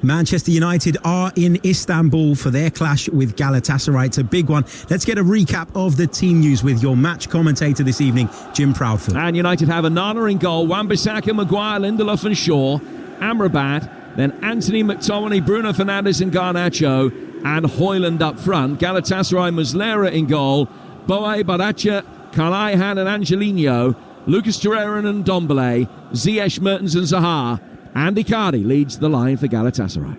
Manchester United are in Istanbul for their clash with Galatasaray. It's a big one. Let's get a recap of the team news with your match commentator this evening, Jim Proudfoot. And United have Onana in goal, Wan-Bissaka, Maguire, Lindelof and Shaw, Amrabat, then Anthony, McTominay, Bruno Fernandes and Garnacho, and Højlund up front. Galatasaray, Muslera in goal, Boe, Baracha, Kalaihan and Angelino, Lucas Torreira and Ndombele, Ziyech, Mertens and Zaha. Andy Cardi leads the line for Galatasaray.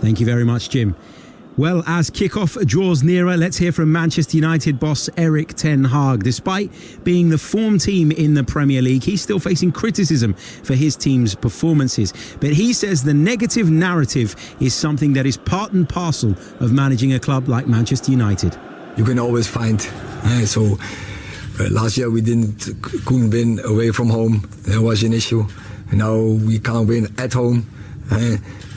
Thank you very much, Jim. Well, as kickoff draws nearer, let's hear from Manchester United boss Erik ten Hag. Despite being the form team in the Premier League, he's still facing criticism for his team's performances. But he says the negative narrative is something that is part and parcel of managing a club like Manchester United. You can always find. Last year we couldn't win away from home. There was an issue. Now we can't win at home.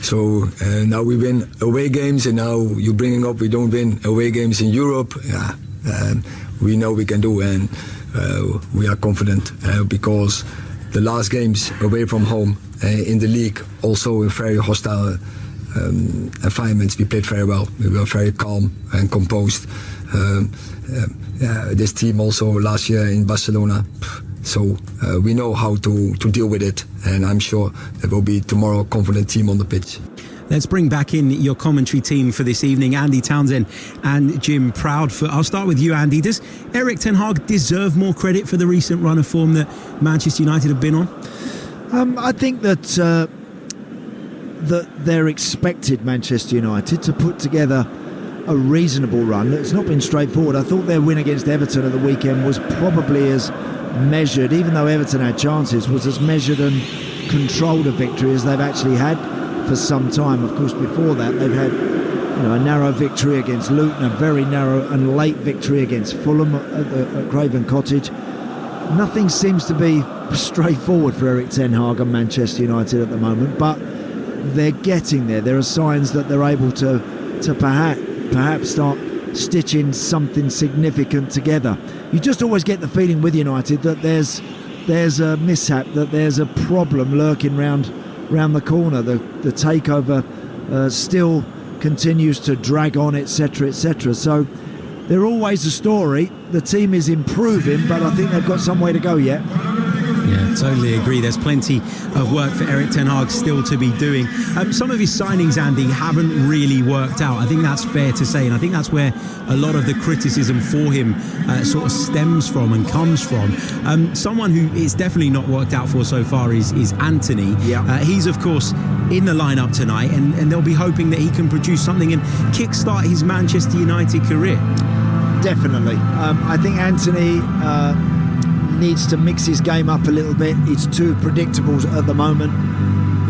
So now we win away games, and now you're bringing up we don't win away games in Europe. We know we can do, and we are confident because the last games away from home in the league, also in very hostile environments, we played very well. We were very calm and composed. This team also last year in Barcelona. So we know how to deal with it, and I'm sure there will be tomorrow a confident team on the pitch. Let's bring back in your commentary team for this evening, Andy Townsend and Jim Proudfoot. I'll start with you, Andy. Does Erik ten Hag deserve more credit for the recent run of form that Manchester United have been on? I think that they're expected, Manchester United, to put together a reasonable run. It's not been straightforward. I thought their win against Everton at the weekend was probably as measured, even though Everton had chances, was as measured and controlled a victory as they've actually had for some time. Of course, before that they've had a narrow victory against Luton, a very narrow and late victory against Fulham at Craven Cottage. Nothing seems to be straightforward for Erik ten Hag and Manchester United at the moment, but they're getting there. There are signs that they're able to perhaps start stitching something significant together. You just always get the feeling with United that there's a mishap, that there's a problem lurking round the corner. The takeover still continues to drag on, etc., etc. So they're always a story. The team is improving, but I think they've got some way to go yet. Yeah, totally agree. There's plenty of work for Erik ten Hag still to be doing. Some of his signings, Andy, haven't really worked out. I think that's fair to say, and I think that's where a lot of the criticism for him sort of stems from and comes from. Someone who it's definitely not worked out for so far is Anthony. Yeah. He's, of course, in the lineup tonight, and they'll be hoping that he can produce something and kickstart his Manchester United career. Definitely. I think Anthony needs to mix his game up a little bit. It's too predictable at the moment.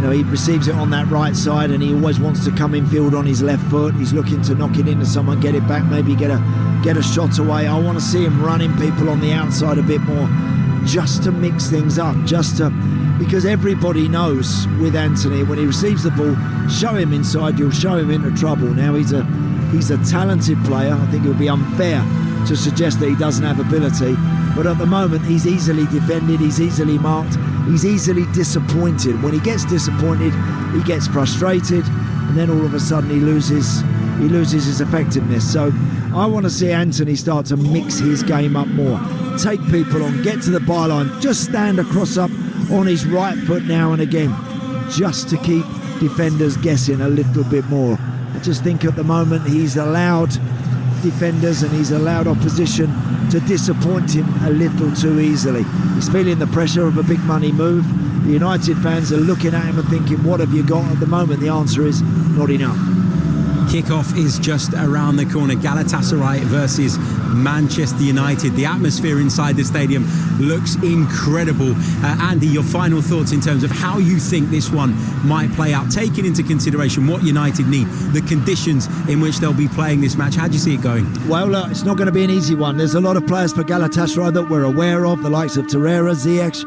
He receives it on that right side and he always wants to come in field on his left foot. He's looking to knock it into someone, get it back, maybe get a shot away. I want to see him running people on the outside a bit more, just to mix things up, because everybody knows with Anthony, when he receives the ball, show him inside, you'll show him into trouble. Now he's a talented player. I think it would be unfair to suggest that he doesn't have ability, but at the moment he's easily defended, he's easily marked, he's easily disappointed. When he gets disappointed, he gets frustrated, and then all of a sudden he loses his effectiveness. So I want to see Anthony start to mix his game up more, take people on, get to the byline, just stand across up on his right foot now and again, just to keep defenders guessing a little bit more. I just think at the moment he's allowed defenders and he's allowed opposition to disappoint him a little too easily. He's feeling the pressure of a big money move. The United fans are looking at him and thinking, what have you got? At the moment the answer is not enough. Kickoff is just around the corner. Galatasaray versus Manchester United. The atmosphere inside the stadium looks incredible. Andy, your final thoughts in terms of how you think this one might play out, taking into consideration what United need, the conditions in which they'll be playing this match. How do you see it going? Well, it's not going to be an easy one. There's a lot of players for Galatasaray that we're aware of, the likes of Torreira, Ziyech,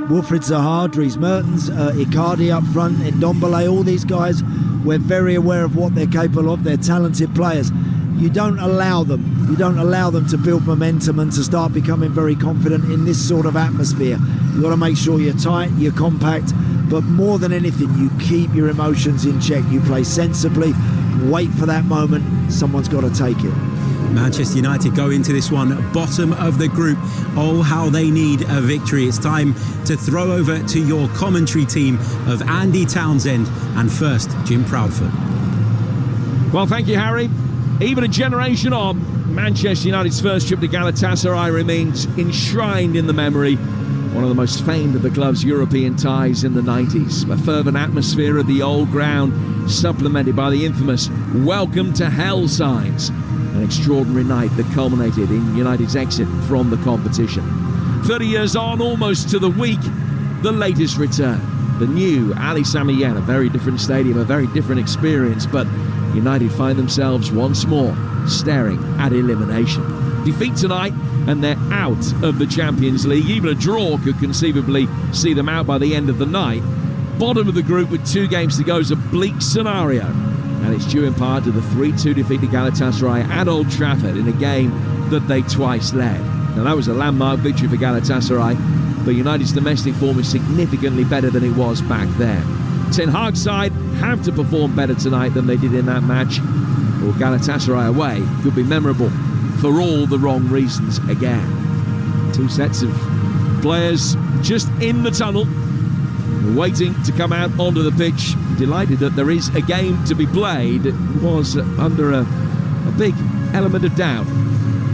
Wilfried Zaha, Dries Mertens, Icardi up front, Ndombele, all these guys. We're very aware of what they're capable of. They're talented players. You don't allow them to build momentum and to start becoming very confident in this sort of atmosphere. You've got to make sure you're tight, you're compact, But more than anything, you keep your emotions in check. You play sensibly, wait for that moment. Someone's got to take it. Manchester United go into this one bottom of the group. Oh, how they need a victory. It's time to throw over to your commentary team of Andy Townsend and first Jim Proudfoot. Well, thank you, Harry. Even a generation on, Manchester United's first trip to Galatasaray remains enshrined in the memory. One of the most famed of the club's European ties in the 90s. A fervent atmosphere at the old ground, supplemented by the infamous Welcome to Hell signs. An extraordinary night that culminated in United's exit from the competition. 30 years on, almost to the week, the latest return. The new Ali Sami Yen, a very different stadium, a very different experience, but United find themselves once more staring at elimination. Defeat tonight and they're out of the Champions League. Even a draw could conceivably see them out by the end of the night. Bottom of the group with 2 games to go is a bleak scenario. And it's due in part to the 3-2 defeat to Galatasaray at Old Trafford in a game that they twice led. Now that was a landmark victory for Galatasaray, but United's domestic form is significantly better than it was back then. Ten Hag's side have to perform better tonight than they did in that match, or Galatasaray away could be memorable for all the wrong reasons again. 2 sets of players just in the tunnel, waiting to come out onto the pitch. Delighted that there is a game to be played. It was under a big element of doubt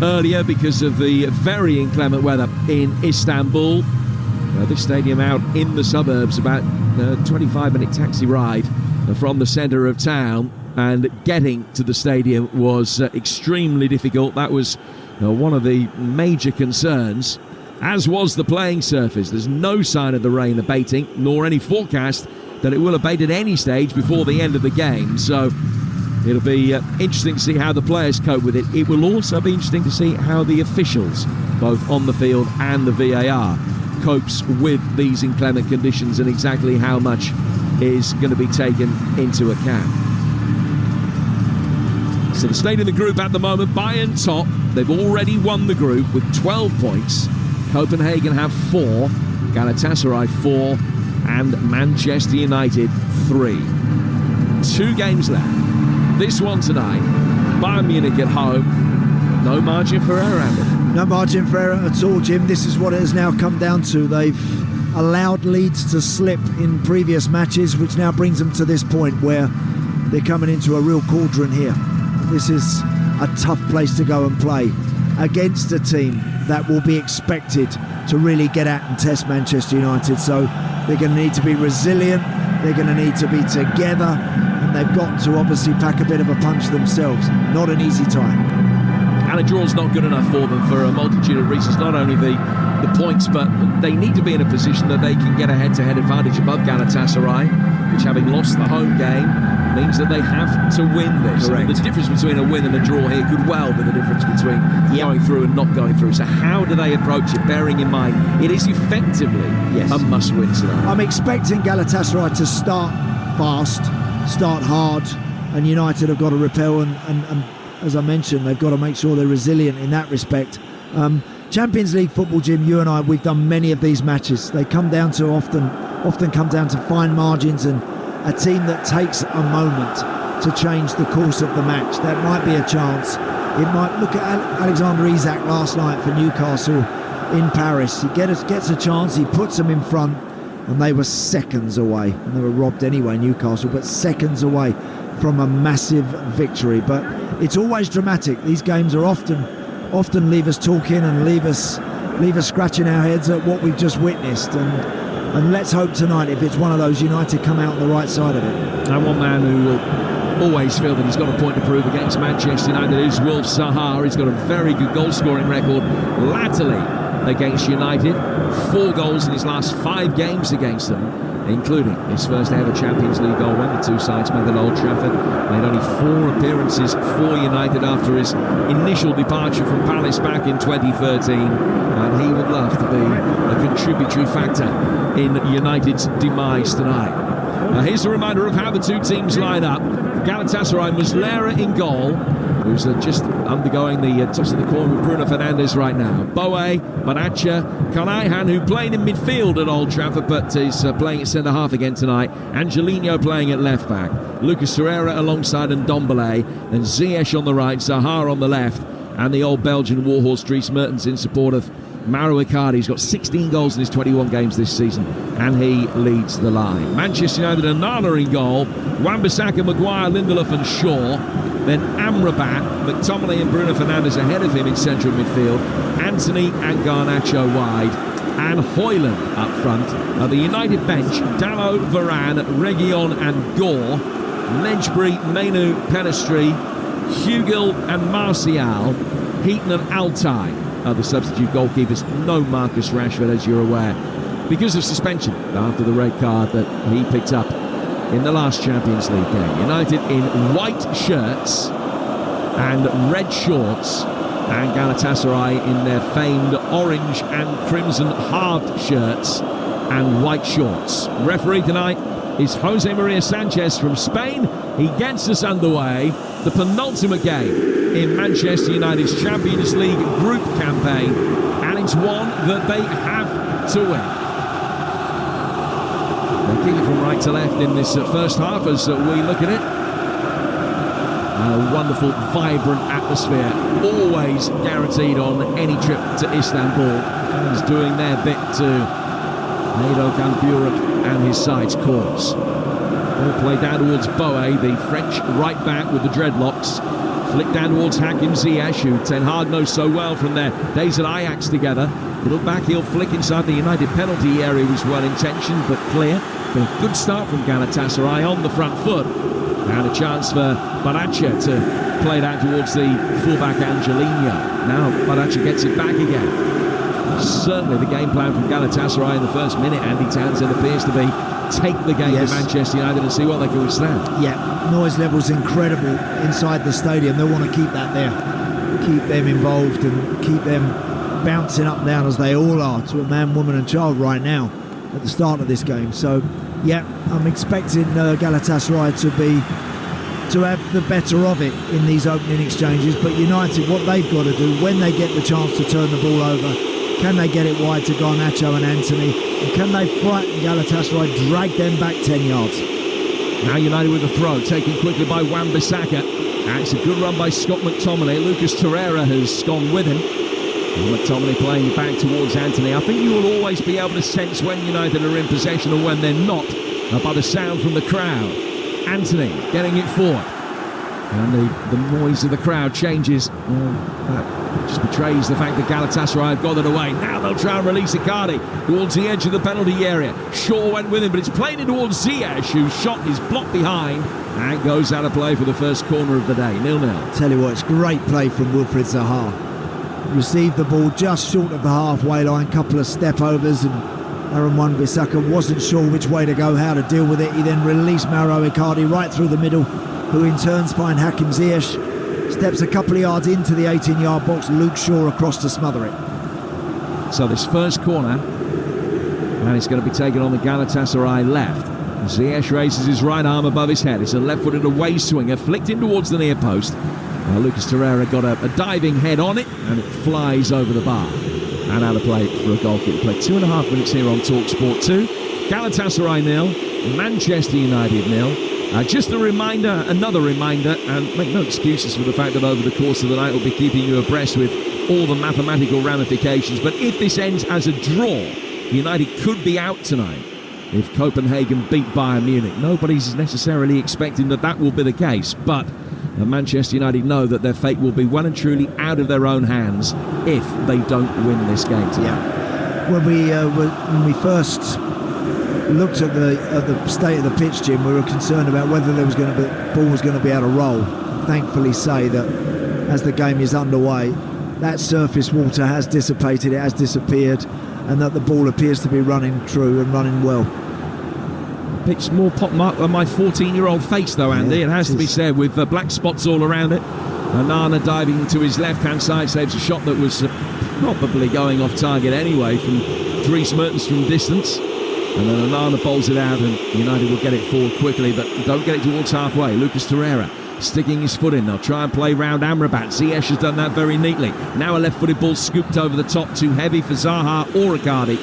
earlier because of the very inclement weather in Istanbul. This stadium out in the suburbs, about a 25-minute taxi ride from the centre of town, and getting to the stadium was extremely difficult. That was one of the major concerns, as was the playing surface. There's no sign of the rain abating, nor any forecast that it will abate at any stage before the end of the game. So it'll be interesting to see how the players cope with it. It will also be interesting to see how the officials, both on the field and the VAR, copes with these inclement conditions and exactly how much is going to be taken into account. So the state of the group at the moment, Bayern top. They've already won the group with 12 points. Copenhagen have 4, Galatasaray 4, and Manchester United 3. 2 games left. This one tonight, Bayern Munich at home. No margin for error, Andy. No margin for error at all, Jim. This is what it has now come down to. They've allowed leads to slip in previous matches, which now brings them to this point where they're coming into a real cauldron here. This is a tough place to go and play against a team that will be expected to really get at and test Manchester United. So they're going to need to be resilient, they're going to need to be together, and they've got to obviously pack a bit of a punch themselves. Not an easy time. And a draw's not good enough for them for a multitude of reasons. Not only the points, but they need to be in a position that they can get a head-to-head advantage above Galatasaray, which, having lost the home game, means that they have to win this. Correct. The difference between a win and a draw here could well be the difference between going through and not going through. So how do they approach it, bearing in mind it is effectively a must-win tonight? I'm expecting Galatasaray to start fast, start hard, and United have got to repel and as I mentioned, they've got to make sure they're resilient in that respect. Champions League football, Jim, you and I, we've done many of these matches. They come down to often come down to fine margins, and a team that takes a moment to change the course of the match. That might be a chance. It might look at Alexander Isak last night for Newcastle in Paris. He gets a chance, he puts them in front, and they were seconds away. And they were robbed anyway, Newcastle, but seconds away from a massive victory. But it's always dramatic. These games are often leave us talking and leave us scratching our heads at what we've just witnessed. And let's hope tonight, if it's one of those, United come out on the right side of it. And one man who will always feel that he's got a point to prove against Manchester United is Wilf Zaha. He's got a very good goal-scoring record latterly against United. 4 goals in his last 5 games against them, including his first ever Champions League goal when the 2 sides met at Old Trafford. Made only 4 appearances for United after his initial departure from Palace back in 2013, and he would love to be a contributory factor in United's demise tonight. Here's a reminder of how the 2 teams line up. Galatasaray, Muslera in goal. who's just undergoing the toss of the corner with Bruno Fernandes right now. Boe, Manacha, Kanaihan, who played in midfield at Old Trafford but is playing at centre-half again tonight. Angelino playing at left-back. Lucas Torreira alongside Ndombele. And Ziyech on the right, Zaha on the left. And the old Belgian warhorse Dries Mertens in support of Mauro Icardi. He's got 16 goals in his 21 games this season, and he leads the line. Manchester United, Onana in goal, Wan-Bissaka, Maguire, Lindelof and Shaw. Then Amrabat, McTominay and Bruno Fernandes ahead of him in central midfield. Anthony and Garnacho wide, and Højlund up front. At the United bench, Dalot, Varane, Reguilon and Gore, Ledgbury, Menu, Pellistri, Hugill and Martial, Heaton and Altay are the substitute goalkeepers. No Marcus Rashford, as you're aware, because of suspension after the red card that he picked up in the last Champions League game. United in white shirts and red shorts, and Galatasaray in their famed orange and crimson halved shirts and white shorts. Referee tonight is Jose Maria Sanchez from Spain. He gets us underway. The penultimate game in Manchester United's Champions League group campaign, and it's one that they have to win. They're kicking from right to left in this first half as we look at it. A wonderful, vibrant atmosphere, always guaranteed on any trip to Istanbul. Fans doing their bit to aid Okan Buruk and his side's cause. Ball play down towards Boe, the French right back with the dreadlocks. Flick down towards Hakim Ziyech, who Ten Hag knows so well from their days at Ajax together. Little backheel flick inside the United penalty area was well intentioned but clear. Been a good start from Galatasaray on the front foot. And a chance for Baracha to play that towards the fullback Angelino. Now Baracha gets it back again. Certainly the game plan from Galatasaray in the first minute, Andy Townsend, appears to be take the game to Manchester United and see what they can withstand. Yeah, noise level's incredible inside the stadium. They want to keep that there. Keep them involved and keep them bouncing up and down as they all are to a man, woman and child right now at the start of this game. So, yeah, I'm expecting Galatasaray to have the better of it in these opening exchanges. But United, what they've got to do when they get the chance to turn the ball over, can they get it wide to Garnacho and Anthony? And can they frighten Galatasaray, drag them back 10 yards? Now United with a throw, taken quickly by Wan-Bissaka. And it's a good run by Scott McTominay. Lucas Torreira has gone with him. And McTominay playing back towards Anthony. I think you will always be able to sense when United are in possession and when they're not by the sound from the crowd. Anthony getting it forward. And the noise of the crowd changes. That just betrays the fact that Galatasaray have got it away. Now they'll try and release Icardi towards the edge of the penalty area. Shaw went with him, but it's played in towards Ziyech, whose shot is blocked behind and goes out of play for the first corner of the day. 0-0. Tell you what, it's great play from Wilfried Zaha. Received the ball just short of the halfway line, couple of step overs, and Aaron Wan-Bissaka wasn't sure which way to go, how to deal with it. He then released Mauro Icardi right through the middle, who in turns find Hakim Ziyech. Steps a couple of yards into the 18-yard box. Luke Shaw across to smother it. So this first corner, and it's going to be taken on the Galatasaray left. Ziyech raises his right arm above his head. It's a left-footed away swinger, flicked in towards the near post. Lucas Torreira got a diving head on it, and it flies over the bar. And out of play for a goal kick. Played 2.5 minutes here on Talksport 2. Galatasaray 0, Manchester United 0. Just a reminder, another reminder, and make no excuses for the fact that over the course of the night we'll be keeping you abreast with all the mathematical ramifications. But if this ends as a draw, United could be out tonight if Copenhagen beat Bayern Munich. Nobody's necessarily expecting that will be the case, but Manchester United know that their fate will be well and truly out of their own hands if they don't win this game tonight. Yeah. When we first looked at the state of the pitch, Jim, we were concerned about whether ball was going to be able to roll. Thankfully say that as the game is underway, that surface water has dissipated, it has disappeared, and that the ball appears to be running true and running well. Pitch more pockmarked than my 14-year-old face, though, Andy. It has to be said, with black spots all around it. Onana diving to his left-hand side saves a shot that was probably going off target anyway from Dries Mertens from distance. And then Onana bowls it out, and United will get it forward quickly, but don't get it towards halfway. Lucas Torreira sticking his foot in. They'll try and play round Amrabat. Ziyech has done that very neatly. Now a left-footed ball scooped over the top, too heavy for Zaha or Icardi.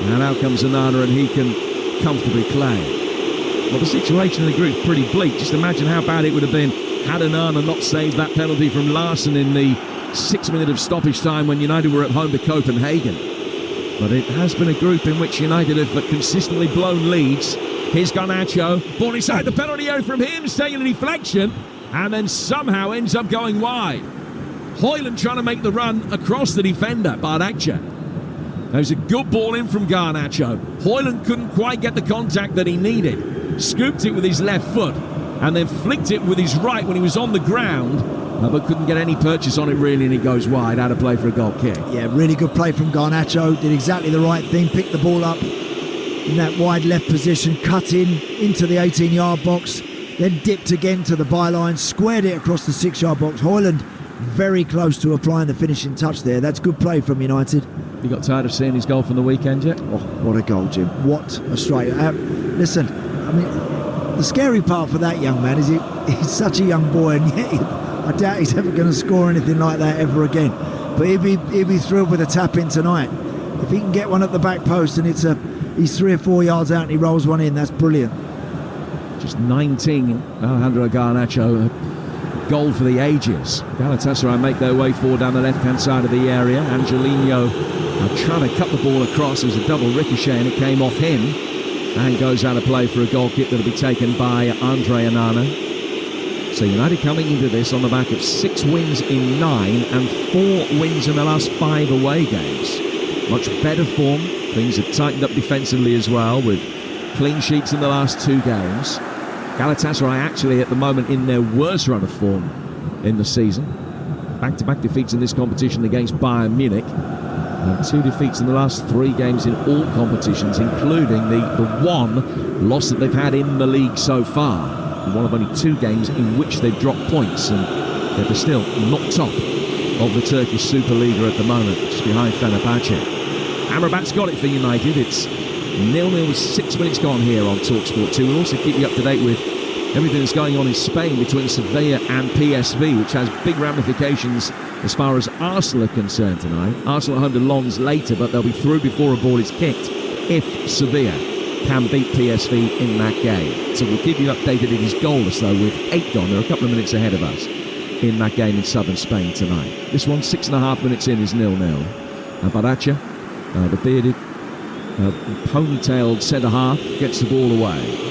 And out comes Onana, and he can comfortably play. Well, the situation in the group is pretty bleak. Just imagine how bad it would have been had Onana not saved that penalty from Larsen in the 6 minutes of stoppage time when United were at home to Copenhagen. But it has been a group in which United have consistently blown leads. Here's Garnacho, ball inside the penalty area from him, taking a deflection, and then somehow ends up going wide. Højlund trying to make the run across the defender, Bardakcha. There's a good ball in from Garnacho. Højlund couldn't quite get the contact that he needed. Scooped it with his left foot and then flicked it with his right when he was on the ground, but couldn't get any purchase on it really, and it goes wide. Out of play for a goal kick. Yeah, really good play from Garnacho. Did exactly the right thing. Picked the ball up in that wide left position, cut into the 18-yard box, then dipped again to the byline, squared it across the 6-yard box. Højlund very close to applying the finishing touch there. That's good play from United. You got tired of seeing his goal from the weekend yet? Oh, what a goal, Jim. What a strike. Listen, I mean, the scary part for that young man is he's such a young boy, and yet I doubt he's ever going to score anything like that ever again. But he'll be thrilled with a tap-in tonight. If he can get one at the back post and he's 3 or 4 yards out and he rolls one in, that's brilliant. Just 19, Alejandro Garnacho, goal for the ages. Galatasaray make their way forward down the left-hand side of the area. Angelino trying to cut the ball across. It was a double ricochet and it came off him and goes out of play for a goal kick that'll be taken by Andre Onana. So United coming into this on the back of 6 wins in 9 and 4 wins in the last 5 away games. Much better form. Things have tightened up defensively as well, with clean sheets in the last 2 games. Galatasaray actually at the moment in their worst run of form in the season. Back-to-back defeats in this competition against Bayern Munich. And 2 defeats in the last 3 games in all competitions, including the one loss that they've had in the league so far. One of only 2 games in which they've dropped points, and they're still not top of the Turkish Superliga at the moment, just behind Fenerbahce. Amrabat's got it for United. It's 0-0 with 6 minutes gone here on Talksport 2. We'll also keep you up to date with everything that's going on in Spain between Sevilla and PSV, which has big ramifications as far as Arsenal are concerned tonight. Arsenal are home to Lens later, but they'll be through before a ball is kicked if Sevilla can beat PSV in that game. So we'll keep you updated. It is goalless though, with 8 gone. They're a couple of minutes ahead of us in that game in southern Spain tonight. This one, 6.5 minutes in, is 0-0. Bardakcha, the bearded, ponytailed centre-half, gets the ball away.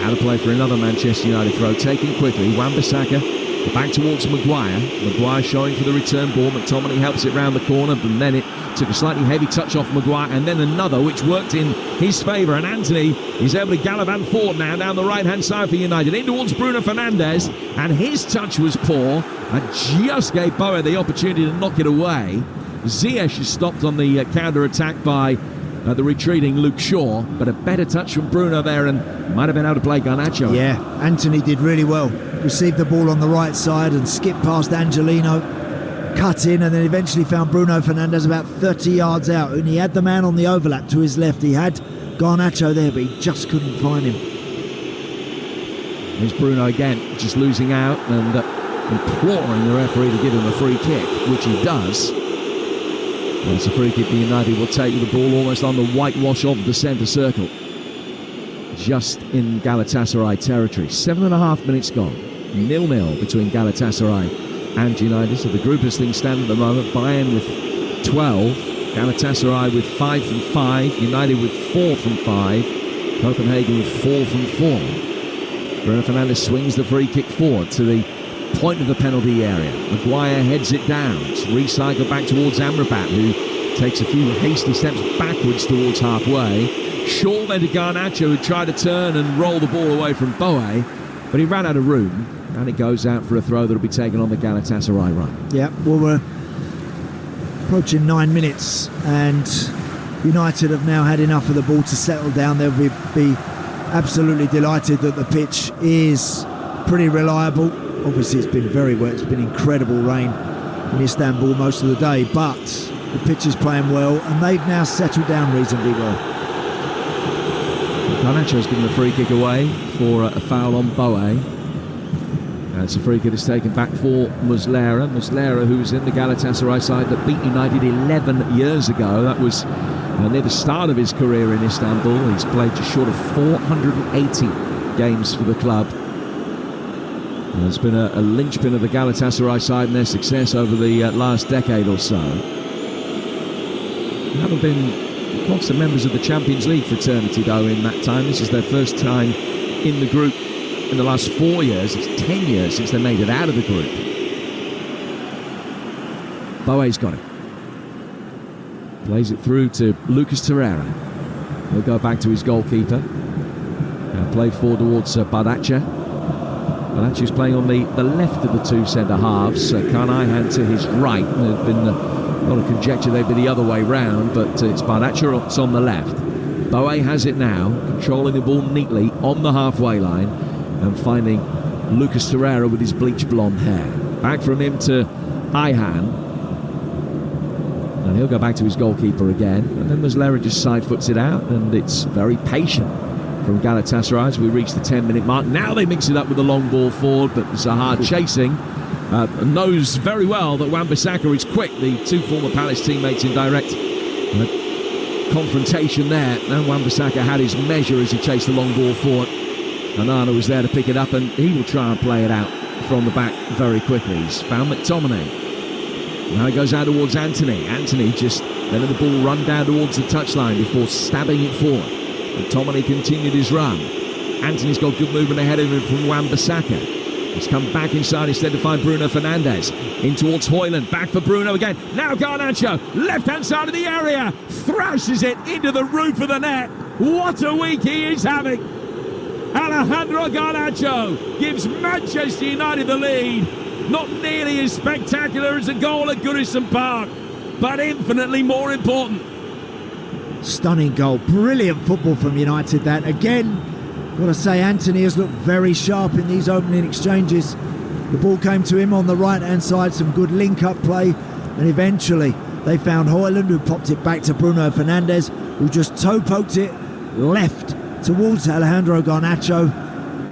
Out of play for another Manchester United throw, taken quickly. Wan-Bissaka back towards Maguire. Maguire showing for the return ball. McTominay helps it round the corner, but then it took a slightly heavy touch off Maguire, and then another which worked in his favour, and Anthony is able to gallivant forward now down the right-hand side for United, in towards Bruno Fernandes, and his touch was poor and just gave Boa the opportunity to knock it away. Ziyech is stopped on the counter-attack by the retreating Luke Shaw, but a better touch from Bruno there, and might have been able to play Garnacho. Yeah, Anthony did really well. Received the ball on the right side and skipped past Angelino, cut in, and then eventually found Bruno Fernandes about 30 yards out, and he had the man on the overlap to his left. He had Garnacho there, but he just couldn't find him. Here's Bruno again, just losing out and imploring the referee to give him a free kick, which he does. And it's a free kick the United will take, with the ball almost on the whitewash of the centre circle, just in Galatasaray territory. 7.5 minutes gone. 0-0 between Galatasaray and United. So the group as things stand at the moment, Bayern with 12, Galatasaray with 5 from 5, United with 4 from 5, Copenhagen with 4 from 4. Bruno Fernandes swings the free kick forward to the point of the penalty area. Maguire heads it down. It's recycled back towards Amrabat, who takes a few hasty steps backwards towards halfway. Shaw then to Garnacho, who tried to turn and roll the ball away from Boa, but he ran out of room, and it goes out for a throw that'll be taken on the Galatasaray run. Yeah, well, we're approaching 9 minutes, and United have now had enough of the ball to settle down. They'll be absolutely delighted that the pitch is pretty reliable. Obviously, it's been very wet. It's been incredible rain in Istanbul most of the day, but the pitch is playing well, and they've now settled down reasonably well. Garnacho's given the free kick away for a foul on Boa. And Safrika is taken back for Muslera. Muslera, who was in the Galatasaray side that beat United 11 years ago. That was near the start of his career in Istanbul. He's played just short of 480 games for the club. And it's been a linchpin of the Galatasaray side and their success over the last decade or so. They haven't been constant members of the Champions League fraternity, though, in that time. This is their first time in the group in the last 4 years. It's 10 years since they made it out of the group. Boe's got it. Plays it through to Lucas Torreira. He'll go back to his goalkeeper. Play forward towards Bardache. Bardache's playing on the left of the two centre-halves. Carnahan to his right. There's been a lot of conjecture they'd be the other way round, but it's Bardache that's on the left. Boe has it now, controlling the ball neatly on the halfway line and finding Lucas Torreira with his bleach blonde hair. Back from him to Ayhan. And he'll go back to his goalkeeper again. And then Muslera just side foots it out, and it's very patient from Galatasaray as we reach the 10-minute mark. Now they mix it up with a long ball forward, but Zaha chasing. Knows very well that Wan-Bissaka is quick. The two former Palace teammates in direct confrontation there. And Wan-Bissaka had his measure as he chased the long ball forward. Anana was there to pick it up, and he will try and play it out from the back very quickly. He's found McTominay. Now he goes out towards Anthony. Anthony just letting the ball run down towards the touchline before stabbing it forward. McTominay continued his run. Anthony's got good movement ahead of him from Wan-Bissaka. He's come back inside instead to find Bruno Fernandes. In towards Højlund. Back for Bruno again. Now Garnacho. Left-hand side of the area. Thrashes it into the roof of the net. What a week he is having. Alejandro Garnacho gives Manchester United the lead. Not nearly as spectacular as a goal at Goodison Park, but infinitely more important. Stunning goal. Brilliant football from United, that. Again, got to say, Anthony has looked very sharp in these opening exchanges. The ball came to him on the right-hand side, some good link-up play, and eventually they found Højlund, who popped it back to Bruno Fernandes, who just toe-poked it left towards Alejandro Garnacho,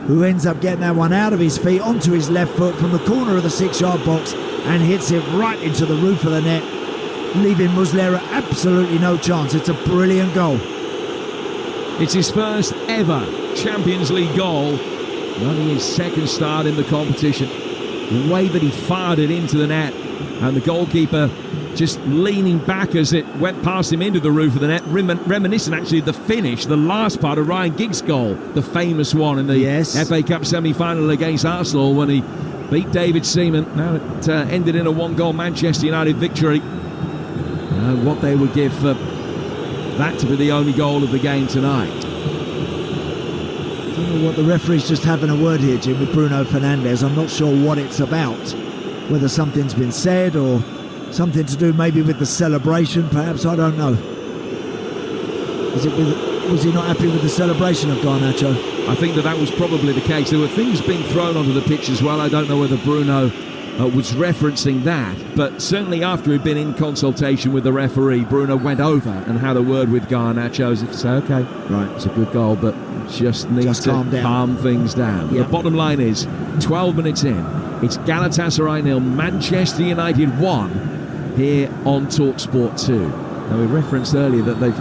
who ends up getting that one out of his feet onto his left foot from the corner of the 6-yard box and hits it right into the roof of the net, leaving Muslera absolutely no chance. It's a brilliant goal. It's his first ever Champions League goal, only his second start in the competition. The way that he fired it into the net, and the goalkeeper just leaning back as it went past him into the roof of the net, reminiscent actually of the finish, the last part of Ryan Giggs' goal, the famous one in the FA Cup semi-final against Arsenal when he beat David Seaman. Now it ended in a 1-goal Manchester United victory. What they would give for that to be the only goal of the game tonight. I don't know what the referee's just having a word here, Jim, with Bruno Fernandes. I'm not sure what it's about, whether something's been said or something to do maybe with the celebration, perhaps. I don't know. Was he not happy with the celebration of Garnacho? I think that was probably the case. There were things being thrown onto the pitch as well. I don't know whether Bruno was referencing that, but certainly after he'd been in consultation with the referee, Bruno went over and had a word with Garnacho as if to say, okay, right, it's a good goal, but just needs to calm things down. Yep. The bottom line is, 12 minutes in, it's Galatasaray 0, Manchester United 1 here on Talksport 2. Now, we referenced earlier that they've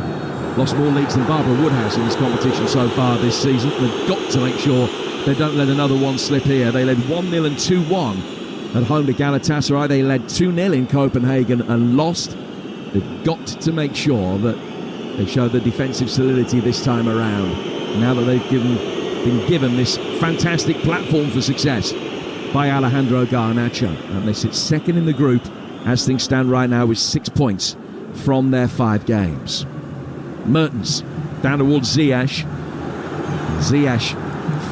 lost more leagues than Barbara Woodhouse in this competition so far this season. They've got to make sure they don't let another one slip here. They led 1-0 and 2-1 at home to Galatasaray. They led 2-0 in Copenhagen and lost. They've got to make sure that they show the defensive solidity this time around, now that they've been given this fantastic platform for success by Alejandro Garnacho. And they sit second in the group as things stand right now with 6 points from their 5 games. Mertens down towards Ziyech. Ziyech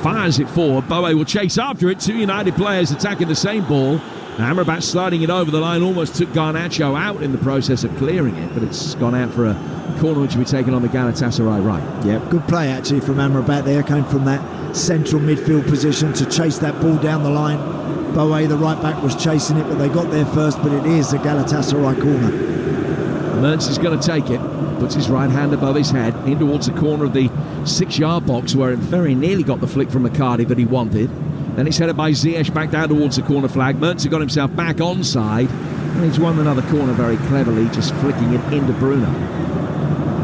fires it forward. Boe will chase after it. 2 United players attacking the same ball. Amrabat sliding it over the line, almost took Garnacho out in the process of clearing it, but it's gone out for a corner which will be taken on the Galatasaray right. Yeah, good play actually from Amrabat there. Came from that central midfield position to chase that ball down the line. Boe, the right back, was chasing it, but they got there first, but it is a Galatasaray corner. Mertens is going to take it, puts his right hand above his head in towards the corner of the 6-yard box where it very nearly got the flick from McCarty that he wanted. Then it's headed by Ziyech back down towards the corner flag. Mertens got himself back onside, and he's won another corner very cleverly, just flicking it into Bruno.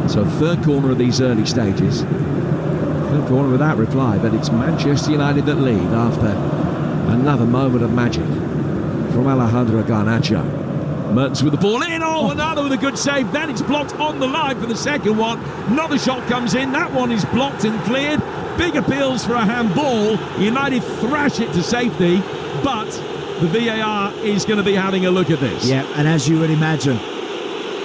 So third corner of these early stages. Third corner without reply, but it's Manchester United that lead after another moment of magic from Alejandro Garnacho. Mertens with the ball in. Oh, another with a good save. Then it's blocked on the line for the second one. Another shot comes in. That one is blocked and cleared. Big appeals for a handball. United thrash it to safety, but the VAR is going to be having a look at this. Yeah, and as you would imagine,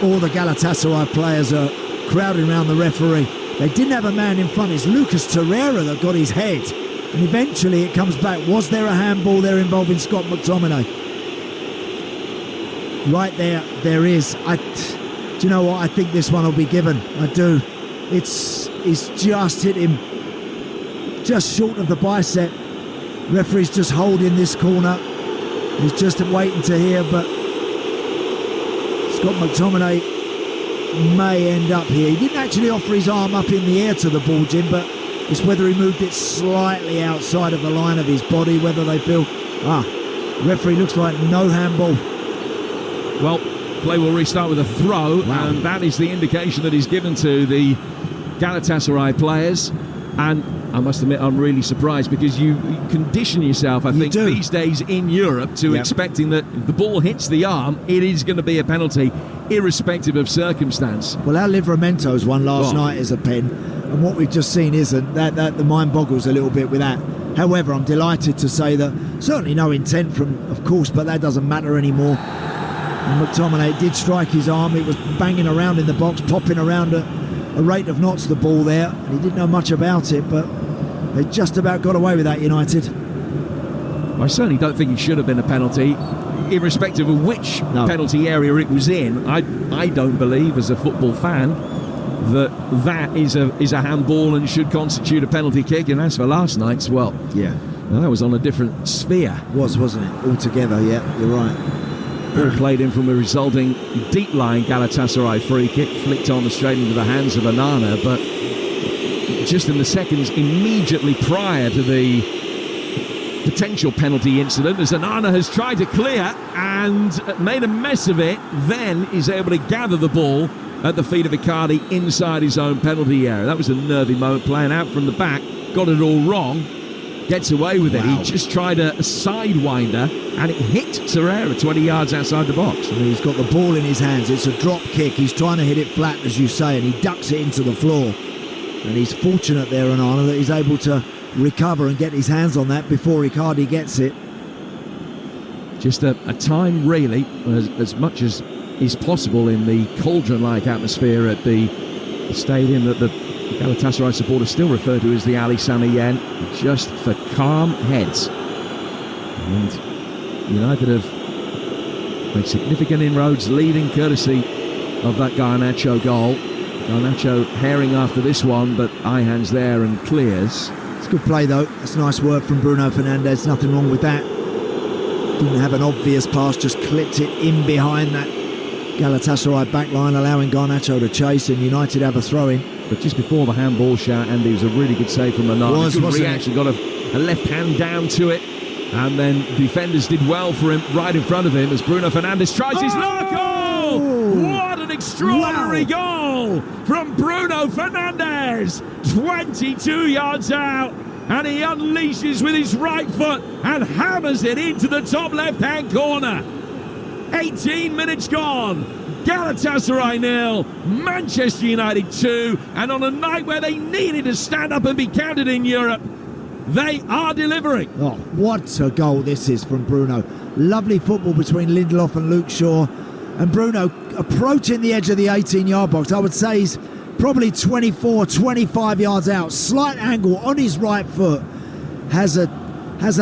all the Galatasaray players are crowding around the referee. They didn't have a man in front. It's Lucas Torreira that got his head. And eventually it comes back. Was there a handball there involving Scott McTominay? Right there is. Do you know what? I think this one will be given. I do. It's just hit him just short of the bicep. Referee's just holding this corner. He's just waiting to hear, but Scott McTominay may end up here. He didn't actually offer his arm up in the air to the ball, Jim, but it's whether he moved it slightly outside of the line of his body, whether they feel, referee looks like no handball. Well, play will restart with a throw, and that is the indication that he's given to the Galatasaray players. And I must admit, I'm really surprised, because you condition yourself, I think, these days in Europe to expecting that if the ball hits the arm, it is going to be a penalty, irrespective of circumstance. Well, our Livramento's one last night is a pen, and what we've just seen isn't. That the mind boggles a little bit with that. However, I'm delighted to say that certainly no intent from, of course, but that doesn't matter anymore. And McTominay did strike his arm. It was banging around in the box, popping around at a rate of knots, the ball there, and he didn't know much about it, but they just about got away with that, United. I certainly don't think it should have been a penalty, irrespective of which penalty area it was in. I don't believe, as a football fan, that is a handball and should constitute a penalty kick. And as for last night's, well, that was on a different sphere. Wasn't it? Altogether, yeah, you're right. Ball played in from a resulting deep-lying Galatasaray free kick, flicked on straight into the hands of Onana, but just in the seconds immediately prior to the potential penalty incident, as Onana has tried to clear and made a mess of it, then is able to gather the ball at the feet of Icardi inside his own penalty area. That was a nervy moment, playing out from the back, got it all wrong, gets away with it. He just tried a sidewinder, and it hit Torreira 20 yards outside the box. I mean, he's got the ball in his hands. It's a drop kick. He's trying to hit it flat, as you say, and he ducks it into the floor. And he's fortunate there, Onana, that he's able to recover and get his hands on that before Icardi gets it. Just a time, really, as much as is possible in the cauldron-like atmosphere at the stadium that the Galatasaray supporters still refer to as the Ali Sami Yen, just for calm heads. And United have made significant inroads, leading courtesy of that Garnacho goal. Garnacho herring after this one, but eye hands there and clears. It's good play, though. That's nice work from Bruno Fernandes. Nothing wrong with that. Didn't have an obvious pass, just clipped it in behind that Galatasaray backline, allowing Garnacho to chase, and United have a throw-in. But just before the handball shout, Andy, it was a really good save from Onana. Good reaction, got a left hand down to it, and then defenders did well for him right in front of him as Bruno Fernandes tries his knock. Oh! What an extraordinary goal from Bruno Fernandes! 22 yards out, and he unleashes with his right foot and hammers it into the top left-hand corner. 18 minutes gone. Galatasaray 0, Manchester United 2, and on a night where they needed to stand up and be counted in Europe, they are delivering. Oh, what a goal this is from Bruno. Lovely football between Lindelof and Luke Shaw, and Bruno approaching the edge of the 18-yard box. I would say he's probably 24, 25 yards out, slight angle on his right foot, has a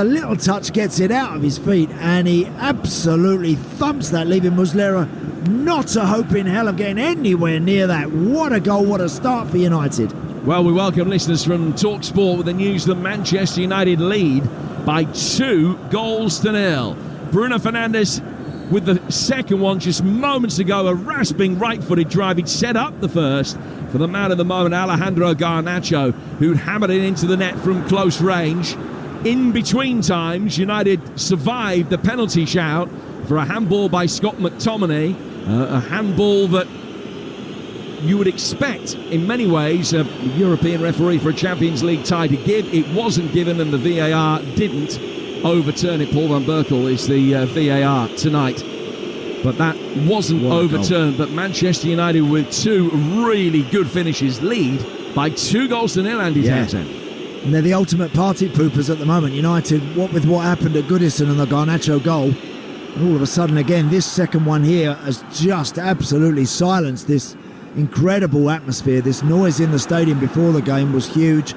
little touch, gets it out of his feet, and he absolutely thumps that, leaving Muslera not a hope in hell of getting anywhere near that. What a goal, what a start for United. Well, we welcome listeners from Talksport with the news that Manchester United lead by 2-0. Bruno Fernandes with the second one just moments ago, a rasping right-footed drive. He'd set up the first for the man of the moment, Alejandro Garnacho, who'd hammered it into the net from close range. In between times, United survived the penalty shout for a handball by Scott McTominay, a handball that you would expect in many ways a European referee for a Champions League tie to give. It wasn't given, and the VAR didn't overturn it. Paul van Berkel is the VAR tonight, but that wasn't overturned. But Manchester United with two really good finishes lead by 2-0, Andy Townsend. And they're the ultimate party poopers at the moment, United. What with what happened at Goodison and the Garnacho goal, and all of a sudden again this second one here has just absolutely silenced this incredible atmosphere. This noise in the stadium before the game was huge.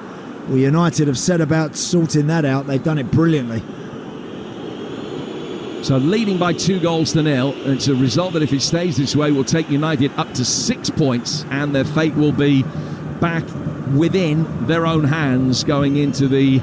Well, United have set about sorting that out. They've done it brilliantly. So leading by 2-0. It's a result that if it stays this way will take United up to 6 points, and their fate will be back within their own hands going into the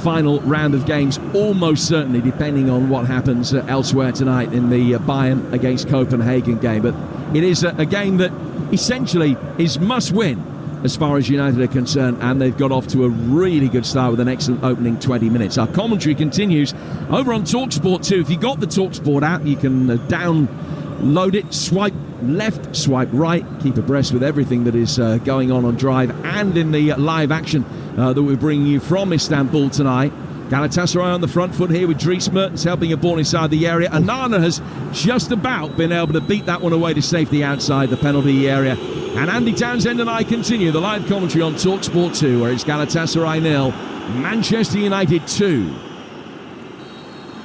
final round of games, almost certainly, depending on what happens elsewhere tonight in the Bayern against Copenhagen game. But it is a game that essentially is must win as far as United are concerned, and they've got off to a really good start with an excellent opening 20 minutes. Our commentary continues over on Talksport 2. If you got the Talksport app, you can download it, swipe left, swipe right, keep abreast with everything that is going on Drive and in the live action that we're bringing you from Istanbul tonight. Galatasaray on the front foot here with Dries Mertens helping a ball inside the area. Anana has just about been able to beat that one away to safety outside the penalty area. And Andy Townsend and I continue the live commentary on Talksport 2, where it's Galatasaray 0, Manchester United 2.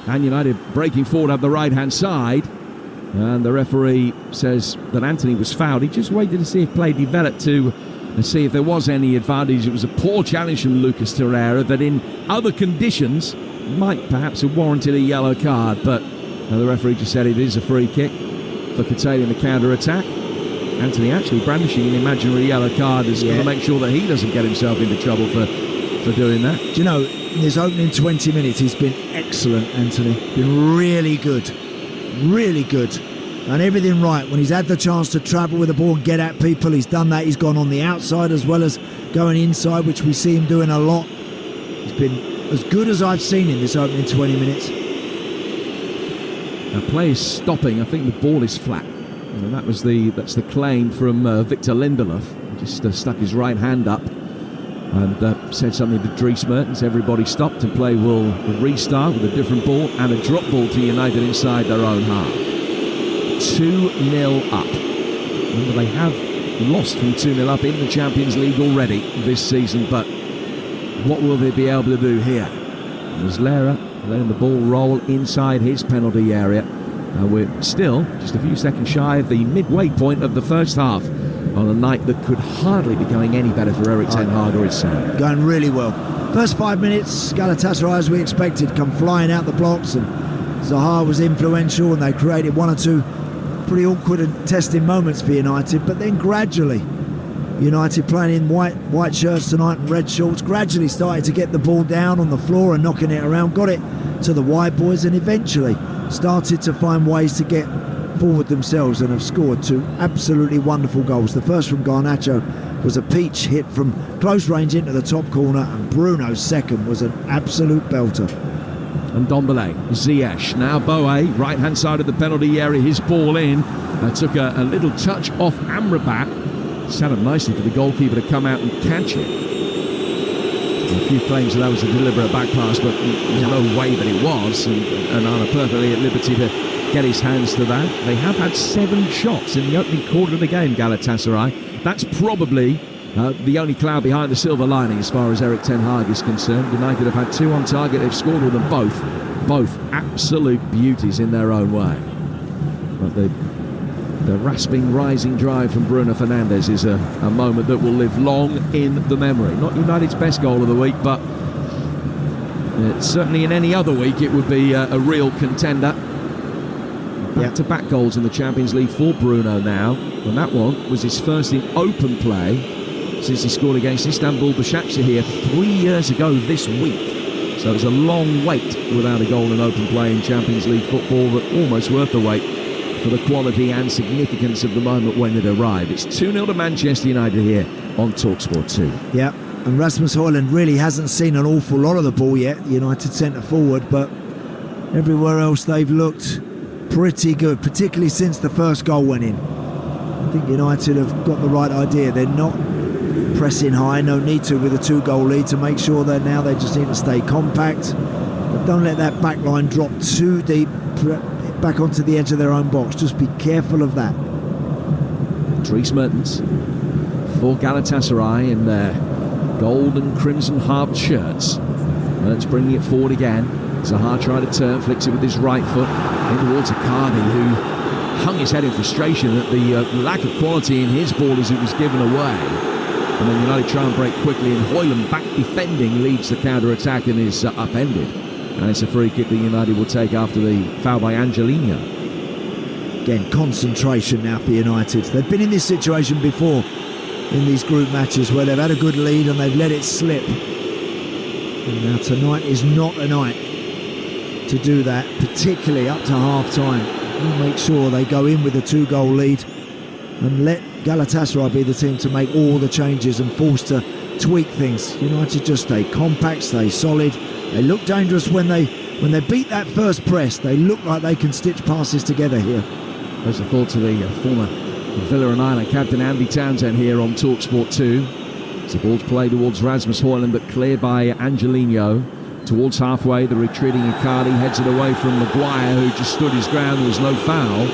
And United breaking forward up the right-hand side. And the referee says that Anthony was fouled. He just waited to see if play developed to see if there was any advantage. It was a poor challenge from Lucas Torreira that in other conditions might perhaps have warranted a yellow card, but the referee just said it is a free kick for curtailing the counter-attack. Anthony actually brandishing an imaginary yellow card is going to make sure that he doesn't get himself into trouble for doing that. Do you know, in his opening 20 minutes he's been excellent, Anthony. Been really good. Really good. And everything right. When he's had the chance to travel with the ball and get at people, he's done that. He's gone on the outside as well as going inside, which we see him doing a lot. He's been as good as I've seen him this opening 20 minutes. Now play is stopping. I think the ball is flat. And that's the claim from Victor Lindelof. He just stuck his right hand up and said something to Dries Mertens. Everybody stopped and play will restart with a different ball and a drop ball to United inside their own half. 2-0 up. Remember, they have lost from 2-0 up in the Champions League already this season, but what will they be able to do here? Muslera letting the ball roll inside his penalty area. We're still just a few seconds shy of the midway point of the first half on a night that could hardly be going any better for Erik ten Hag or his side. Going really well. First 5 minutes, Galatasaray, as we expected, come flying out the blocks, and Zaha was influential, and they created one or two pretty awkward and testing moments for United. But then gradually, United playing in white shirts tonight and red shorts, gradually started to get the ball down on the floor and knocking it around, got it to the wide boys, and eventually started to find ways to get forward themselves, and have scored two absolutely wonderful goals. The first from Garnacho was a peach hit from close range into the top corner, and Bruno's second was an absolute belter. And Ndombele, Ziyech, now Boe, right hand side of the penalty area, his ball in, took a little touch off Amrabat, set up nicely for the goalkeeper to come out and catch it. A few claims that was a deliberate back pass, but there's no way that it was, and are perfectly at liberty to get his hands to that. They have had 7 shots in the opening quarter of the game, Galatasaray. That's probably the only cloud behind the silver lining as far as Erik ten Hag is concerned. United have had 2 on target. They've scored with them both absolute beauties in their own way. But the rasping rising drive from Bruno Fernandes is a moment that will live long in the memory. Not United's best goal of the week, but certainly in any other week it would be a real contender. Back-to-back goals in the Champions League for Bruno now, and that one was his first in open play since he scored against Istanbul Başakşehir 3 years ago this week. So it's a long wait without a goal in open play in Champions League football, but almost worth the wait for the quality and significance of the moment when it arrived. It's 2-0 to Manchester United here on Talksport 2. Yeah, And Rasmus Højlund really hasn't seen an awful lot of the ball yet, the United centre forward, but everywhere else they've looked pretty good, particularly since the first goal went in. I think United have got the right idea. They're not pressing high, no need to with a 2-goal lead to make sure that now they just need to stay compact. But don't let that back line drop too deep back onto the edge of their own box. Just be careful of that. Dries Mertens for Galatasaray in their gold and crimson halved shirts. Mertens bringing it forward again. Zaha trying to turn, flicks it with his right foot in towards Icardi, who hung his head in frustration at the lack of quality in his ball as it was given away. And then United try and break quickly, and Højlund, back defending, leads the counter-attack and is upended. And it's a free kick that United will take after the foul by Angelino. Again, concentration now for United. They've been in this situation before in these group matches where they've had a good lead and they've let it slip. And now tonight is not a night to do that, particularly up to half-time. Make sure they go in with a 2-goal lead and let Galatasaray be the team to make all the changes and forced to tweak things. United just stay compact, stay solid. They look dangerous when they beat that first press. They look like they can stitch passes together here. There's a thought to the former Villa and Ireland captain Andy Townsend here on Talksport 2. It's the ball's played towards Rasmus Højlund, but cleared by Angelino. Towards halfway, the retreating Icardi heads it away from Maguire, who just stood his ground. There was no foul.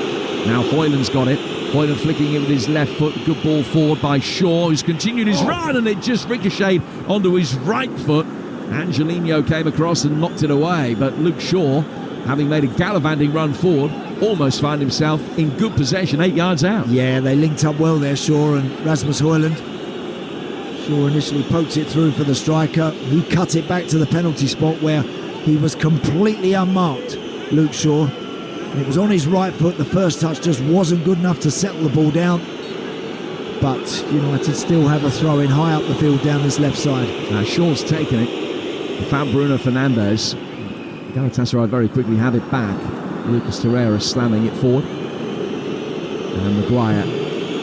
Now Højlund's got it. Højlund flicking it with his left foot. Good ball forward by Shaw, who's continued his run, and it just ricocheted onto his right foot. Angelino came across and knocked it away, but Luke Shaw, having made a gallivanting run forward, almost found himself in good possession 8 yards out. Yeah, they linked up well there, Shaw and Rasmus Højlund. Shaw initially poked it through for the striker. He cut it back to the penalty spot where he was completely unmarked, Luke Shaw. And it was on his right foot. The first touch just wasn't good enough to settle the ball down. But United still have a throw in high up the field down this left side. Now Shaw's taken it. He found Bruno Fernandes. Galatasaray very quickly have it back. Lucas Torreira slamming it forward. And Maguire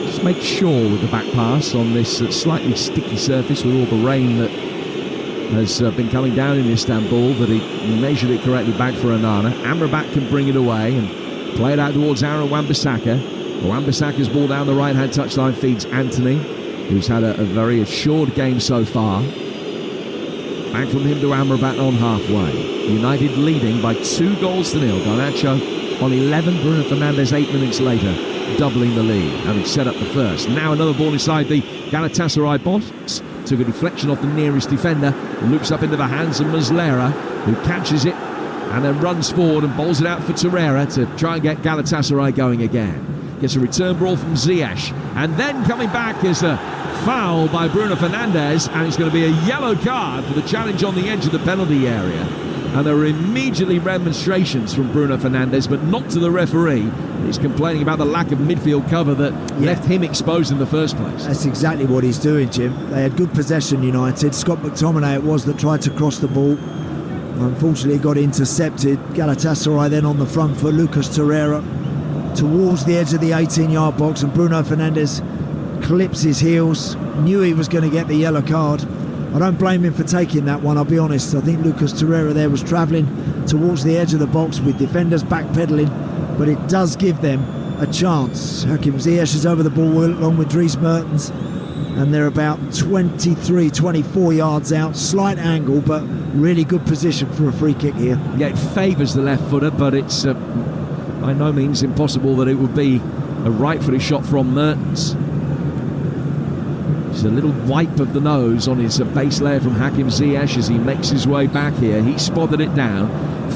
just makes sure with the back pass on this slightly sticky surface with all the rain that has been coming down in Istanbul, that he measured it correctly back for Onana. Amrabat can bring it away and play it out towards Aaron Wan-Bissaka. Wan-Bissaka's ball down the right-hand touchline feeds Anthony, who's had a very assured game so far. Back from him to Amrabat on halfway. United leading by 2-0. Garnacho on 11, Bruno Fernandes 8 minutes later, doubling the lead, having set up the first. Now another ball inside the Galatasaray box. Took a deflection off the nearest defender, loops up into the hands of Muslera, who catches it and then runs forward and bowls it out for Torreira to try and get Galatasaray going again. Gets a return ball from Ziyech, and then coming back is a foul by Bruno Fernandes, and it's going to be a yellow card for the challenge on the edge of the penalty area. And there were immediately remonstrations from Bruno Fernandes, but not to the referee. He's complaining about the lack of midfield cover that left him exposed in the first place. That's exactly what he's doing, Jim. They had good possession, United. Scott McTominay it was that tried to cross the ball. Unfortunately, got intercepted. Galatasaray then on the front foot. Lucas Torreira towards the edge of the 18-yard box, and Bruno Fernandes clips his heels. Knew he was going to get the yellow card. I don't blame him for taking that one, I'll be honest. I think Lucas Torreira there was travelling towards the edge of the box with defenders backpedaling, but it does give them a chance. Hakim Ziyech is over the ball along with Dries Mertens, and they're about 23, 24 yards out. Slight angle, but really good position for a free kick here. Yeah, it favours the left footer, but it's by no means impossible that it would be a right-footed shot from Mertens. Just a little wipe of the nose on his base layer from Hakim Ziyech as he makes his way back here. He spotted it down.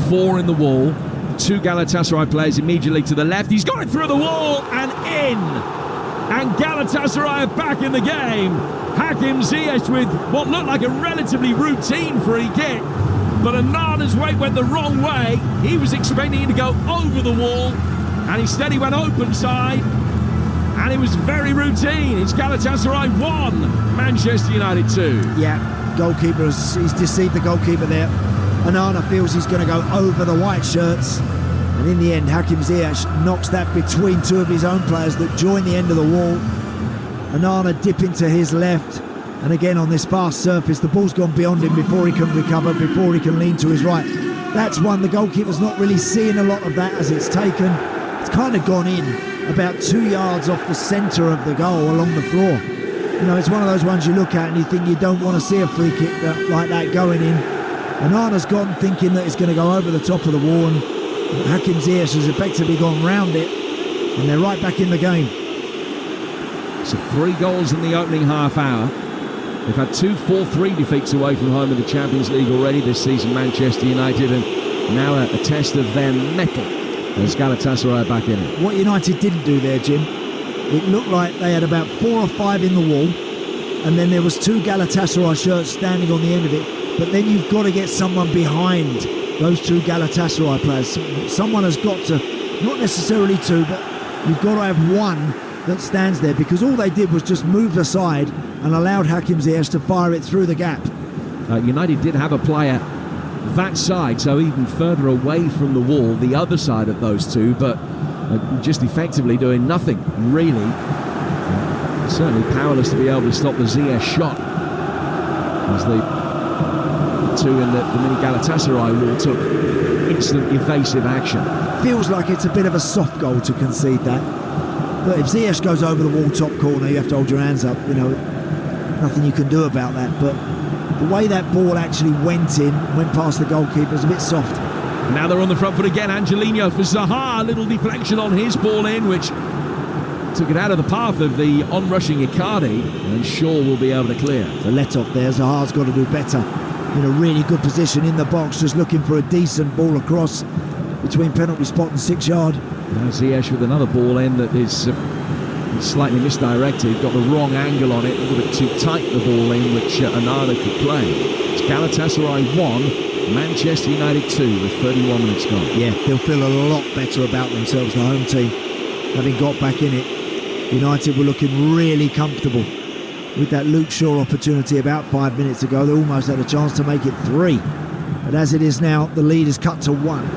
4 in the wall. 2 Galatasaray players immediately to the left. He's got it through the wall and in. And Galatasaray are back in the game. Hakim Ziyech with what looked like a relatively routine free kick. But Onana's weight went the wrong way. He was expecting it to go over the wall, and instead he went open side. And it was very routine. It's Galatasaray 1, Manchester United 2. Yeah, goalkeeper, he's deceived the goalkeeper there. Onana feels he's going to go over the white shirts. And in the end, Hakim Ziyech knocks that between 2 of his own players that join the end of the wall. Onana dipping to his left. And again, on this fast surface, the ball's gone beyond him before he can recover, before he can lean to his right. That's one the goalkeeper's not really seeing a lot of that as it's taken. It's kind of gone in about 2 yards off the centre of the goal along the floor. You know, it's one of those ones you look at and you think you don't want to see a free kick like that going in. And Arna's gone thinking that it's going to go over the top of the wall, and Hakim Ziyech has effectively gone round it, and they're right back in the game. So 3 goals in the opening half hour. They've had 2 4-3 defeats away from home in the Champions League already this season, Manchester United, and now a test of their mettle as Galatasaray back in it. What United didn't do there, Jim, it looked like they had about 4 or 5 in the wall, and then there was 2 Galatasaray shirts standing on the end of it, but then you've got to get someone behind those 2 Galatasaray players. Someone has got to, not necessarily 2, but you've got to have one that stands there, because all they did was just move aside and allowed Hakim Ziyech to fire it through the gap. United did have a player that side, so even further away from the wall, the other side of those 2, but just effectively doing nothing, really. Certainly powerless to be able to stop the Ziyech shot, as the 2 in the mini Galatasaray wall took instant evasive action. Feels like it's a bit of a soft goal to concede that. But if Ziyech goes over the wall top corner, you have to hold your hands up. You know, nothing you can do about that. But the way that ball actually went past the goalkeeper, is a bit soft. Now they're on the front foot again. Angelino for Zaha. Little deflection on his ball in, which took it out of the path of the onrushing Icardi, and Shaw will be able to clear. The let off there. Zaha's got to do better. In a really good position in the box, just looking for a decent ball across between penalty spot and 6 yard. Now Ziyech with another ball in that is slightly misdirected, got the wrong angle on it, a little bit too tight the ball in, which Onana could play. It's Galatasaray 1, Manchester United 2 with 31 minutes gone. Yeah, they'll feel a lot better about themselves, the home team, having got back in it. United were looking really comfortable. With that Luke Shaw opportunity about 5 minutes ago, they almost had a chance to make it 3. But as it is now, the lead is cut to 1.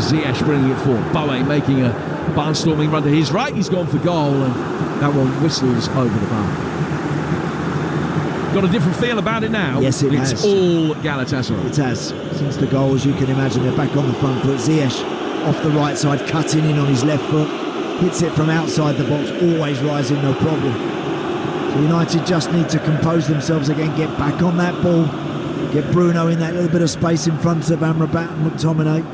Ziyech bringing it forward. Boe making a barnstorming run to his right. He's gone for goal, and that one whistles over the bar. Got a different feel about it now. Yes, it has. It's all Galatasaray. It has. Since the goal, as you can imagine, they're back on the front foot. Ziyech off the right side, cutting in on his left foot. Hits it from outside the box, always rising, no problem. So United just need to compose themselves again, get back on that ball, get Bruno in that little bit of space in front of Amrabat and McTominay.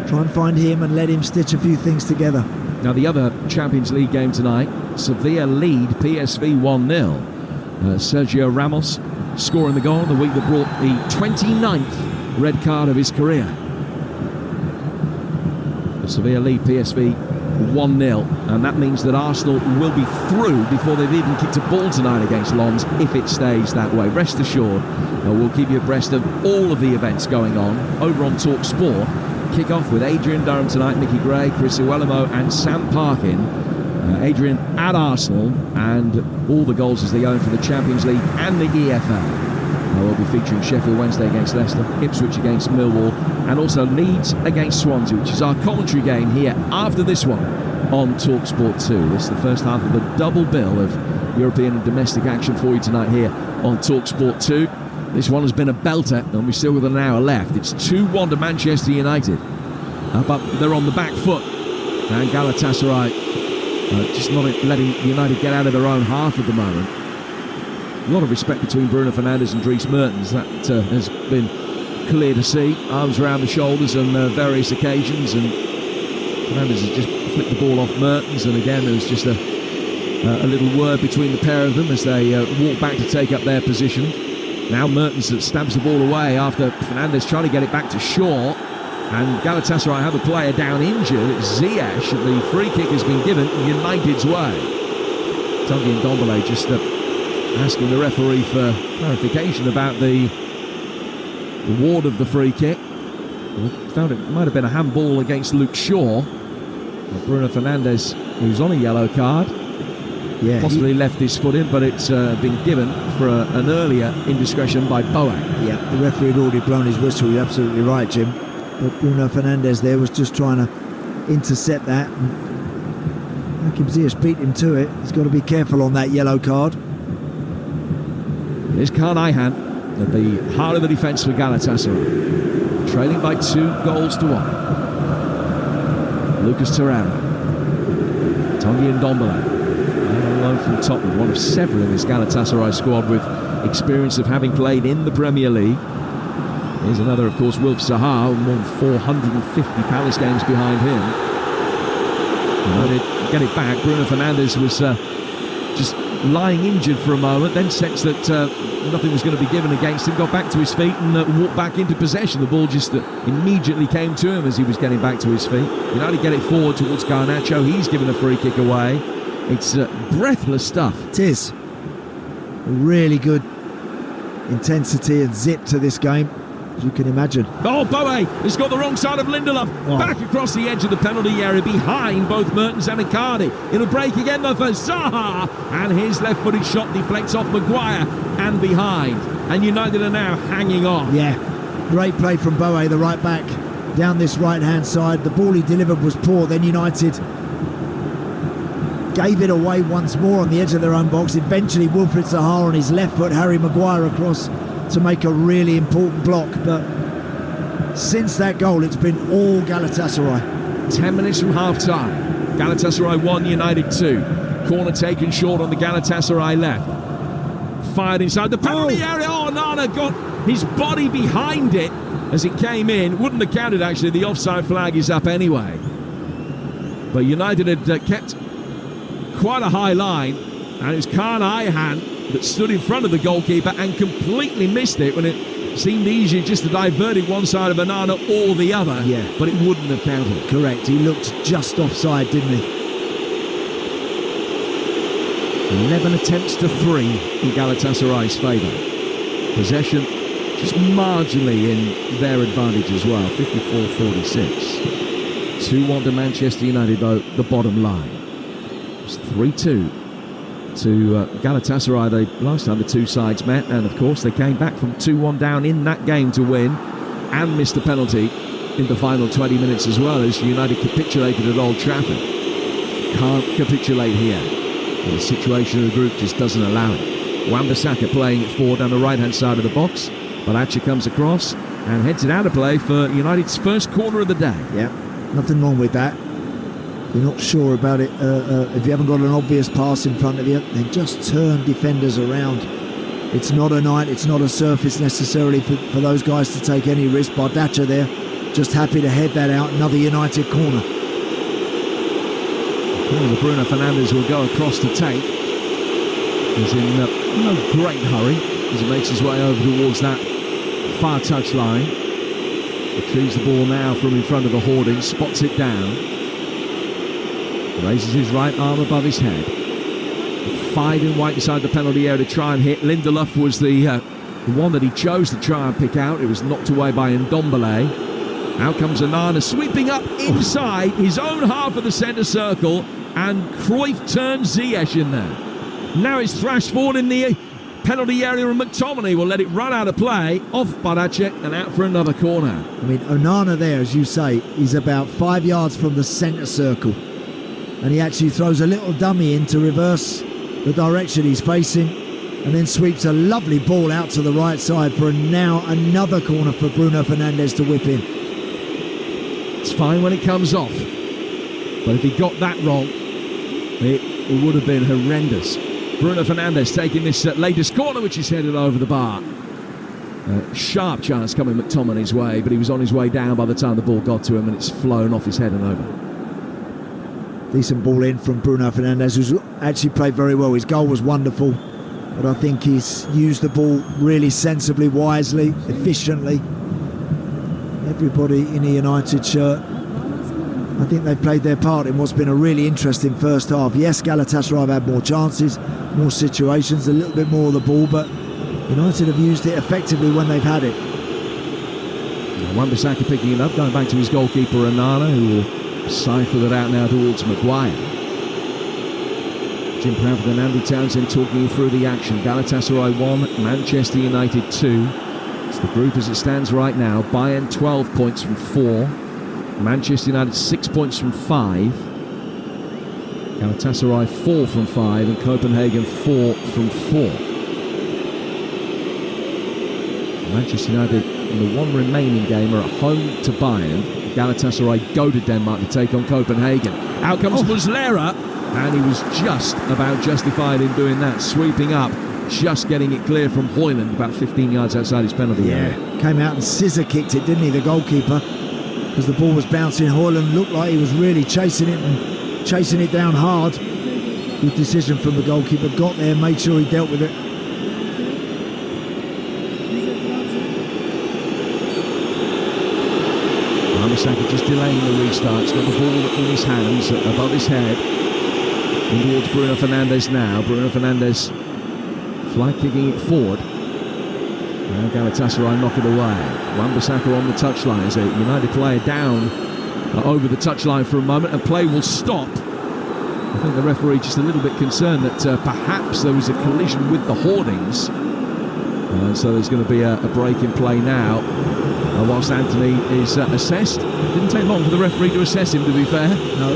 Try and find him and let him stitch a few things together. Now the other Champions League game tonight, Sevilla lead PSV 1-0. Sergio Ramos scoring the goal in the week that brought the 29th red card of his career. Sevilla lead PSV 1-0, and that means that Arsenal will be through before they've even kicked a ball tonight against Lens, if it stays that way. Rest assured, we'll keep you abreast of all of the events going on over on Talksport. Kick off with Adrian Durham tonight, Mickey Gray, Chris Iwelumo and Sam Parkin. Adrian at Arsenal, and all the goals as they own for the Champions League and the EFL. We'll be featuring Sheffield Wednesday against Leicester, Ipswich against Millwall, and also Leeds against Swansea, which is our commentary game here after this one on Talksport 2. This is the first half of a double bill of European and domestic action for you tonight here on Talksport 2. This one has been a belter, and we've still got an hour left. It's 2-1 to Manchester United, but they're on the back foot, and Galatasaray just not letting United get out of their own half at the moment. A lot of respect between Bruno Fernandes and Dries Mertens. That has been clear to see. Arms around the shoulders on various occasions, and Fernandes has just flicked the ball off Mertens, and again there was just a little word between the pair of them as they walk back to take up their position. Now Mertens stabs the ball away after Fernandes trying to get it back to Shaw, and Galatasaray have a player down injured. It's Ziyech. The free kick has been given United's way. Tanguy Ndombele just asking the referee for clarification about the award of the free kick. Found it might have been a handball against Luke Shaw. Bruno Fernandes, who's on a yellow card, possibly left his foot in, but it's been given for an earlier indiscretion by Boe. Yeah, the referee had already blown his whistle. You're absolutely right, Jim. But Bruno Fernandes there was just trying to intercept that. Hakim Ziyech beat him to it. He's got to be careful on that yellow card. Here's Kaan Ayhan at the heart of the defence for Galatasaray. Trailing by 2-1. Lucas Torreira. Tanguy Ndombele. Alone from Tottenham, one of several in this Galatasaray squad with experience of having played in the Premier League. Here's another, of course, Wilf Zaha, more than 450 Palace games behind him. United get it back. Bruno Fernandes was just lying injured for a moment, then sensed that nothing was going to be given against him, got back to his feet and walked back into possession. The ball just immediately came to him as he was getting back to his feet. United get it forward towards Garnacho. He's given a free kick away. It's breathless stuff. It is. Really good intensity and zip to this game, as you can imagine. Oh, Boe has got the wrong side of Lindelof. Back across the edge of the penalty area behind both Mertens and Icardi. It'll break again though for Zaha. And his left-footed shot deflects off Maguire and behind. And United are now hanging on. Yeah, great play from Boe, the right back, down this right-hand side. The ball he delivered was poor. Then United gave it away once more on the edge of their own box. Eventually Wilfried Zaha on his left foot, Harry Maguire across to make a really important block. But since that goal, it's been all Galatasaray. 10 minutes from half-time. Galatasaray 1, United 2. Corner taken short on the Galatasaray left. Fired inside the penalty area. Oh, Nana got his body behind it as it came in. Wouldn't have counted, actually. The offside flag is up anyway. But United had kept quite a high line, and it was Kaan Ayhan that stood in front of the goalkeeper and completely missed it when it seemed easier just to divert it one side of Onana or the other. Yeah, but it wouldn't have counted. Correct, he looked just offside, didn't he? 11 attempts to 3 in Galatasaray's favour. Possession just marginally in their advantage as well, 54-46. 2-1 to Manchester United though, the bottom line. It's 3-2 to Galatasaray. They last time the two sides met, and of course they came back from 2-1 down in that game to win and missed a penalty in the final 20 minutes as well, as United capitulated at Old Trafford. Can't capitulate here. The situation of the group just doesn't allow it. Wan-Bissaka playing it forward down the right-hand side of the box. Balacha comes across and heads it out of play for United's first corner of the day. Yeah, nothing wrong with that. If you're not sure about it, if you haven't got an obvious pass in front of you, then just turn defenders around. It's not a night, it's not a surface necessarily for those guys to take any risk. Balacha there, just happy to head that out. Another United corner. Bruno Fernandes will go across to take. He's in no great hurry as he makes his way over towards that far touch line. Retrieves the ball now from in front of the hoarding, spots it down. Raises his right arm above his head. 5 in white inside the penalty area to try and hit. Lindelof was the one that he chose to try and pick out. It was knocked away by Ndombele. Out comes Onana, sweeping up inside his own half of the centre circle, and Cruyff turns Ziyech in there. Now it's thrashed forward in the penalty area, and McTominay will let it run out of play, off Balacha and out for another corner. I mean, Onana there, as you say, is about 5 yards from the centre circle, and he actually throws a little dummy in to reverse the direction he's facing, and then sweeps a lovely ball out to the right side for now another corner for Bruno Fernandes to whip in. It's fine when it comes off, but if he got that wrong, it would have been horrendous. Bruno Fernandes taking this latest corner, which is headed over the bar. Sharp chance coming McTominay's way, but he was on his way down by the time the ball got to him, and it's flown off his head and over. Decent ball in from Bruno Fernandes, who's actually played very well. His goal was wonderful, but I think he's used the ball really sensibly, wisely, efficiently. Everybody in a United shirt, I think they've played their part in what's been a really interesting first half. Yes, Galatasaray have had more chances, more situations, a little bit more of the ball, but United have used it effectively when they've had it. Wan-Bissaka picking it up, going back to his goalkeeper Onana, who will siphon it out now towards Maguire. Jim Pravda and Andy Townsend talking you through the action. Galatasaray 1, Manchester United 2. It's the group as it stands right now. Bayern 12 points from 4. Manchester United 6 points from 5. Galatasaray 4 from 5, and Copenhagen 4 from 4. Manchester United in the one remaining game are at home to Bayern. Galatasaray go to Denmark to take on Copenhagen. Out comes Muslera, and he was just about justified in doing that, sweeping up, just getting it clear from Højlund about 15 yards outside his penalty area. Came out and scissor kicked it, didn't he, the goalkeeper? Because the ball was bouncing. Højlund looked like he was really chasing it and chasing it down hard. Good decision from the goalkeeper. Got there, made sure he dealt with it. Wan-Bissaka just delaying the restart. He's got the ball in his hands, above his head. In towards Bruno Fernandes now. Bruno Fernandes fly kicking it forward. Now Galatasaray knock it away. Wan-Bissaka on the touchline. As a United player down over the touchline for a moment, and play will stop. I think the referee just a little bit concerned that perhaps there was a collision with the hoardings. So there's going to be a break in play now. Whilst Anthony is assessed. Didn't take long for the referee to assess him, to be fair. No.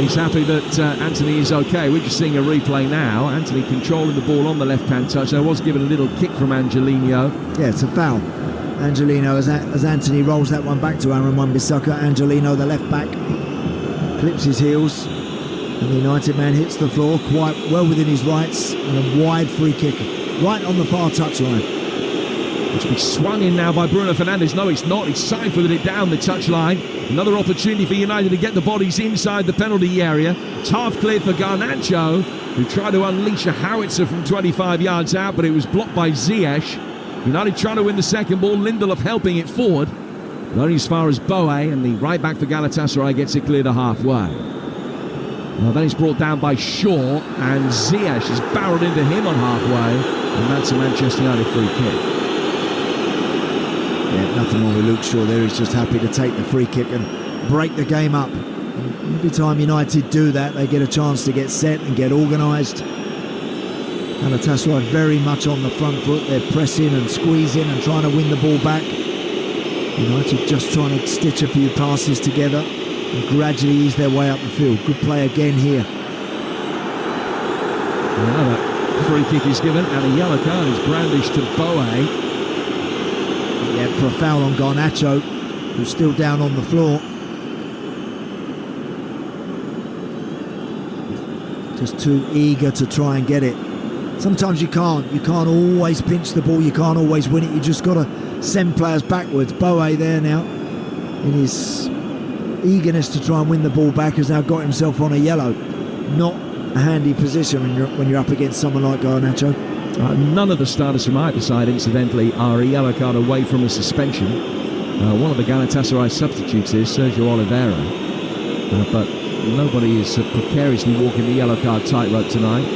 He's happy that Anthony is okay. We're just seeing a replay now. Anthony controlling the ball on the left-hand touch. There was given a little kick from Angelino. Yeah, it's a foul. Angelino, as Anthony rolls that one back to Aaron Wan-Bissaka, Angelino, the left-back, clips his heels, and the United man hits the floor quite well within his rights, and a wide free kick right on the far touchline. Which will be swung in now by Bruno Fernandes. No, it's not. He's siphoned it down the touchline. Another opportunity for United to get the bodies inside the penalty area. It's half clear for Garnacho, who tried to unleash a howitzer from 25 yards out, but it was blocked by Ziyech. United trying to win the second ball. Lindelof helping it forward, but only as far as Boe, and the right back for Galatasaray gets it clear to halfway. Well, then it's brought down by Shaw, and Ziyech has barreled into him on halfway, and that's a Manchester United free kick. Yeah, nothing wrong with Luke Shaw there. He's just happy to take the free kick and break the game up. And every time United do that, they get a chance to get set and get organised. Galatasaray very much on the front foot. They're pressing and squeezing and trying to win the ball back. United just trying to stitch a few passes together and gradually ease their way up the field. Good play again here. Another free kick is given, and a yellow card is brandished to Boe. Yeah, for a foul on Garnacho, who's still down on the floor. Just too eager to try and get it. Sometimes you can't always pinch the ball, you can't always win it, you just got to send players backwards. Boe there now, in his eagerness to try and win the ball back, has now got himself on a yellow. Not a handy position when you're up against someone like Garnacho. None of the starters from either side, incidentally, are a yellow card away from a suspension. One of the Galatasaray substitutes is Sergio Oliveira, but nobody is precariously walking the yellow card tightrope tonight.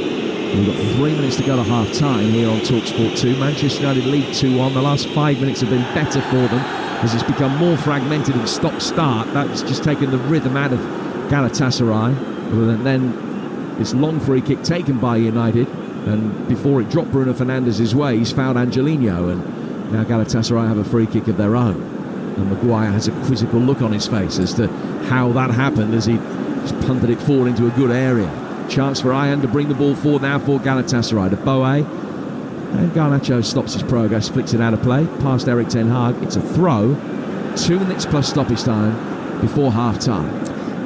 We've got 3 minutes to go to half-time here on Talksport 2. Manchester United lead 2-1. The last 5 minutes have been better for them as it's become more fragmented and stop-start. That's just taken the rhythm out of Galatasaray. And then this long free kick taken by United, and before it dropped Bruno Fernandes' way, he's fouled Angelino, and now Galatasaray have a free kick of their own. And Maguire has a quizzical look on his face as to how that happened as he just punted it forward into a good area. Chance for Ayan to bring the ball forward now for Galatasaray to Boe, and Garnacho stops his progress, flicks it out of play past Erik ten Hag. It's a throw. 2 minutes plus stoppage time before half-time.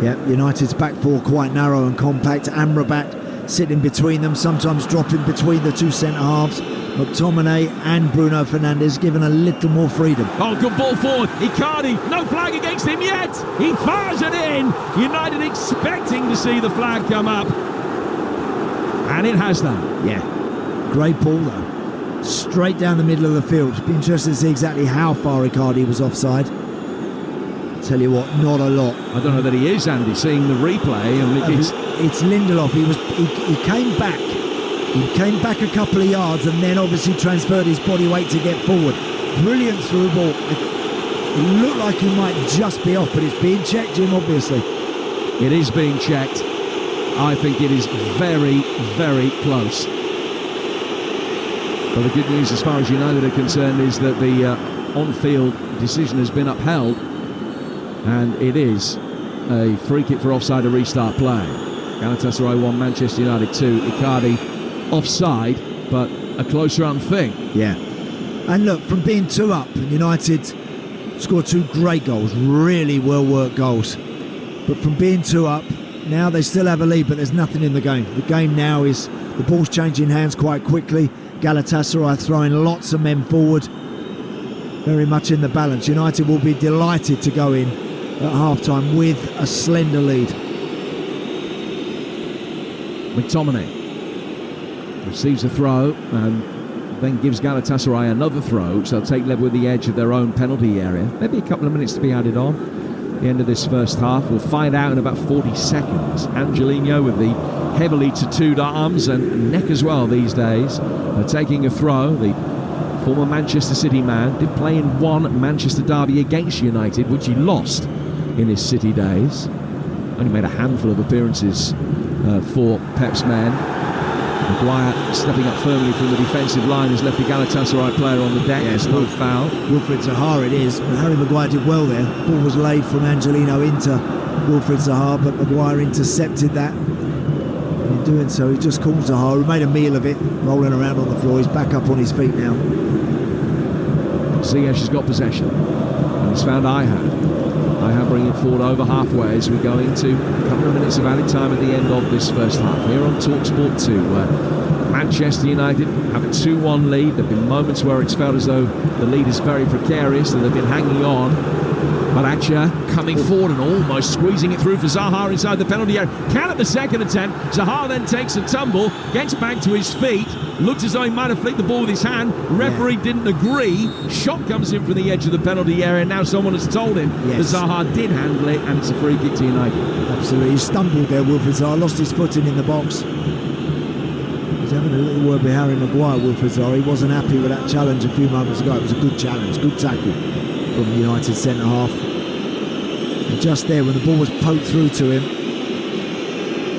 Yeah, United's back four quite narrow and compact. Amrabat sitting between them, sometimes dropping between the two centre-halves. McTominay and Bruno Fernandes given a little more freedom. Oh, good ball forward. Icardi, no flag against him yet. He fires it in. United expecting to see the flag come up. And it has done. Yeah, great ball though. Straight down the middle of the field. Be interested to see exactly how far Icardi was offside. Tell you what, not a lot. I don't know that he is, Andy, seeing the replay. It's Lindelof. He came back. He came back a couple of yards and then obviously transferred his body weight to get forward. Brilliant through ball. It looked like he might just be off, but it's being checked, Jim, obviously. It is being checked. I think it is very, very close. But the good news as far as United are concerned is that the on-field decision has been upheld, and it is a free kick for offside to restart play. Galatasaray 1, Manchester United 2. Icardi offside, but a close run thing. Yeah. And look, from being 2 up, United scored 2 great goals, really well-worked goals. But from being 2 up, now they still have a lead, but there's nothing in the game. The game now is, the ball's changing hands quite quickly. Galatasaray throwing lots of men forward, very much in the balance. United will be delighted to go in at half-time with a slender lead. McTominay receives a throw and then gives Galatasaray another throw, so they'll take level with the edge of their own penalty area. Maybe a couple of minutes to be added on. The end of this first half, we'll find out in about 40 seconds. Angelino with the heavily tattooed arms and neck as well these days, taking a throw. The former Manchester City man did play in one Manchester derby against United, which he lost in his City days. Only made a handful of appearances for Pep's men. Maguire stepping up firmly from the defensive line has left the Galatasaray player on the deck. Yes, no foul. Wilfried Zaha it is, but Harry Maguire did well there. Ball was laid from Angelino into Wilfried Zaha, but Maguire intercepted that. And in doing so, he just called Zaha, who made a meal of it, rolling around on the floor. He's back up on his feet now. Ziyech has got possession, and he's found Ihad. Ihad bringing it forward over halfway as we go into a couple of minutes of added time at the end of this first half. Here on Talksport 2, where Manchester United have a 2-1 lead. There have been moments where it's felt as though the lead is very precarious and they've been hanging on. Maracha coming forward and almost squeezing it through for Zaha inside the penalty area. Can at the second attempt. Zaha then takes a tumble, gets back to his feet, looks as though he might have flicked the ball with his hand. Referee didn't agree. Shot comes in from the edge of the penalty area. Now someone has told him that Zaha did handle it, and it's a free kick to United. Absolutely. He stumbled there, Wilfried Zaha, lost his footing in the box. He's having a little word with Harry Maguire, Wilfried Zaha. He wasn't happy with that challenge a few moments ago. It was a good challenge, good tackle from the United centre half. And just there, when the ball was poked through to him,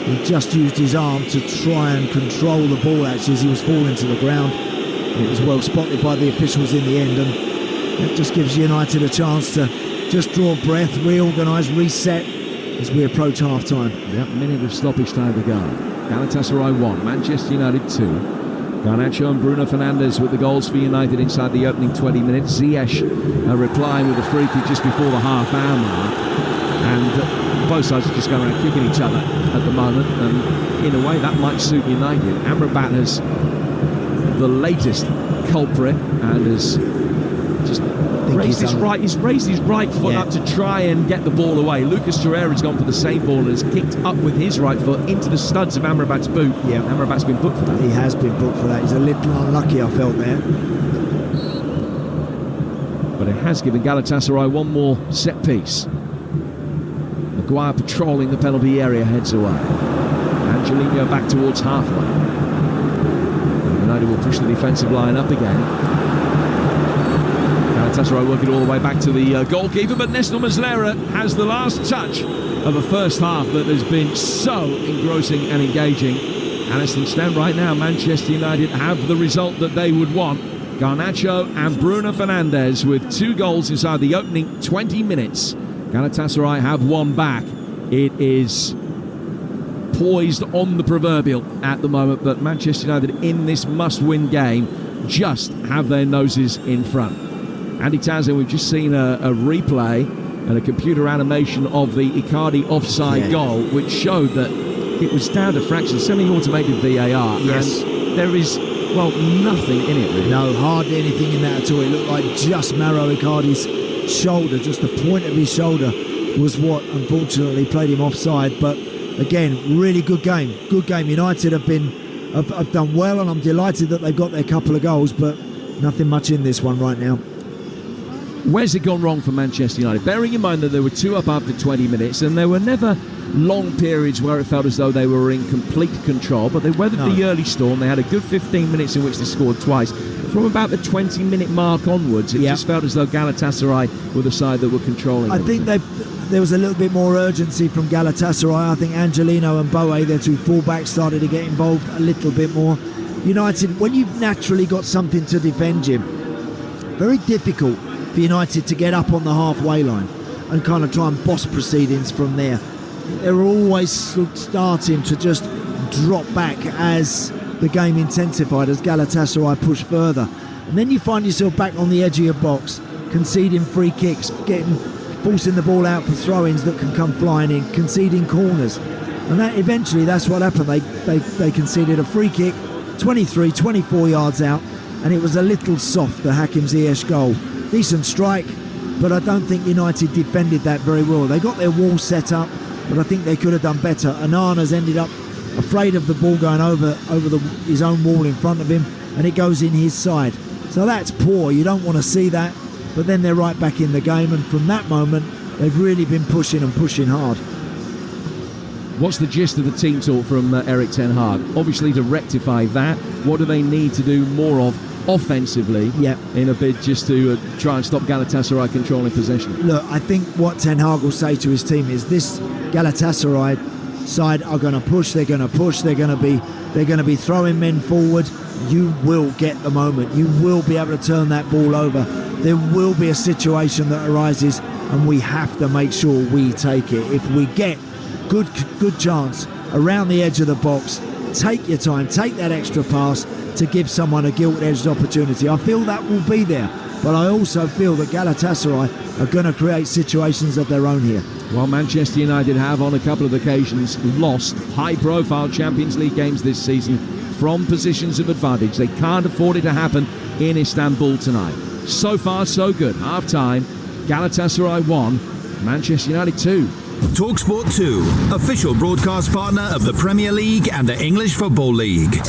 he just used his arm to try and control the ball actually as he was falling to the ground. It was well spotted by the officials in the end, and it just gives United a chance to just draw breath, reorganise, reset as we approach half-time. Yep, minute of stoppage time to go. Galatasaray 1, Manchester United 2. Garnacho and Bruno Fernandes with the goals for United inside the opening 20 minutes. Ziyech replying with a free kick just before the half-hour mark. And both sides are just going around kicking each other at the moment. And in a way, that might suit United. Amrabat has the latest culprit and has just raised his right foot up to try and get the ball away. Lucas Torreira's gone for the same ball and has kicked up with his right foot into the studs of Amrabat's boot. Yeah, Amrabat's been booked for that. He has been booked for that. He's a little unlucky, I felt there. But it has given Galatasaray one more set piece. Maguire patrolling the penalty area, heads away. Angelino back towards halfway. United will push the defensive line up again. Galatasaray working all the way back to the goalkeeper, but Nestor Muslera has the last touch of a first half that has been so engrossing and engaging. And as things stand right now, Manchester United have the result that they would want. Garnacho and Bruno Fernandes with 2 goals inside the opening 20 minutes. Galatasaray have one back. It is poised on the proverbial at the moment, but Manchester United in this must-win game just have their noses in front. Andy Townsend, we've just seen a replay and a computer animation of the Icardi offside goal, which showed that it was down to fraction, semi-automated VAR. Yes. And there is, well, nothing in it, really. No, hardly anything in that at all. It looked like just Mauro Icardi's shoulder, just the point of his shoulder was what unfortunately played him offside. But again, really good game. Good game. United have done well, and I'm delighted that they've got their couple of goals, but nothing much in this one right now. Where's it gone wrong for Manchester United? Bearing in mind that they were 2 up after 20 minutes, and there were never long periods where it felt as though they were in complete control, but they weathered the early storm. They had a good 15 minutes in which they scored twice. From about the 20-minute mark onwards, it just felt as though Galatasaray were the side that were controlling. I think there was a little bit more urgency from Galatasaray. I think Angelino and Boe, their 2 fullbacks, started to get involved a little bit more. United, when you've naturally got something to defend, Jim, very difficult for United to get up on the halfway line and kind of try and boss proceedings from there. They were always starting to just drop back as the game intensified, as Galatasaray pushed further. And then you find yourself back on the edge of your box, conceding free kicks, forcing the ball out for throw-ins that can come flying in, conceding corners. And eventually that's what happened. They conceded a free kick 23, 24 yards out, and it was a little soft, the Hakim Ziyech goal. Decent strike, but I don't think United defended that very well. They got their wall set up, but I think they could have done better. Anana's ended up afraid of the ball going over his own wall in front of him, and it goes in his side. So that's poor. You don't want to see that, but then they're right back in the game, and from that moment they've really been pushing hard. What's the gist of the team talk from Erik ten Hag? Obviously, to rectify that, what do they need to do more of offensively in a bid just to try and stop Galatasaray controlling possession? Look, I think what Ten Hag will say to his team is this: Galatasaray side are going to push. They're going to be throwing men forward. You will get the moment. You will be able to turn that ball over. There will be a situation that arises, and we have to make sure we take it. If we get good chance around the edge of the box, take your time, take that extra pass to give someone a gilt-edged opportunity. I feel that will be there, but I also feel that Galatasaray are going to create situations of their own here. Well, Manchester United have on a couple of occasions lost high-profile Champions League games this season from positions of advantage. They can't afford it to happen in Istanbul tonight. So far, so good. Half-time, Galatasaray 1, Manchester United 2. Talksport 2, official broadcast partner of the Premier League and the English Football League.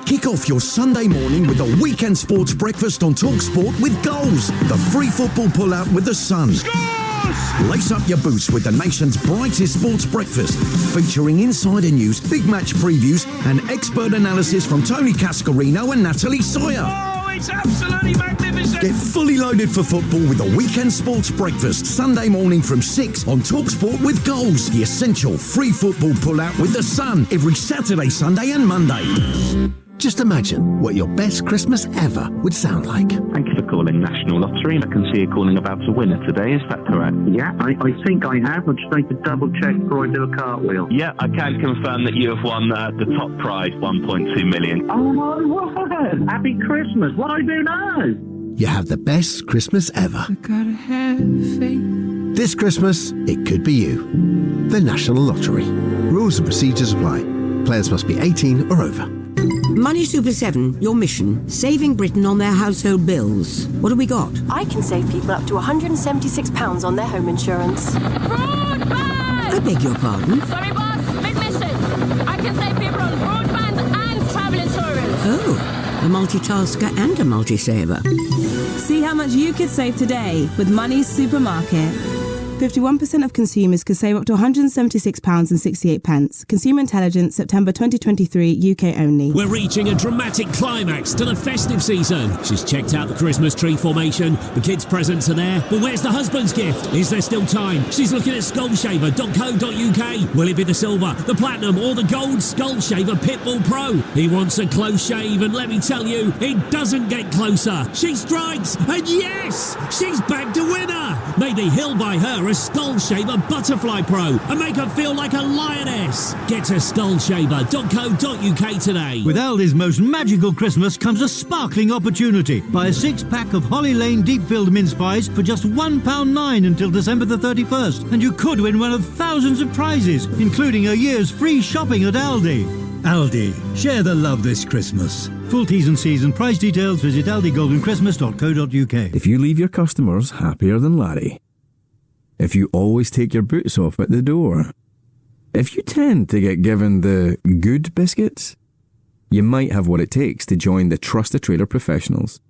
Kick off your Sunday morning with a weekend sports breakfast on Talksport with goals. The free football pull-out with the Sun. Scores! Lace up your boots with the nation's brightest sports breakfast, featuring insider news, big match previews, and expert analysis from Tony Cascarino and Natalie Sawyer. Oh, it's absolutely magnificent! Get fully loaded for football with a weekend sports breakfast, Sunday morning from 6 on Talksport with goals. The essential free football pull-out with the Sun every Saturday, Sunday and Monday. Just imagine what your best Christmas ever would sound like. Thank you for calling National Lottery. I can see you're calling about a winner today. Is that correct? Yeah, I think I have. I just need to double check before I do a cartwheel. Yeah, I can confirm that you have won the top prize, 1.2 million. Oh my word! Happy Christmas! What do I do now? You have the best Christmas ever. This Christmas, it could be you. The National Lottery. Rules and procedures apply. Players must be 18 or over. Money Super 7, your mission, saving Britain on their household bills. What have we got? I can save people up to £176 on their home insurance. Broadband! I beg your pardon? Sorry, boss, big mission. I can save people on broadband and travel insurance. Oh, a multitasker and a multi-saver. See how much you could save today with Money's Supermarket. 51% of consumers could save up to £176.68. Consumer Intelligence, September 2023, UK only. We're reaching a dramatic climax to the festive season. She's checked out the Christmas tree formation. The kids' presents are there. But where's the husband's gift? Is there still time? She's looking at skullshaver.co.uk. Will it be the silver, the platinum, or the gold Skullshaver Pitbull Pro? He wants a close shave, and let me tell you, it doesn't get closer. She strikes, and yes, she's bagged a winner. Maybe he'll buy her a Skullshaver Butterfly Pro and make her feel like a lioness. Get to skullshaver.co.uk today. With Aldi's most magical Christmas comes a sparkling opportunity. Buy a 6-pack of Holly Lane deep-filled mince pies for just £1.09 until December the 31st. And you could win one of thousands of prizes, including a year's free shopping at Aldi. Aldi. Share the love this Christmas. Full T's and C's and price details visit aldigoldenchristmas.co.uk. If you leave your customers happier than Larry. If you always take your boots off at the door. If you tend to get given the good biscuits, you might have what it takes to join the Trust-A-Trader professionals.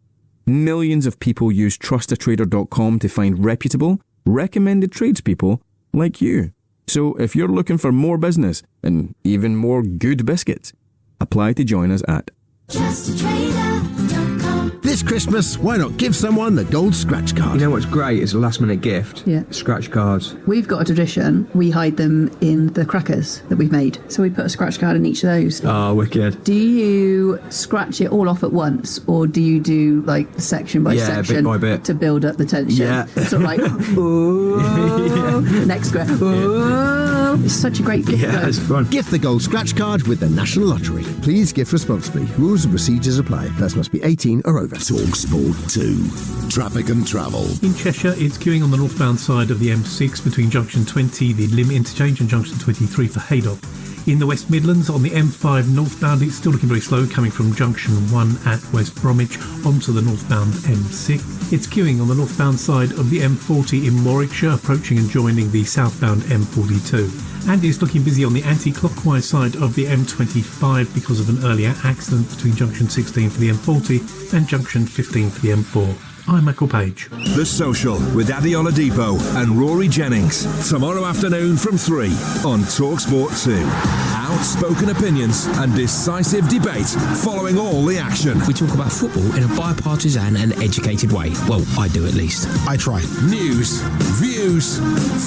Millions of people use trustatrader.com to find reputable, recommended tradespeople like you. So if you're looking for more business and even more good biscuits, apply to join us at trustatrader.com. This Christmas, why not give someone the gold scratch card? You know what's great is a last minute gift? Yeah. Scratch cards. We've got a tradition. We hide them in the crackers that we've made. So we put a scratch card in each of those. Oh, wicked. Do you scratch it all off at once, or do you do like section by section bit by bit to build up the tension? Yeah. Sort of like, ooh, next square, ooh. It's such a great gift. Yeah, it's fun. Gift the gold scratch card with the National Lottery. Please gift responsibly. Rules and procedures apply. Players must be 18 or over. Talksport 2. Traffic and travel. In Cheshire, it's queuing on the northbound side of the M6 between junction 20, the Lim interchange, and junction 23 for Haydock. In the West Midlands, on the M5 northbound, it's still looking very slow coming from junction 1 at West Bromwich onto the northbound M6. It's queuing on the northbound side of the M40 in Warwickshire, approaching and joining the southbound M42. And it's looking busy on the anti-clockwise side of the M25 because of an earlier accident between junction 16 for the M40 and junction 15 for the M4. I'm Michael Page. The Social with Adiola Depot and Rory Jennings. Tomorrow afternoon from 3 on Talksport 2. Outspoken opinions and decisive debate following all the action. We talk about football in a bipartisan and educated way. Well, I do at least. I try. News, views,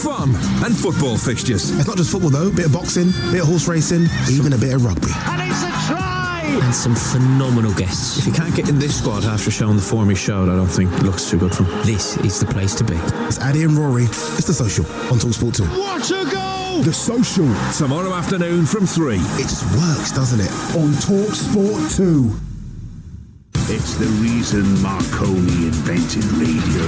fun and football fixtures. It's not just football though. Bit of boxing, bit of horse racing, even a bit of rugby. And it's a try! And some phenomenal guests. If you can't get in this squad after showing the form he showed, I don't think it looks too good for him. This is the place to be. It's Addy and Rory. It's The Social on Talksport 2. What a goal! The Social. Tomorrow afternoon from 3. It just works, doesn't it? On Talksport 2. It's the reason Marconi invented radio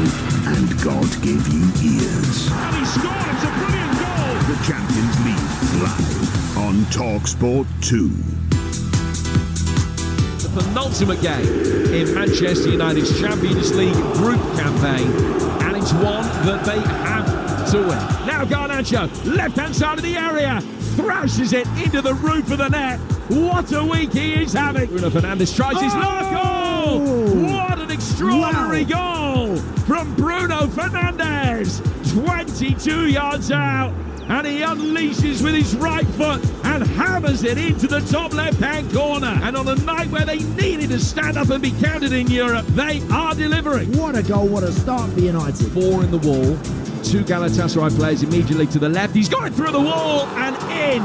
and God gave you ears. And he scored! It's a brilliant goal! The Champions League live on Talksport 2. The penultimate game in Manchester United's Champions League group campaign, and it's one that they have to win. Now Garnacho, left-hand side of the area, thrashes it into the roof of the net. What a week he is having. Bruno Fernandes tries his goal. What an extraordinary goal from Bruno Fernandes. 22 yards out, and he unleashes with his right foot and hammers it into the top left-hand corner. And on a night where they needed to stand up and be counted in Europe, they are delivering. What a goal, what a start for United. 4 in the wall, 2 Galatasaray players immediately to the left. He's got it through the wall and in.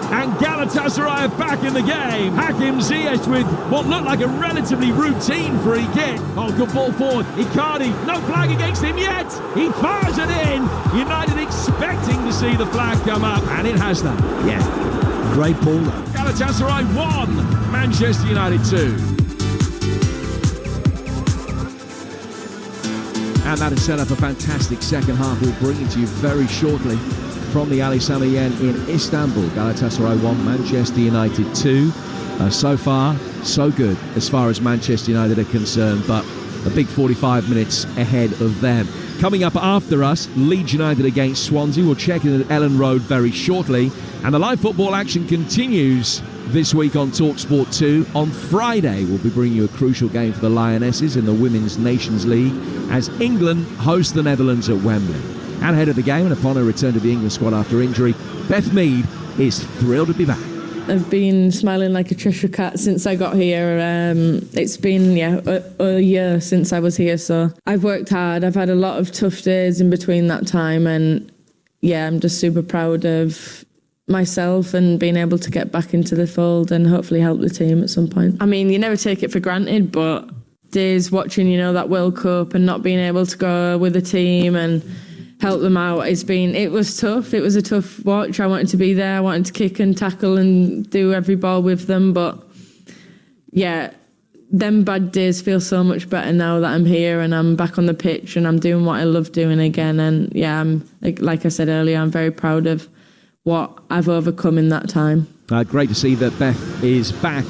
And Galatasaray are back in the game. Hakim Ziyech with what looked like a relatively routine free kick. Oh, good ball forward. Icardi, no flag against him yet. He fires it in. United expecting to see the flag come up, and it has done. Yeah, great ball. Galatasaray 1, Manchester United 2. And that has set up a fantastic second half. We'll bring it to you very shortly from the Ali Sami Yen in Istanbul. Galatasaray 1, Manchester United 2. So far, so good as far as Manchester United are concerned, but a big 45 minutes ahead of them. Coming up after us, Leeds United against Swansea. We'll check in at Ellen Road very shortly. And the live football action continues this week on Talksport 2. On Friday, we'll be bringing you a crucial game for the Lionesses in the Women's Nations League as England host the Netherlands at Wembley. And ahead of the game, and upon her return to the England squad after injury, Beth Mead is thrilled to be back. I've been smiling like a Cheshire cat since I got here. It's been a year since I was here, so I've worked hard. I've had a lot of tough days in between that time, and I'm just super proud of myself and being able to get back into the fold and hopefully help the team at some point. I mean, you never take it for granted, but days watching, that World Cup and not being able to go with the team and help them out, it was tough. It was a tough watch. I wanted to be there. I wanted to kick and tackle and do every ball with them. But them bad days feel so much better now that I'm here and I'm back on the pitch and I'm doing what I love doing again. And I'm, like I said earlier, I'm very proud of what I've overcome in that time. Great to see that Beth is back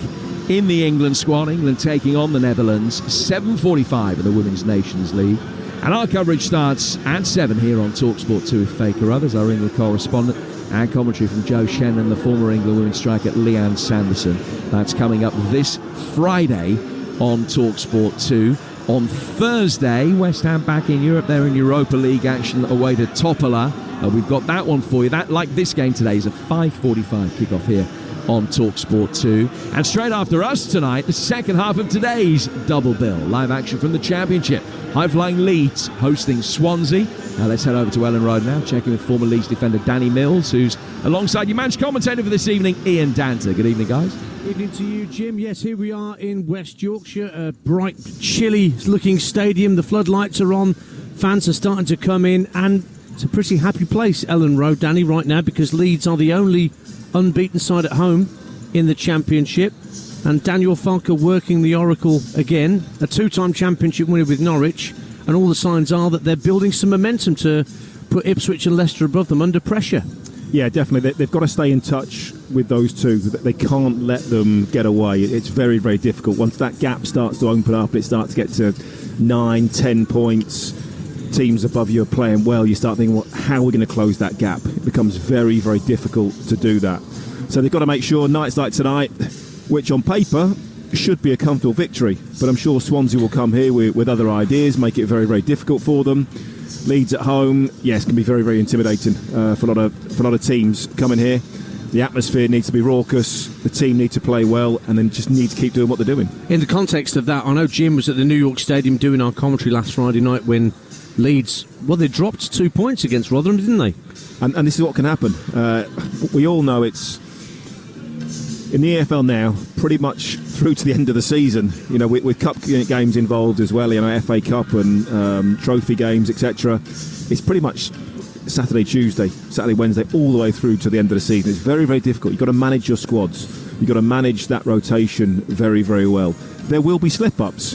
in the England squad. England taking on the Netherlands, 7:45 in the Women's Nations League. And our coverage starts at 7 here on Talksport 2 with Faye Carruthers, our England correspondent, and commentary from Joe Shen and the former England women's striker Leanne Sanderson. That's coming up this Friday on Talksport 2. On Thursday, West Ham back in Europe. They're in Europa League action away to Topola. We've got that one for you. That, like this game today, is a 5:45 kickoff here on Talksport 2. And straight after us tonight, the second half of today's double bill. Live action from the Championship. High-flying Leeds hosting Swansea. Now let's head over to Ellen Road now, checking with former Leeds defender Danny Mills, who's alongside your match commentator for this evening, Ian Danter. Good evening, guys. Evening to you, Jim. Yes, here we are in West Yorkshire, a bright, chilly-looking stadium. The floodlights are on, fans are starting to come in, and it's a pretty happy place, Ellen Road, Danny, right now, because Leeds are the only unbeaten side at home in the Championship. And Daniel Farke working the Oracle again, a two-time Championship winner with Norwich, and all the signs are that they're building some momentum to put Ipswich and Leicester above them under pressure. Yeah, definitely. They've got to stay in touch with those two. They can't let them get away. It's very, very difficult. Once that gap starts to open up, it starts to get to 9-10 points. Teams above you are playing well. You start thinking, well, how are we going to close that gap? It becomes very, very difficult to do that. So they've got to make sure nights like tonight, which on paper should be a comfortable victory, but I'm sure Swansea will come here with other ideas, make it very, very difficult for them. Leeds at home, yes, can be very, very intimidating for a lot of teams coming here. The atmosphere needs to be raucous, the team need to play well, and then just need to keep doing what they're doing. In the context of that, I know Jim was at the New York Stadium doing our commentary last Friday night when Leeds, well, they dropped 2 points against Rotherham, didn't they? And this is what can happen. We all know it's in the EFL now, pretty much through to the end of the season, you know, with cup games involved as well, you know, FA Cup and trophy games, etc. It's pretty much Saturday, Wednesday, all the way through to the end of the season. It's very, very difficult. You've got to manage your squads. You've got to manage that rotation very, very well. There will be slip-ups.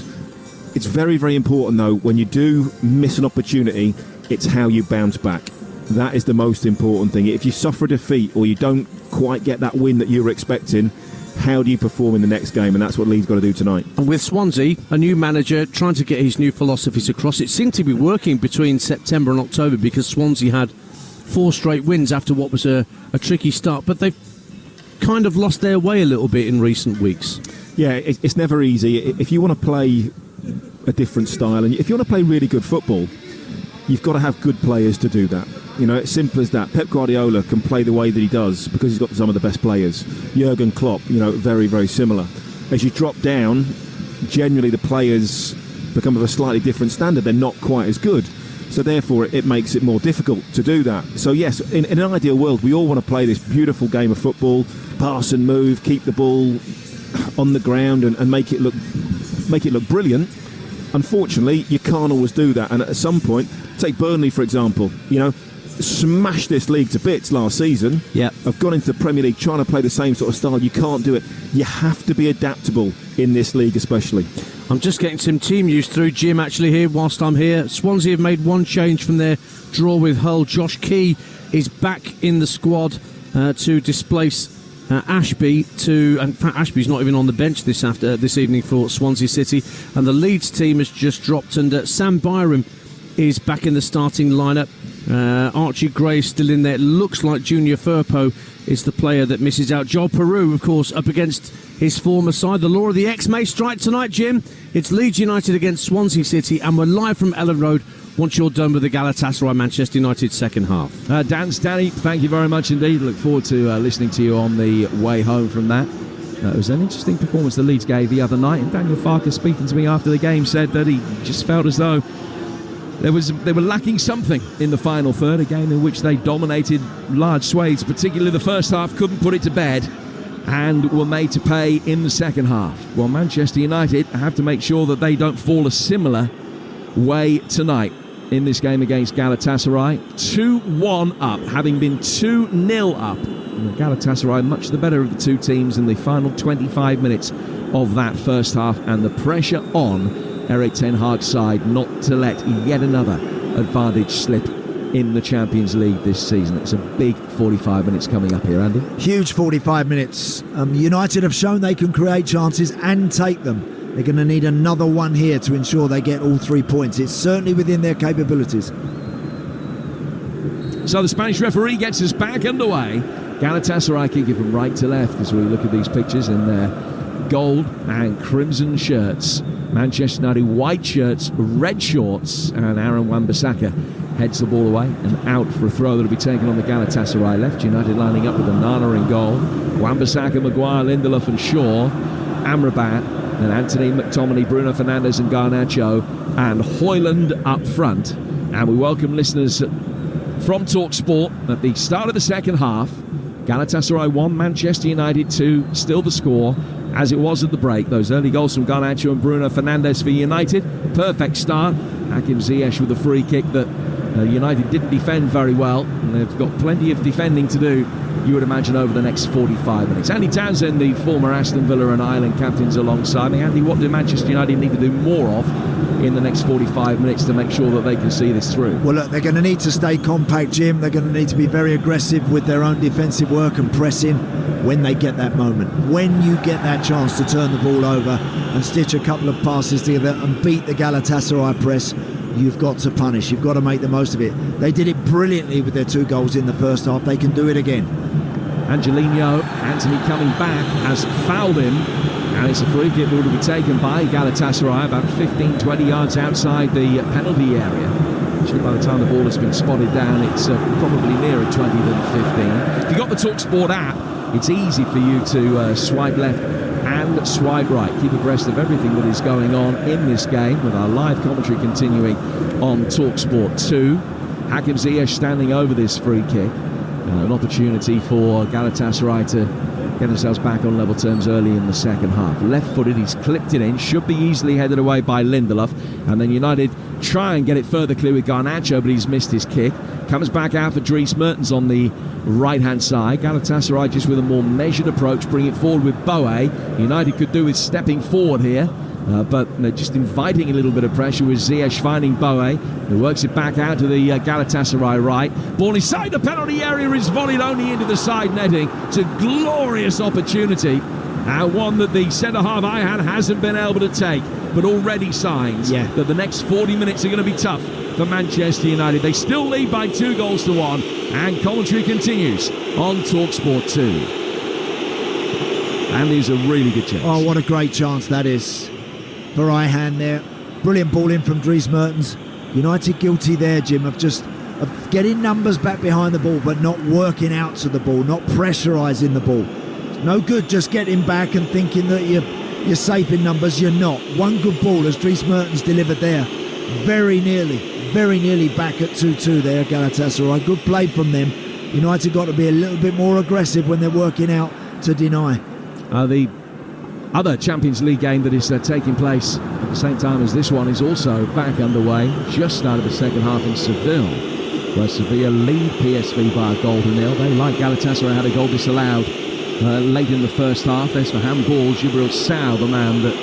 It's very, very important, though, when you do miss an opportunity, it's how you bounce back. That is the most important thing. If you suffer a defeat or you don't quite get that win that you were expecting, how do you perform in the next game? And that's what Leeds got to do tonight. And with Swansea, a new manager trying to get his new philosophies across. It seemed to be working between September and October because Swansea had 4 straight wins after what was a tricky start. But they've kind of lost their way a little bit in recent weeks. Yeah, it's never easy. If you want to play a different style and if you want to play really good football, you've got to have good players to do that. You know, it's simple as that. Pep Guardiola can play the way that he does because he's got some of the best players. Jurgen Klopp, you know, very, very similar. As you drop down, generally the players become of a slightly different standard. They're not quite as good. So therefore, it makes it more difficult to do that. So yes, in an ideal world, we all want to play this beautiful game of football, pass and move, keep the ball on the ground and make it look brilliant. Unfortunately, you can't always do that. And at some point, take Burnley, for example, you know, smashed this league to bits last season. Yeah, have gone into the Premier League trying to play the same sort of style. You can't do it. You have to be adaptable in this league, especially. I'm just getting some team news through. Jim, actually, here whilst I'm here. Swansea have made one change from their draw with Hull. Josh Key is back in the squad to displace Ashby. In fact, Ashby's not even on the bench this evening for Swansea City. And the Leeds team has just dropped, and Sam Byram is back in the starting lineup. Archie Gray still in there. Looks like Junior Firpo is the player that misses out. Joel Peru, of course, up against his former side. The law of the X may strike tonight, Jim. It's Leeds United against Swansea City, and we're live from Ellen Road once you're done with the Galatasaray Manchester United second half. Danny, thank you very much indeed. Look forward to listening to you on the way home from that. It was an interesting performance the Leeds gave the other night, and Daniel Farke, speaking to me after the game, said that he just felt as though they were lacking something in the final third, a game in which they dominated large swathes, particularly the first half, couldn't put it to bed, and were made to pay in the second half. Well, Manchester United have to make sure that they don't fall a similar way tonight in this game against Galatasaray. 2-1 up, having been 2-0 up. Galatasaray much the better of the two teams in the final 25 minutes of that first half, and the pressure on Erik ten Hag's side not to let yet another advantage slip in the Champions League this season. It's a big 45 minutes coming up here, Andy. Huge 45 minutes. United have shown they can create chances and take them. They're going to need another one here to ensure they get all 3 points. It's certainly within their capabilities. So the Spanish referee gets us back underway. Galatasaray kicking from right to left as we look at these pictures in their gold and crimson shirts. Manchester United white shirts, red shorts, and Aaron Wan-Bissaka heads the ball away and out for a throw that'll be taken on the Galatasaray left. United lining up with Onana in goal. Wan-Bissaka, Maguire, Lindelof and Shaw. Amrabat, and Anthony, McTominay, Bruno Fernandes and Garnacho, and Højlund up front. And we welcome listeners from Talksport at the start of the second half. Galatasaray 1, Manchester United 2, still the score as it was at the break. Those early goals from Garnacho and Bruno Fernandes for United. Perfect start. Hakim Ziyech with a free kick that United didn't defend very well, and they've got plenty of defending to do, you would imagine, over the next 45 minutes. Andy Townsend, the former Aston Villa and Ireland captains, alongside me. Andy, what do Manchester United need to do more of in the next 45 minutes to make sure that they can see this through? Well, look, they're going to need to stay compact, Jim. They're going to need to be very aggressive with their own defensive work and pressing when they get that moment. When you get that chance to turn the ball over and stitch a couple of passes together and beat the Galatasaray press, you've got to punish. You've got to make the most of it. They did it brilliantly with their 2 goals in the first half. They can do it again. Angelino, Anthony coming back, has fouled him, and it's a free kick that will be taken by Galatasaray about 15-20 yards outside the penalty area. Actually, by the time the ball has been spotted down, it's probably nearer 20 than 15. If you've got the Talksport app, it's easy for you to swipe left and swipe right. Keep abreast of everything that is going on in this game with our live commentary continuing on Talksport 2. Hakim Ziyech standing over this free kick. An opportunity for Galatasaray to get themselves back on level terms early in the second half. Left-footed, he's clipped it in, should be easily headed away by Lindelof, and then United try and get it further clear with Garnacho, but he's missed his kick. Comes back out for Dries Mertens on the right-hand side. Galatasaray just with a more measured approach, bring it forward with Boe. United could do with stepping forward here, but just inviting a little bit of pressure with Ziyech finding Boe, who works it back out to the Galatasaray right. Ball inside the penalty area is volleyed only into the side netting. It's a glorious opportunity, and one that the centre-half Ayhan hasn't been able to take, but already signs that the next 40 minutes are going to be tough for Manchester United. They still lead by 2 goals to 1, and commentary continues on Talksport 2. And there's a really good chance. Oh, what a great chance that is for Ayhan there. Brilliant ball in from Dries Mertens. United guilty there, Jim, of getting numbers back behind the ball, but not working out to the ball, not pressurising the ball. It's no good just getting back and thinking that you're safe in numbers. You're not. One good ball as Dries Mertens delivered there. Very nearly back at 2-2 there, Galatasaray. Good play from them. United got to be a little bit more aggressive when they're working out to deny. The other Champions League game that is taking place at the same time as this one is also back underway. Just started the second half in Seville, where Sevilla lead PSV by a goal to 0. They, like Galatasaray, had a goal disallowed late in the first half. As for handball, Jibril Sow, the man that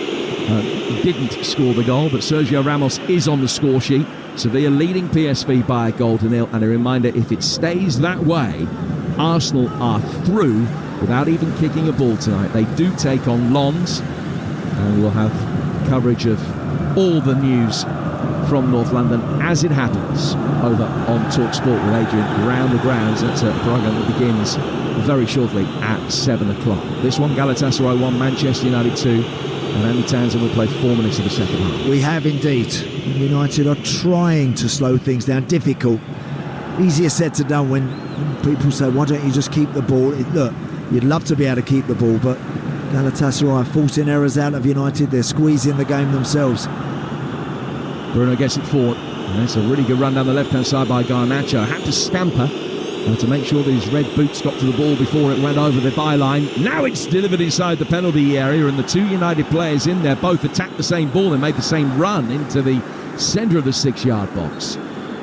didn't score the goal, but Sergio Ramos is on the score sheet. Sevilla leading PSV by a goal to 0, and a reminder, if it stays that way, Arsenal are through without even kicking a ball tonight. They do take on Lens, and we'll have coverage of all the news from North London as it happens over on Talksport with Adrian round the grounds. That's a programme that begins very shortly at 7 o'clock. This one, Galatasaray 1, Manchester United 2, and Andy Townsend will play 4 minutes of the second half. We have indeed. United are trying to slow things down. Difficult. Easier said to done when people say, why don't you just keep the ball? Look, you'd love to be able to keep the ball, but Galatasaray are forcing errors out of United. They're squeezing the game themselves. Bruno gets it forward. And that's a really good run down the left-hand side by Garnacho. Had to scamper to make sure that his red boots got to the ball before it went over the byline. Now it's delivered inside the penalty area, and the 2 United players in there both attacked the same ball and made the same run into the centre of the 6-yard box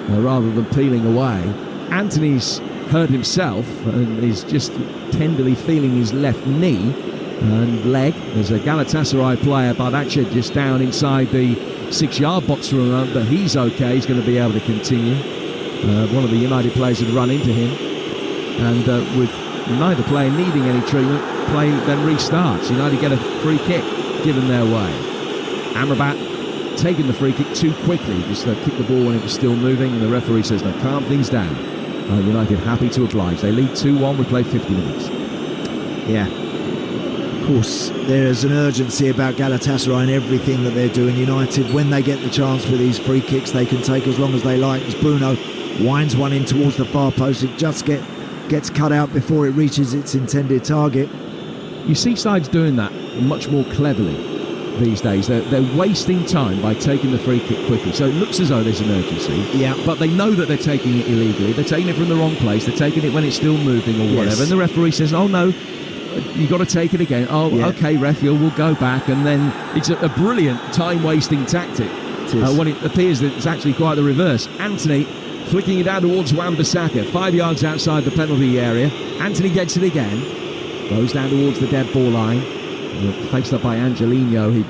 rather than peeling away. Anthony's hurt himself and is just tenderly feeling his left knee and leg. There's a Galatasaray player, Bardakcha, just down inside the 6-yard box for a run, but he's okay. He's going to be able to continue. One of the United players had run into him, and with neither player needing any treatment, play then restarts. United get a free kick given their way. Amrabat taking the free kick too quickly, just kicked the ball when it was still moving, and the referee says, no, calm things down. United happy to oblige. They lead 2-1, we play 50 minutes. Yeah. Of course, there's an urgency about Galatasaray and everything that they're doing. United, when they get the chance with these free kicks, they can take as long as they like. As Bruno winds one in towards the far post, it just gets cut out before it reaches its intended target. You see sides doing that much more cleverly these days. They're wasting time by taking the free kick quickly. So it looks as though there's an urgency. Yeah. But they know that they're taking it illegally. They're taking it from the wrong place. They're taking it when it's still moving or whatever. Yes. And the referee says, oh no, you've got to take it again. Oh, Yeah. okay, ref, we'll go back. And then it's a brilliant time-wasting tactic when it appears that it's actually quite the reverse. Anthony flicking it down towards Wan-Bissaka, 5 yards outside the penalty area. Anthony gets it again. Goes down towards the dead ball line. Faced up by Angelino. He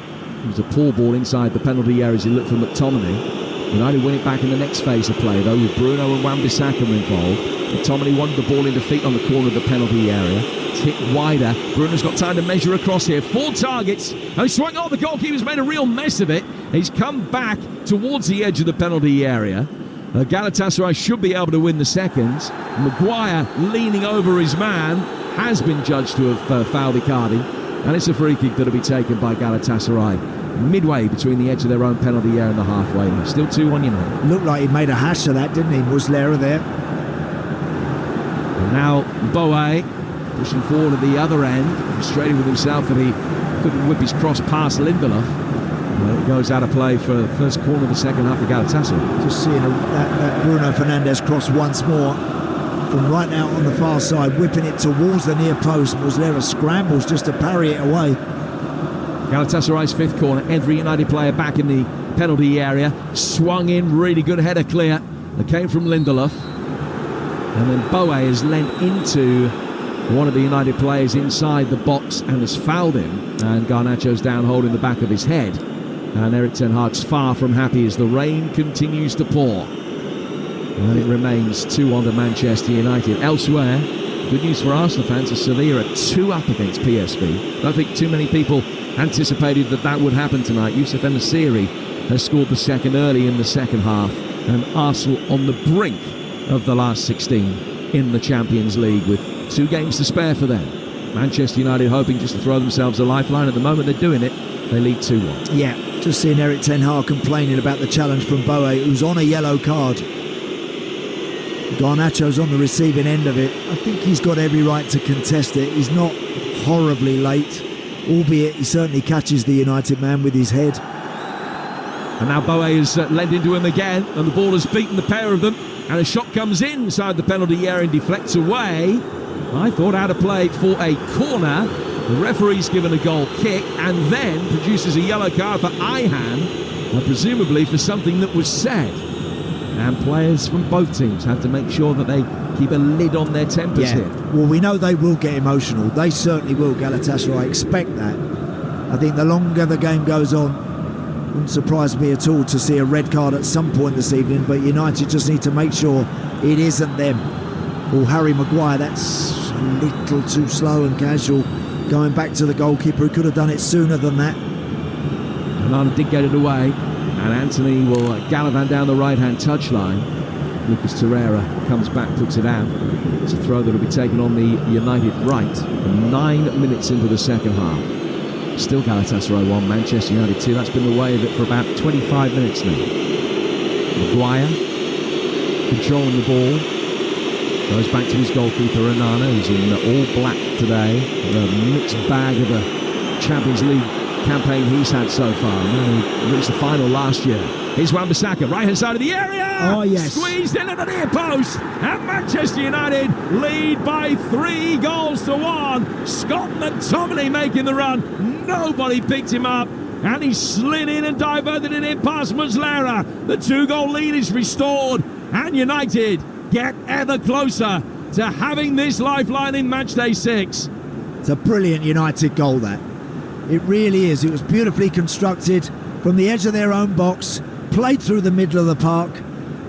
was a poor ball inside the penalty area as he looked for McTominay. United win it back in the next phase of play, though, with Bruno and Wan-Bissaka involved. McTominay wanted the ball in defeat on the corner of the penalty area. It's hit wider. Bruno's got time to measure across here. 4 targets. And he swung off. The goalkeeper's made a real mess of it. He's come back towards the edge of the penalty area. Galatasaray should be able to win the seconds. Maguire leaning over his man has been judged to have fouled Icardi, and it's a free kick that'll be taken by Galatasaray midway between the edge of their own penalty area and the halfway line. Still 2-1 United. Looked like he made a hash of that, didn't he, Muslera there? And now Boe pushing forward at the other end, frustrated with himself that he couldn't whip his cross past Lindelof. Well, it goes out of play for the first corner of the second half of Galatasaray. Just seeing that Bruno Fernandes cross once more from right out on the far side, whipping it towards the near post. Muslera scrambles just to parry it away. Galatasaray's 5th corner. Every United player back in the penalty area. Swung in, really good header clear. That came from Lindelof. And then Boe has lent into one of the United players inside the box and has fouled him. And Garnacho's down holding the back of his head. And Erik ten Hag's far from happy as the rain continues to pour. And it remains 2-1 to Manchester United. Elsewhere, good news for Arsenal fans, as Sevilla are 2 up against PSV. I don't think too many people anticipated that would happen tonight. Youssef En-Nesyri has scored the second early in the second half, and Arsenal on the brink of the last 16 in the Champions League with 2 games to spare for them. Manchester United hoping just to throw themselves a lifeline. At the moment they're doing it, they lead 2-1. Yeah, just seeing Erik ten Hag complaining about the challenge from Boe, who's on a yellow card. Garnacho's on the receiving end of it. I think he's got every right to contest it. He's not horribly late, albeit he certainly catches the United man with his head. And now Boe has led into him again, and the ball has beaten the pair of them, and a shot comes inside the penalty area and deflects away. I thought out of play for a corner. The referee's given a goal kick and then produces a yellow card for Ayhan, presumably for something that was said. And players from both teams have to make sure that they keep a lid on their tempers here. Well, we know they will get emotional. They certainly will, Galatasaray. Expect that. I think the longer the game goes on, wouldn't surprise me at all to see a red card at some point this evening, but United just need to make sure it isn't them. Well, Harry Maguire, that's a little too slow and casual. Going back to the goalkeeper who could have done it sooner than that. Onana did get it away, and Anthony will gallivant down the right-hand touchline. Lucas Torreira comes back, puts it out. It's a throw that will be taken on the United right. 9 minutes into the second half. Still Galatasaray 1, Manchester United 2. That's been the way of it for about 25 minutes now. Maguire controlling the ball. Goes back to his goalkeeper, Onana, who's in all black today. The mixed bag of a Champions League campaign he's had so far. He reached the final last year. Here's Wan-Bissaka, right-hand side of the area. Oh, yes. Squeezed in at the near post. And Manchester United lead by 3 goals to 1. Scott McTominay making the run. Nobody picked him up. And he slid in and diverted it in past Muslera. The 2-goal lead is restored. And United get ever closer to having this lifeline in matchday 6. It's a brilliant United goal, that. It really is. It was beautifully constructed from the edge of their own box, played through the middle of the park.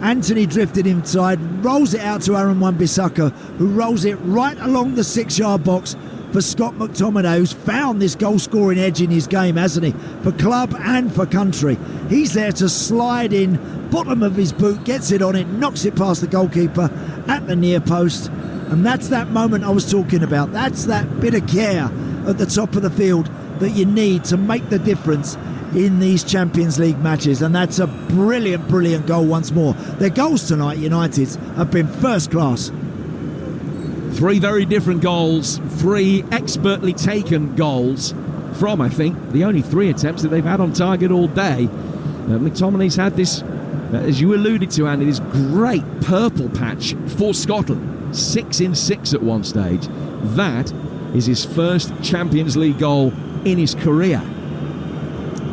Anthony drifted inside, rolls it out to Aaron Wan-Bissaka, who rolls it right along the 6-yard box for Scott McTominay, who's found this goal-scoring edge in his game, hasn't he? For club and for country. He's there to slide in, bottom of his boot, gets it on it, knocks it past the goalkeeper at the near post. And that's that moment I was talking about. That's that bit of care at the top of the field that you need to make the difference in these Champions League matches, and that's a brilliant goal once more. Their goals tonight, United, have been first class. 3 very different goals, 3 expertly taken goals from, I think, the only 3 attempts that they've had on target all day. McTominay's had this, as you alluded to, Andy, this great purple patch for Scotland. 6 in 6 at one stage. That is his first Champions League goal in his career.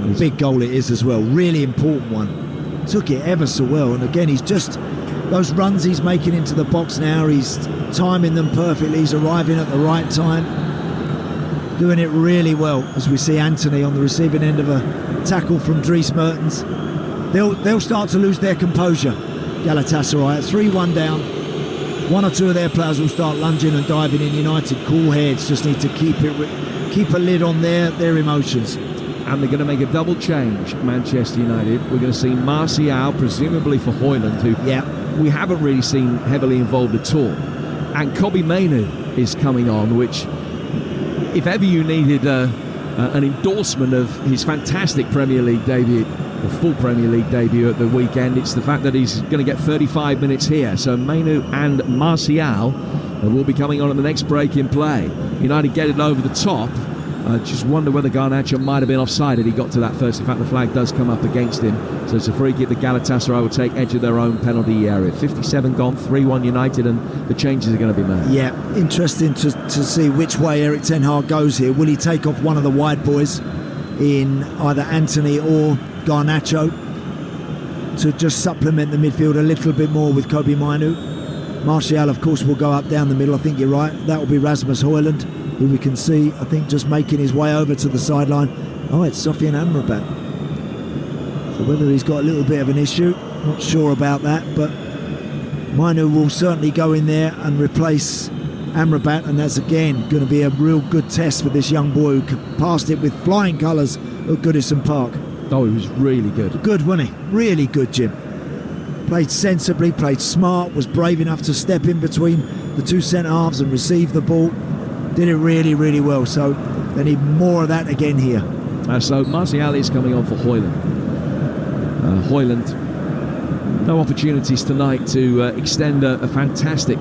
A big goal it is as well, really important one. Took it ever so well, and again, he's just, those runs he's making into the box now, he's timing them perfectly, he's arriving at the right time, doing it really well, as we see Anthony on the receiving end of a tackle from Dries Mertens. They'll start to lose their composure, Galatasaray, at 3-1 down. 1 or 2 of their players will start lunging and diving in. United, cool heads, just need to keep a lid on their emotions. And they're going to make a double change, Manchester United. We're going to see Martial, presumably for Højlund, who we haven't really seen heavily involved at all. And Kobbie Mainoo is coming on, which, if ever you needed an endorsement of his fantastic Premier League debut, the full Premier League debut at the weekend, it's the fact that he's going to get 35 minutes here. So Mainoo and Martial will be coming on at the next break in play. United get it over the top. Just wonder whether Garnacho might have been offside if he got to that first. In fact, the flag does come up against him. So it's a free kick that Galatasaray will take edge of their own penalty area. 57 gone, 3-1 United, and the changes are going to be made. Yeah, interesting to see which way Erik ten Hag goes here. Will he take off one of the wide boys in either Anthony or Garnacho to just supplement the midfield a little bit more with Kobbie Mainoo? Martial, of course, will go up down the middle. I think you're right. That will be Rasmus Højlund, who we can see, I think, just making his way over to the sideline. Oh, it's Sofyan Amrabat. So whether he's got a little bit of an issue, not sure about that, but Mainoo will certainly go in there and replace Amrabat, and that's again going to be a real good test for this young boy who passed it with flying colours at Goodison Park. Oh, he was really good. Good, wasn't he? Really good, Jim. Played sensibly, played smart, was brave enough to step in between the 2 centre-halves and receive the ball. Did it really, really well. So they need more of that again here. So Martial is coming on for Højlund. Højlund, no opportunities tonight to extend a fantastic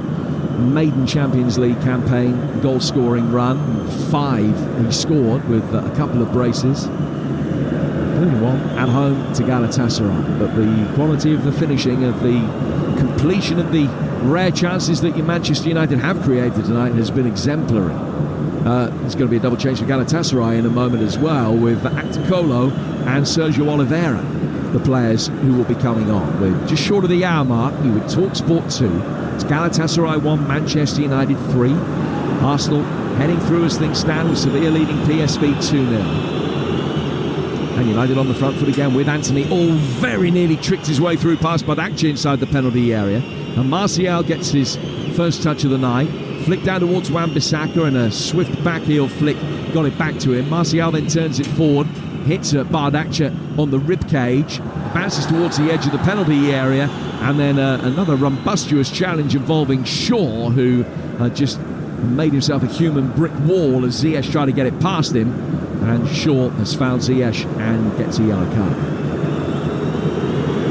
maiden Champions League campaign, goal-scoring run. 5 he scored with a couple of braces. Only one at home to Galatasaray. But the quality of the finishing, of the completion of the rare chances that Manchester United have created tonight has been exemplary. There's going to be a double change for Galatasaray in a moment as well, with Acticolo and Sergio Oliveira, the players who will be coming on. We're just short of the hour mark. You would Talksport 2. It's Galatasaray 1, Manchester United 3. Arsenal heading through as things stand, with Sevilla leading PSV 2-0. And United on the front foot again with Anthony. Oh, very nearly tricked his way through past Badakci inside the penalty area. And Martial gets his first touch of the night. Flick down towards Wan-Bissaka, and a swift backheel flick got it back to him. Martial then turns it forward, hits Badakci on the rib cage, bounces towards the edge of the penalty area, and then another rumbustious challenge involving Shaw, who just made himself a human brick wall as Ziyech tried to get it past him. And Shaw has found Ziyech and gets a yellow card.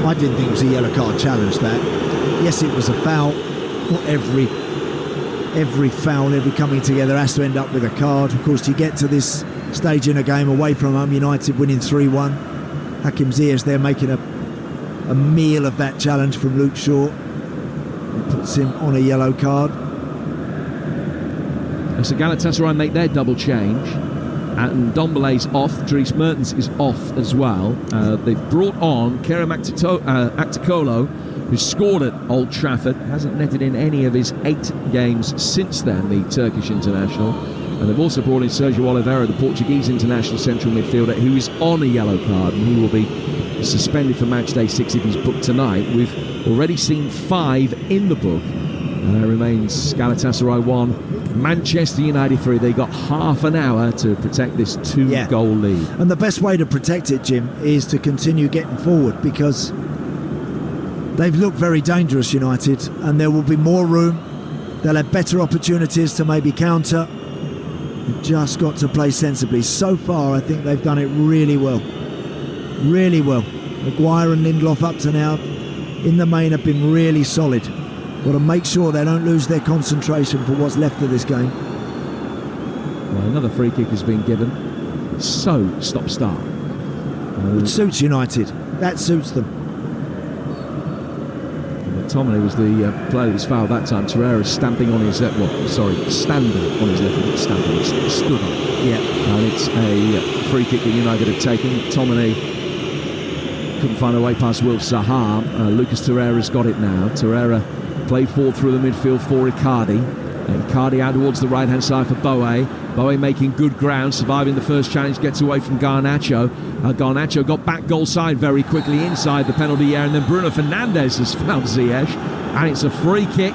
I didn't think it was a yellow card challenge, that. Yes, it was a foul. Not every foul, every coming together has to end up with a card. Of course, you get to this stage in a game away from home, United winning 3-1. Hakim Ziyech there making a meal of that challenge from Luke Shaw. It puts him on a yellow card. So Galatasaray make their double change. And Ndombele's off, Dries Mertens is off as well. They've brought on Kerem Acticolo, who scored at Old Trafford, hasn't netted in any of his 8 games since then, the Turkish international. And they've also brought in Sergio Oliveira, the Portuguese international central midfielder, who is on a yellow card, and he will be suspended for match day 6 if he's booked tonight. We've already seen 5 in the book. And there remains Galatasaray 1, Manchester United 3. They got half an hour to protect this 2-goal lead. And the best way to protect it, Jim, is to continue getting forward, because they've looked very dangerous, United, and there will be more room. They'll have better opportunities to maybe counter. You've just got to play sensibly. So far, I think they've done it really well. Really well. Maguire and Lindelof up to now, in the main, have been really solid. Got to make sure they don't lose their concentration for what's left of this game. Well, another free kick has been given. So, stop-start. It suits United. That suits them. McTominay was the player that was fouled that time. Torreira stamping on his standing on his left foot, stamping, he stood on it. Yeah. And it's a free kick that United have taken. McTominay couldn't find a way past Wilf Zaha. Lucas Torreira's got it now. Torreira played forward through the midfield for Icardi. Icardi out towards the right-hand side for Boe. Boe making good ground, surviving the first challenge, gets away from Garnacho. Garnacho got back goal side very quickly inside the penalty area, and then Bruno Fernandes has found Ziyech, and it's a free kick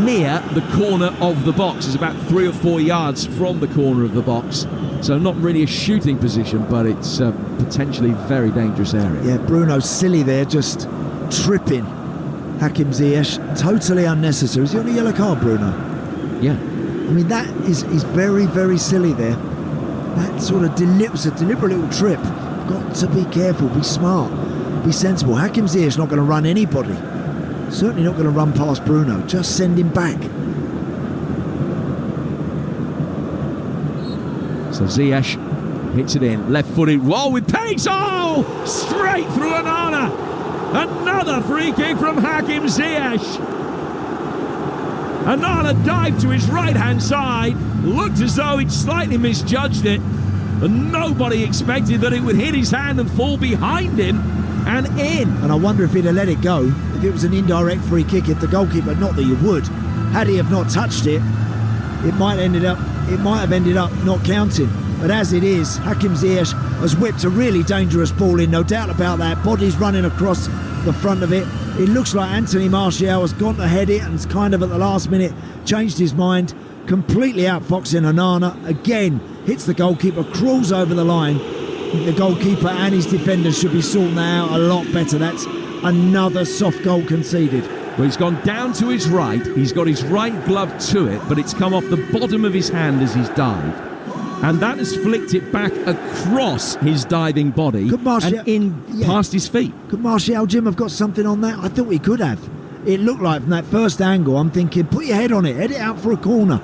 near the corner of the box. It's about 3 or 4 yards from the corner of the box, so not really a shooting position, but it's a potentially very dangerous area. Yeah, Bruno's silly there, just tripping Hakim Ziyech. Totally unnecessary. Is he on a yellow card, Bruno? Yeah. I mean, that is very, very silly there. That sort of was a deliberate little trip. Got to be careful, be smart, be sensible. Hakim Ziyech's not going to run anybody. Certainly not going to run past Bruno. Just send him back. So Ziyech hits it in, left-footed, wall with pace. Oh, straight through Onana. Another free kick from Hakim Ziyech. Onana dived to his right-hand side, looked as though he'd slightly misjudged it, and nobody expected that it would hit his hand and fall behind him and in. And I wonder if he'd have let it go, if it was an indirect free kick, if the goalkeeper, not that you would, had he have not touched it, it might have ended up not counting. But as it is, Hakim Ziyech has whipped a really dangerous ball in, no doubt about that. Body's running across the front of it. It looks like Anthony Martial has gone to head it and kind of at the last minute changed his mind, completely outfoxing Onana. Again, hits the goalkeeper, crawls over the line. The goalkeeper and his defenders should be sorting that out a lot better. That's another soft goal conceded. Well, he's gone down to his right. He's got his right glove to it, but it's come off the bottom of his hand as he's dived. And that has flicked it back across his diving body and past his feet. Could Martial, Jim, have got something on that? I thought he could have. It looked like from that first angle, I'm thinking, put your head on it, head it out for a corner.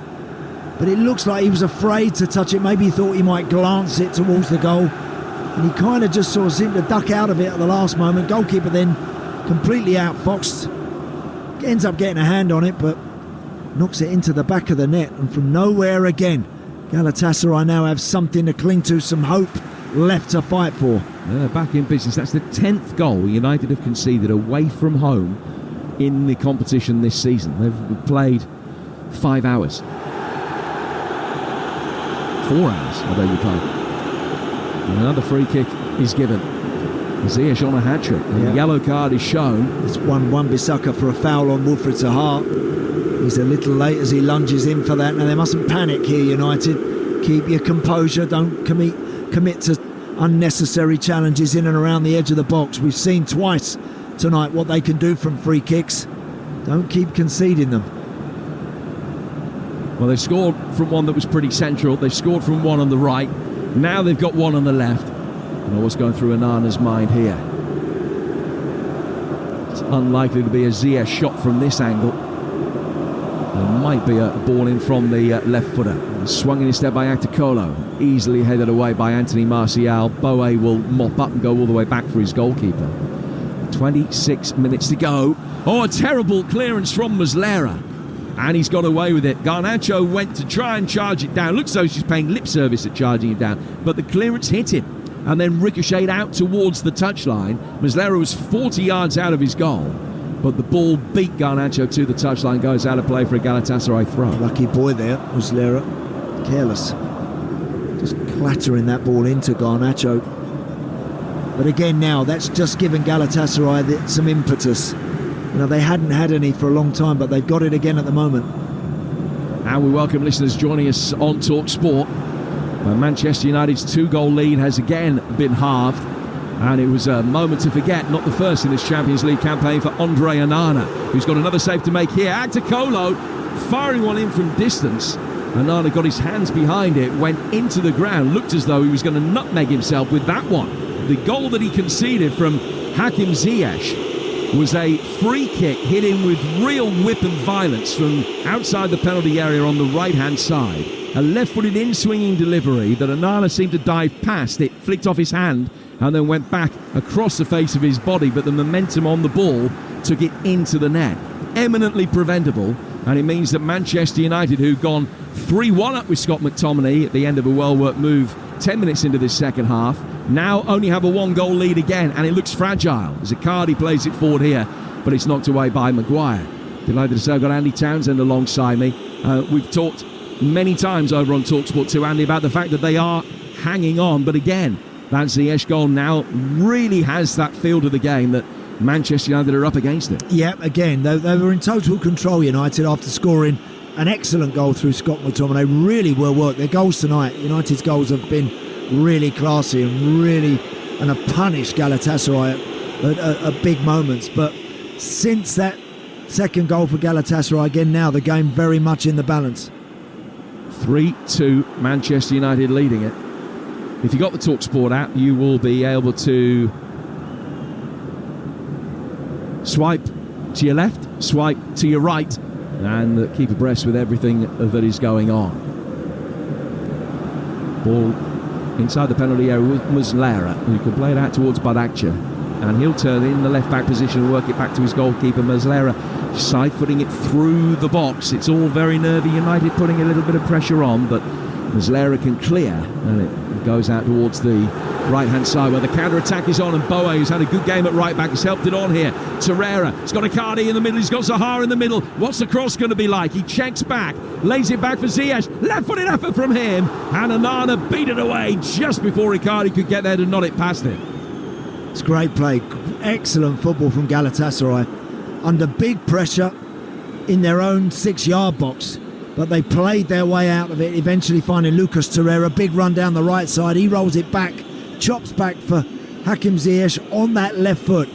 But it looks like he was afraid to touch it. Maybe he thought he might glance it towards the goal. And he kind of just sort of seemed to duck out of it at the last moment. Goalkeeper then completely outfoxed. Ends up getting a hand on it, but knocks it into the back of the net. And from nowhere again, Galatasaray now have something to cling to, some hope left to fight for. Yeah, back in business. That's the 10th goal United have conceded away from home in the competition this season. They've played 5 hours. 4 hours, I beg your pardon. And another free kick is given. Ziyech on a hat-trick. And the yellow card is shown. It's 1-1 Bissaka for a foul on Wilfried Zaha. He's a little late as he lunges in for that. Now, they mustn't panic here, United. Keep your composure. Don't commit to unnecessary challenges in and around the edge of the box. We've seen twice tonight what they can do from free kicks. Don't keep conceding them. Well, they scored from one that was pretty central. They scored from one on the right. Now they've got one on the left. And what's going through Onana's mind here? It's unlikely to be a Ziyech shot from this angle. There might be a ball in from the left footer. Swung in instead by Acticolo. Easily headed away by Anthony Martial. Boe will mop up and go all the way back for his goalkeeper. 26 minutes to go. Oh, a terrible clearance from Muslera. And he's got away with it. Garnacho went to try and charge it down. Looks as though she's paying lip service at charging it down. But the clearance hit him and then ricocheted out towards the touchline. Muslera was 40 yards out of his goal. But the ball beat Garnacho to the touchline, goes out of play for a Galatasaray throw. Lucky boy there, Muslera. Careless. Just clattering that ball into Garnacho. But again now, that's just given Galatasaray some impetus. You know, they hadn't had any for a long time, but they've got it again at the moment. And we welcome listeners joining us on Talksport, where Manchester United's 2-goal lead has again been halved. And it was a moment to forget, not the first in this Champions League campaign for Andre Onana, who's got another save to make here. Acticolo firing one in from distance. Onana got his hands behind it, went into the ground, looked as though he was going to nutmeg himself with that one. The goal that he conceded from Hakim Ziyech was a free kick hit in with real whip and violence from outside the penalty area on the right-hand side. A left-footed in-swinging delivery that Onana seemed to dive past. It flicked off his hand and then went back across the face of his body, but the momentum on the ball took it into the net. Eminently preventable, and it means that Manchester United, who've gone 3-1 up with Scott McTominay at the end of a well-worked move 10 minutes into this second half, now only have a one-goal lead again, and it looks fragile as Icardi plays it forward here, but it's knocked away by Maguire. Delighted to say I've got Andy Townsend alongside me. We've talked many times over on Talksport 2, Andy, about the fact that they are hanging on, but again, that Ziyech goal now really has that feel to the game that Manchester United are up against it. Yeah, again, they were in total control, United, after scoring an excellent goal through Scott McTominay. Really well worked. Their goals tonight, United's goals have been really classy and have punished Galatasaray at big moments. But since that second goal for Galatasaray, again now the game very much in the balance. 3-2, Manchester United leading it. If you got the Talksport app, you will be able to swipe to your left, swipe to your right, and keep abreast with everything that is going on. Ball inside the penalty area with Muslera, who can play it out towards Badakcha, and he'll turn in the left-back position and work it back to his goalkeeper. Muslera side-footing it through the box. It's all very nervy. United putting a little bit of pressure on, but Muslera can clear, and it goes out towards the right-hand side where the counter-attack is on, and Boe, who's had a good game at right-back, has helped it on here. Torreira, he's got Icardi in the middle, he's got Zaha in the middle. What's the cross going to be like? He checks back, lays it back for Ziyech, left-footed effort from him, and Onana beat it away just before Icardi could get there to nod it past him. It's great play, excellent football from Galatasaray. Under big pressure in their own 6-yard box, but they played their way out of it, eventually finding Lucas Torreira. Big run down the right side, he rolls it back, chops back for Hakim Ziyech on that left foot,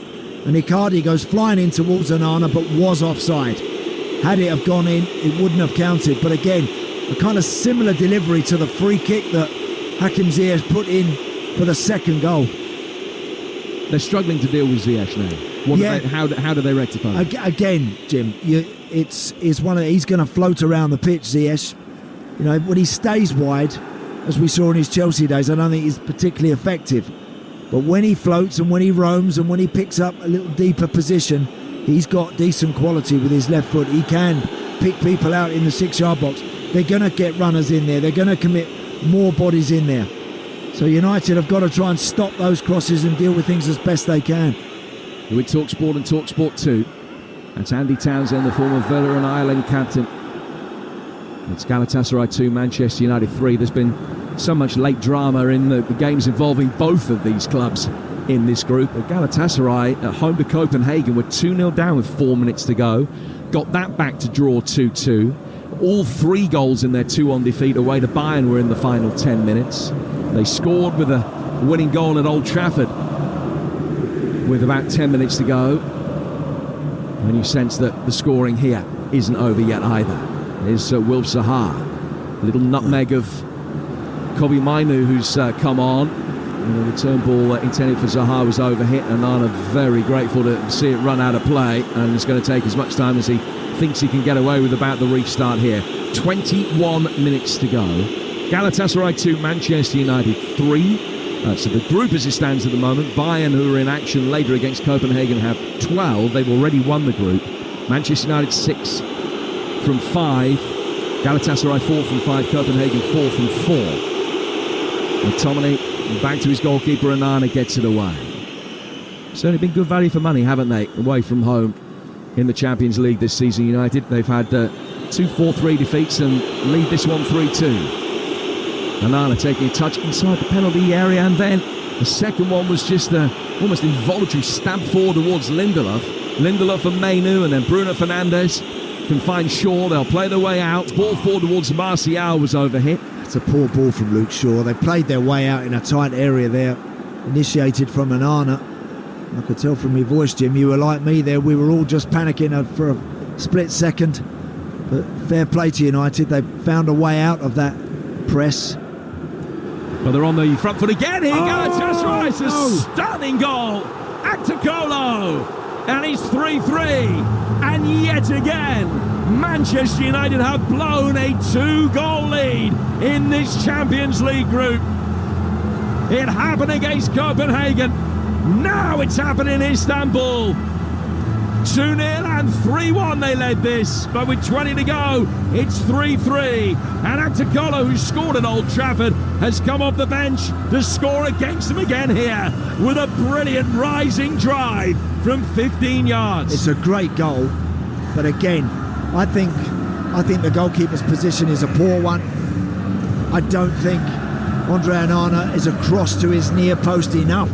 and Icardi goes flying in towards Onana but was offside. Had it have gone in, it wouldn't have counted, but again a kind of similar delivery to the free kick that Hakim Ziyech put in for the second goal. They're struggling to deal with Ziyech now. How do they rectify it? Again, Jim, it's one of he's going to float around the pitch, Ziyech. When he stays wide, as we saw in his Chelsea days, I don't think he's particularly effective. But when he floats and when he roams and when he picks up a little deeper position, he's got decent quality with his left foot. He can pick people out in the 6-yard box. They're going to get runners in there. They're going to commit more bodies in there. So United have got to try and stop those crosses and deal with things as best they can. With Talksport and Talksport 2, that's Andy Townsend, the former Villa and Ireland captain. It's Galatasaray 2, Manchester United 3. There's been so much late drama in the games involving both of these clubs in this group. But Galatasaray at home to Copenhagen were 2-0 down with 4 minutes to go. Got that back to draw 2-2. All 3 goals in their 2-1 defeat away to Bayern were in the final 10 minutes. They scored with a winning goal at Old Trafford with about 10 minutes to go. And you sense that the scoring here isn't over yet either. There's Wilf Zaha. A little nutmeg of Kobe Mainu, who's come on. And the return ball intended for Zaha was overhit, and Nana very grateful to see it run out of play, and it's going to take as much time as he thinks he can get away with about the restart here. 21 minutes to go. Galatasaray 2, Manchester United 3. So the group as it stands at the moment, Bayern, who are in action later against Copenhagen, have 12. They've already won the group. Manchester United 6 from 5. Galatasaray 4 from 5. Copenhagen 4 from 4. McTominay back to his goalkeeper, and Onana gets it away. Certainly been good value for money, haven't they, away from home in the Champions League this season. United, they've had 2 4-3 defeats and lead this one 3-2. Onana taking a touch inside the penalty area, and then the second one was just almost involuntary stab forward towards Lindelof. Lindelof and Mainu, and then Bruno Fernandes can find Shaw. They'll play their way out. Ball forward towards Martial was overhit. It's a poor ball from Luke Shaw. They played their way out in a tight area there, initiated from Onana. I could tell from your voice, Jim, you were like me there. We were all just panicking for a split second. But fair play to United. They've found a way out of that press. But they're on the front foot again here. Galatasaray, it's a stunning goal. Actacolo, and it's 3-3. And yet again, Manchester United have blown a 2-goal lead in this Champions League group. It happened against Copenhagen. Now it's happening in Istanbul. 2-0 and 3-1 they led this, but with 20 to go, it's 3-3. And Actacolo, who scored at Old Trafford, has come off the bench to score against them again here with a brilliant rising drive from 15 yards. It's a great goal, but again, I think the goalkeeper's position is a poor one. I don't think Andre Onana is across to his near post enough.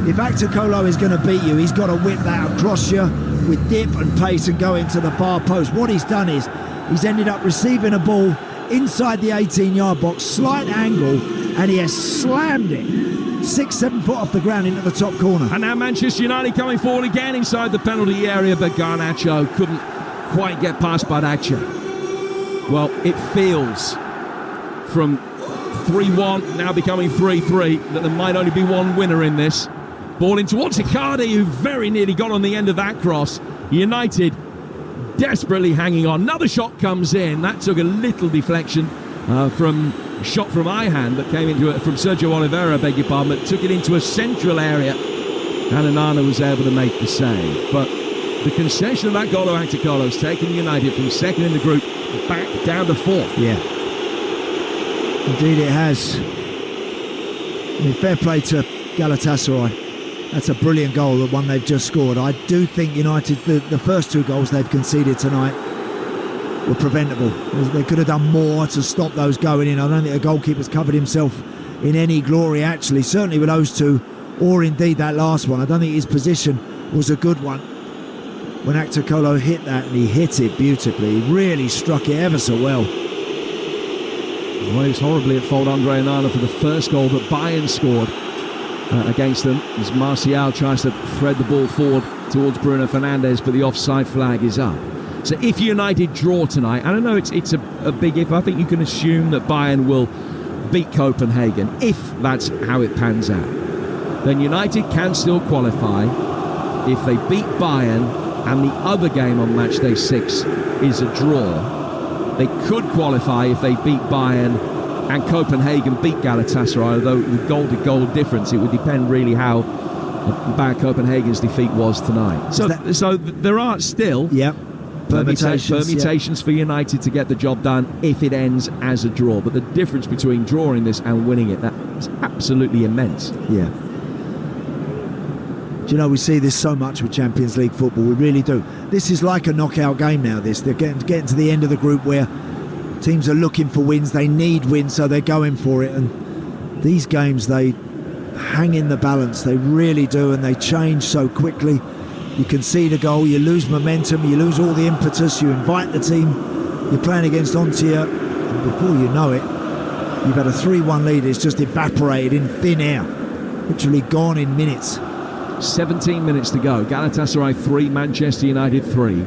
If Actacolo is going to beat you, he's got to whip that across you with dip and pace and go into the far post. What he's done is he's ended up receiving a ball inside the 18-yard box, slight angle, and he has slammed it 6-7 foot off the ground into the top corner. And now Manchester United coming forward again inside the penalty area, but Garnacho couldn't quite get past Badacha. Well, it feels from 3-1 now becoming 3-3 that there might only be one winner in this. Ball in towards Icardi, who very nearly got on the end of that cross. United desperately hanging on. Another shot comes in. That took a little deflection from a shot from Ihan that came into it from Sergio Oliveira, beg your pardon, but took it into a central area. And Onana was able to make the save. But the concession of that goal to Actacolo has taken United from second in the group back down to fourth. Yeah. Indeed it has. I mean, fair play to Galatasaray. That's a brilliant goal, the one they've just scored. I do think United, the first 2 goals they've conceded tonight were preventable. They could have done more to stop those going in. I don't think the goalkeeper's covered himself in any glory, actually. Certainly with those 2, or indeed that last one. I don't think his position was a good one. When Actacolo hit that, and he hit it beautifully. He really struck it ever so well. Well, he was horribly at fault, Andre Onana, for the first goal that Bayern scored against them, as Martial tries to thread the ball forward towards Bruno Fernandes, but the offside flag is up. So if United draw tonight, I don't know, it's a big if. I think you can assume that Bayern will beat Copenhagen, if that's how it pans out. Then United can still qualify if they beat Bayern and the other game on match day 6 is a draw. They could qualify if they beat Bayern and Copenhagen beat Galatasaray, although with goal-to-goal difference, it would depend really how bad Copenhagen's defeat was tonight. So there are still permutations for United to get the job done if it ends as a draw. But the difference between drawing this and winning it, that is absolutely immense. Yeah. Do you know, we see this so much with Champions League football, we really do. This is like a knockout game now, this. They're getting to the end of the group where teams are looking for wins, they need wins, so they're going for it. And these games, they hang in the balance, they really do, and they change so quickly. You concede a goal, you lose momentum, you lose all the impetus, you invite the team, you're playing against Ontia, and before you know it, you've had a 3-1 lead, it's just evaporated in thin air, literally gone in minutes. 17 minutes to go. Galatasaray 3, Manchester United 3.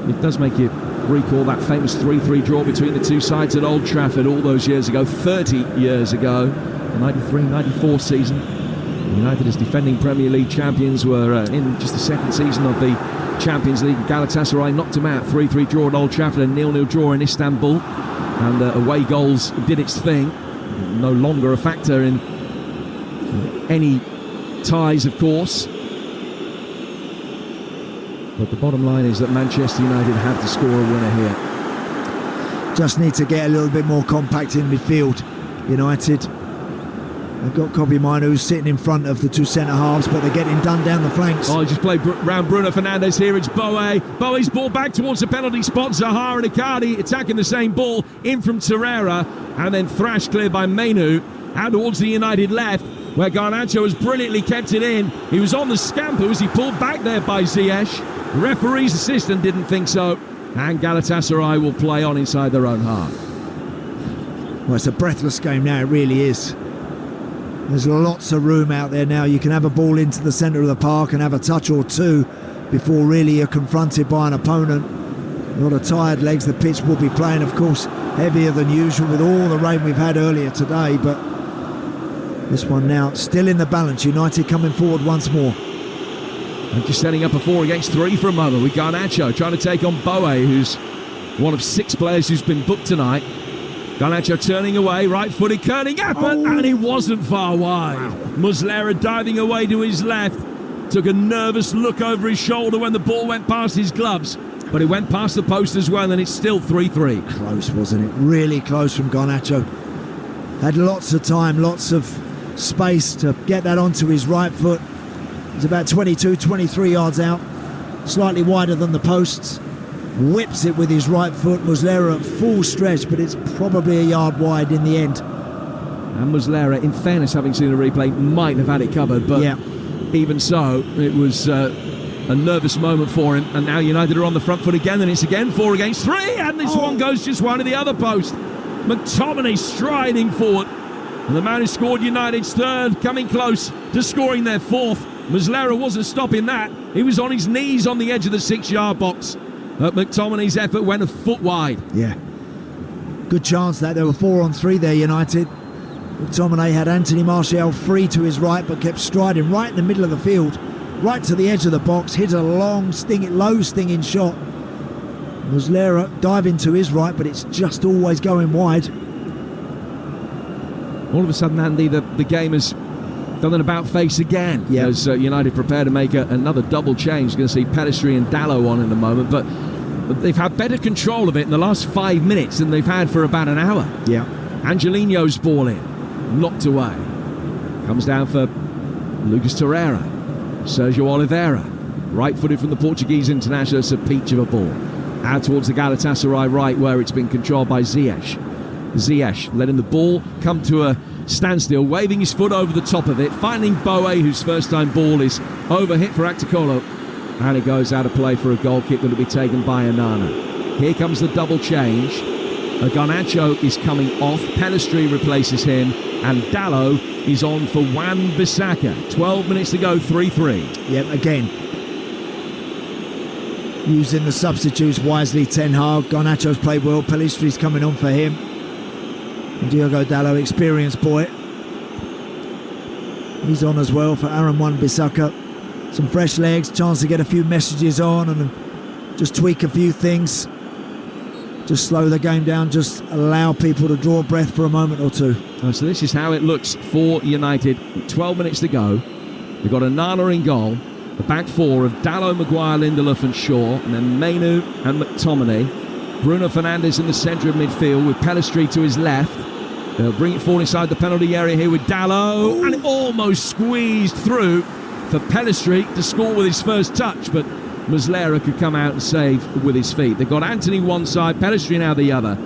It does make you recall that famous 3-3 draw between the two sides at Old Trafford all those years ago, 30 years ago, the 93-94 season. United, as defending Premier League champions, were in just the second season of the Champions League. Galatasaray knocked them out, 3-3 draw at Old Trafford, a 0-0 draw in Istanbul, and away goals did its thing. No longer a factor in any ties, of course. But the bottom line is that Manchester United have to score a winner here. Just need to get a little bit more compact in midfield. United, they've got Kobe Mino who's sitting in front of the 2 centre-halves, but they're getting done down the flanks. Oh, just played round Bruno Fernandes here. It's Boe. Boe's ball back towards the penalty spot. Zaha and Icardi attacking the same ball in from Torreira, and then thrashed clear by Mainu out towards the United left, where Garnacho has brilliantly kept it in. He was on the scamper as he pulled back there by Ziyech. Referee's assistant didn't think so, and Galatasaray will play on inside their own half. Well, it's a breathless game now, it really is. There's lots of room out there now. You can have a ball into the centre of the park and have a touch or two before really you're confronted by an opponent. A lot of tired legs. The pitch will be playing, of course, heavier than usual with all the rain we've had earlier today, but this one now still in the balance. United coming forward once more. And just setting up a 4 against 3 for a moment with Garnacho trying to take on Boe, who's one of 6 players who's been booked tonight. Garnacho turning away, right-footed, curling effort, and it wasn't far wide. Wow. Muslera diving away to his left, took a nervous look over his shoulder when the ball went past his gloves, but it went past the post as well, and it's still 3-3. Close, wasn't it? Really close from Garnacho. Had lots of time, lots of space to get that onto his right foot. He's about 22, 23 yards out, slightly wider than the posts. Whips it with his right foot. Muslera at full stretch, but it's probably a yard wide in the end. And Muslera, in fairness, having seen a replay, might have had it covered, but even so, it was a nervous moment for him. And now United are on the front foot again, and it's again 4 against 3, and this one goes just wide of the other post. McTominay striding forward, and the man who scored United's 3rd, coming close to scoring their 4th. Muslera wasn't stopping that. He was on his knees on the edge of the 6-yard box. McTominay's effort went a foot wide. Yeah. Good chance that there were 4 on 3 there, United. McTominay had Anthony Martial free to his right, but kept striding right in the middle of the field, right to the edge of the box, hit a long, low stinging shot. Muslera diving to his right, but it's just always going wide. All of a sudden, Andy, the game has done an about-face again as United prepare to make another double change. You're going to see Pellistri and Dalot on in a moment, but they've had better control of it in the last 5 minutes than they've had for about an hour. Yeah. Angelino's ball in, knocked away. Comes down for Lucas Torreira. Sergio Oliveira, right-footed from the Portuguese international. It's a peach of a ball. Out towards the Galatasaray right, where it's been controlled by Ziyech. Ziyech letting the ball come to a standstill, waving his foot over the top of it, finding Boe, whose first-time ball is overhit for Acticolo, and it goes out of play for a goal kick that will be taken by Onana. Here comes the double change. Garnacho is coming off, Pellistri replaces him, and Dalot is on for Wan-Bissaka. 12 minutes to go, 3-3. Yep, again. Using the substitutes wisely, Ten Hag. Garnacho's played well, Pellistri's coming on for him. And Diogo Dalot, experienced boy. He's on as well for Aaron Wan-Bissaka. Some fresh legs, chance to get a few messages on and just tweak a few things. Just slow the game down, just allow people to draw breath for a moment or two. So this is how it looks for United. 12 minutes to go. They've got Onana in goal. The back 4 of Dalot, Maguire, Lindelof and Shaw, and then Mainu and McTominay. Bruno Fernandes in the centre of midfield with Pellistri to his left. They'll bring it forward inside the penalty area here with Dalot, and it almost squeezed through for Pellistri to score with his first touch, but Muslera could come out and save with his feet. They've got Anthony one side, Pellistri now the other,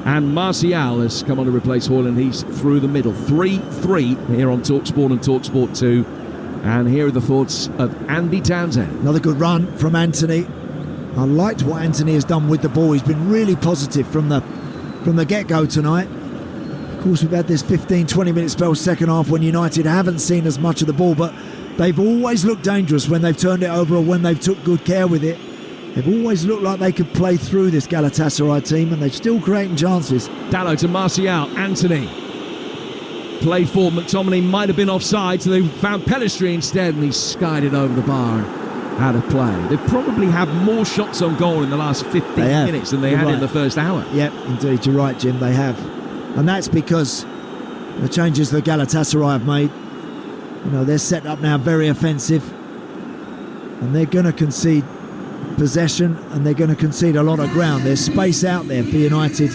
and Martial has come on to replace Højlund. He's through the middle. 3-3 here on Talksport and Talksport 2. And here are the thoughts of Andy Townsend. Another good run from Anthony. I liked what Anthony has done with the ball. He's been really positive from the get-go tonight. Of course, we've had this 15-20 minute spell second half when United haven't seen as much of the ball, but they've always looked dangerous when they've turned it over or when they've took good care with it. They've always looked like they could play through this Galatasaray team, and they're still creating chances. Dalot to Martial, Anthony. Played forward, McTominay might have been offside, so they found Pellistri instead, and he skied it over the bar and out of play. They've probably had more shots on goal in the last 15 minutes than they had in the first hour. Yep, indeed, you're right, Jim, they have. And that's because the changes that Galatasaray have made, you know, they're set up now very offensive, and they're going to concede possession, and they're going to concede a lot of ground. There's space out there for United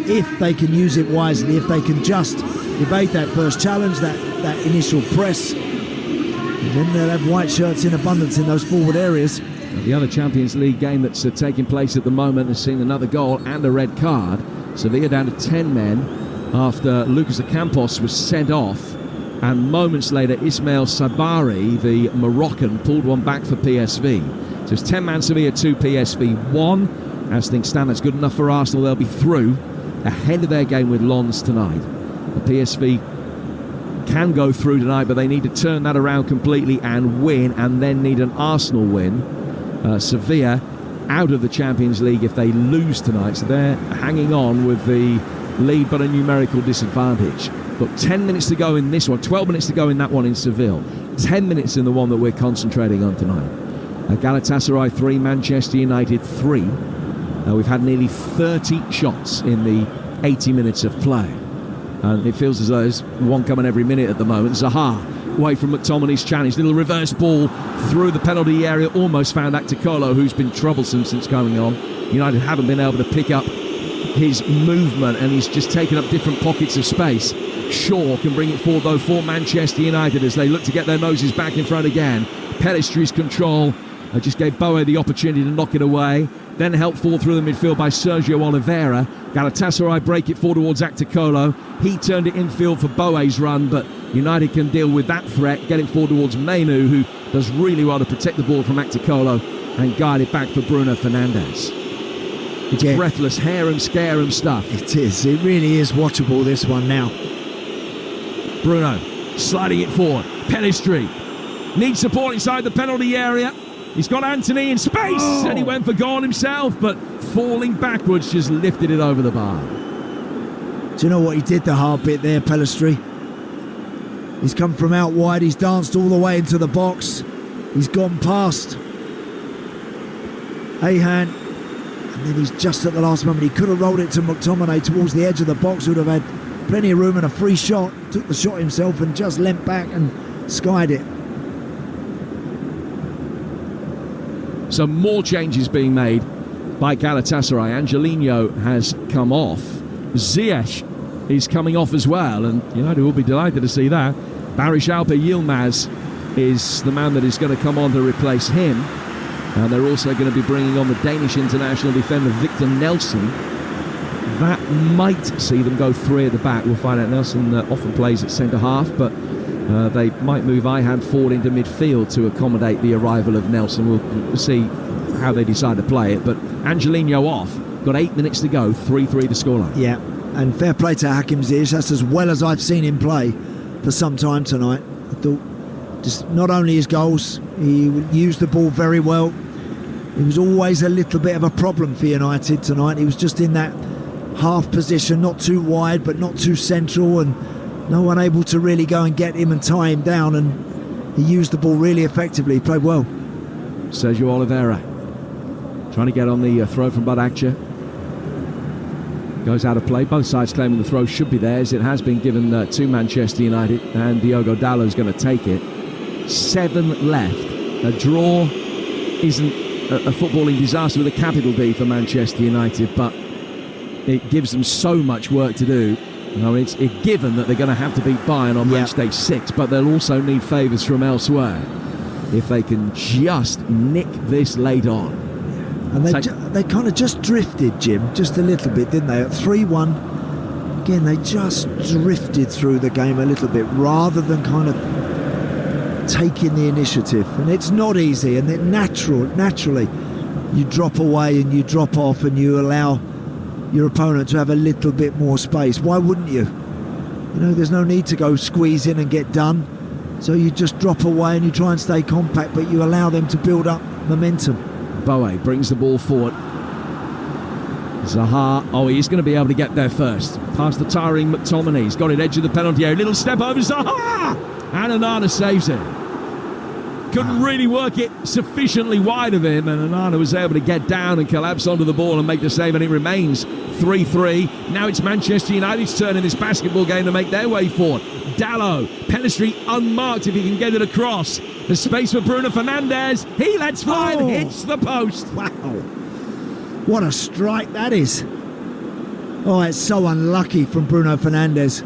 if they can use it wisely, if they can just evade that first challenge, that initial press, and then they'll have white shirts in abundance in those forward areas. The other Champions League game that's taking place at the moment has seen another goal and a red card. Sevilla down to 10 men after Lucas Ocampos was sent off, and moments later Ismail Sabari, the Moroccan, pulled one back for PSV. So it's 10-man Sevilla 2, PSV 1. As things stand, that's good enough for Arsenal. They'll be through ahead of their game with Lens tonight. The PSV can go through tonight, but they need to turn that around completely and win, and then need an Arsenal win. Sevilla out of the Champions League if they lose tonight. So they're hanging on with the lead but a numerical disadvantage. But 10 minutes to go in this one, 12 minutes to go in that one in Seville, 10 minutes in the one that we're concentrating on tonight. Galatasaray 3, Manchester United 3. We've had nearly 30 shots in the 80 minutes of play. And it feels as though there's one coming every minute at the moment. Zaha away from McTominay's challenge. Little reverse ball through the penalty area. Almost found Acticolo, who's been troublesome since coming on. United haven't been able to pick up his movement, and he's just taken up different pockets of space. Shaw can bring it forward, though, for Manchester United as they look to get their noses back in front again. Pellistri's control just gave Boe the opportunity to knock it away. Then helped fall through the midfield by Sergio Oliveira. Galatasaray break it forward towards Acticolo. He turned it infield for Boe's run, but United can deal with that threat, get it forward towards Mainu, who does really well to protect the ball from Acticolo and guide it back for Bruno Fernandes. It's breathless, harem-scarem stuff. It is. It really is watchable, this one now. Bruno sliding it forward. Pellistri needs support inside the penalty area. He's got Anthony in space, and he went for goal himself, but falling backwards just lifted it over the bar. Do you know what he did, the hard bit there, Pellistri? He's come from out wide, he's danced all the way into the box. He's gone past Ahan, and then he's just at the last moment. He could have rolled it to McTominay towards the edge of the box, would have had plenty of room and a free shot. Took the shot himself and just leant back and skied it. So more changes being made by Galatasaray. Angelino has come off. Ziyech is coming off as well, and United will be delighted to see that. Barish Alper Yilmaz is the man that is going to come on to replace him. And they're also going to be bringing on the Danish international defender Victor Nelson. That might see them go 3 at the back. We'll find out. Nelson often plays at centre-half, but they might move Ihan forward into midfield to accommodate the arrival of Nelson. We'll see how they decide to play it. But Angelino off. Got 8 minutes to go. 3-3 the scoreline. Yeah, and fair play to Hakim Ziyech. That's as well as I've seen him play for some time tonight. I thought just not only his goals, he used the ball very well. It was always a little bit of a problem for United tonight. He was just in that half position, not too wide but not too central, and no one able to really go and get him and tie him down, and he used the ball really effectively. He played well. Sergio Oliveira trying to get on the throw from Badakcha. Goes out of play. Both sides claiming the throw should be theirs. It has been given to Manchester United, and Diogo Dalot's going to take it. 7 left. A draw isn't a footballing disaster with a capital D for Manchester United, but it gives them so much work to do. It's a given that they're going to have to beat Bayern on match day 6, but they'll also need favours from elsewhere if they can just nick this late on. And they kind of just drifted, Jim, just a little bit, didn't they? At 3-1, again, they just drifted through the game a little bit rather than kind of taking the initiative. And it's not easy, and naturally you drop away and you drop off and you allow your opponent to have a little bit more space. Why wouldn't you? There's no need to go squeeze in and get done. So you just drop away and you try and stay compact, but you allow them to build up momentum. Boe brings the ball forward. Zaha, he's going to be able to get there first. Past the tiring McTominay. He's got it edge of the penalty area. Little step over Zaha! And Onana saves it. Couldn't really work it sufficiently wide of him, and Onana was able to get down and collapse onto the ball and make the save, and it remains 3-3. Now it's Manchester United's turn in this basketball game to make their way forward. Dalot, Pellistri unmarked if he can get it across. The space for Bruno Fernandes. He lets fly and hits the post. Wow. What a strike that is. It's so unlucky from Bruno Fernandes.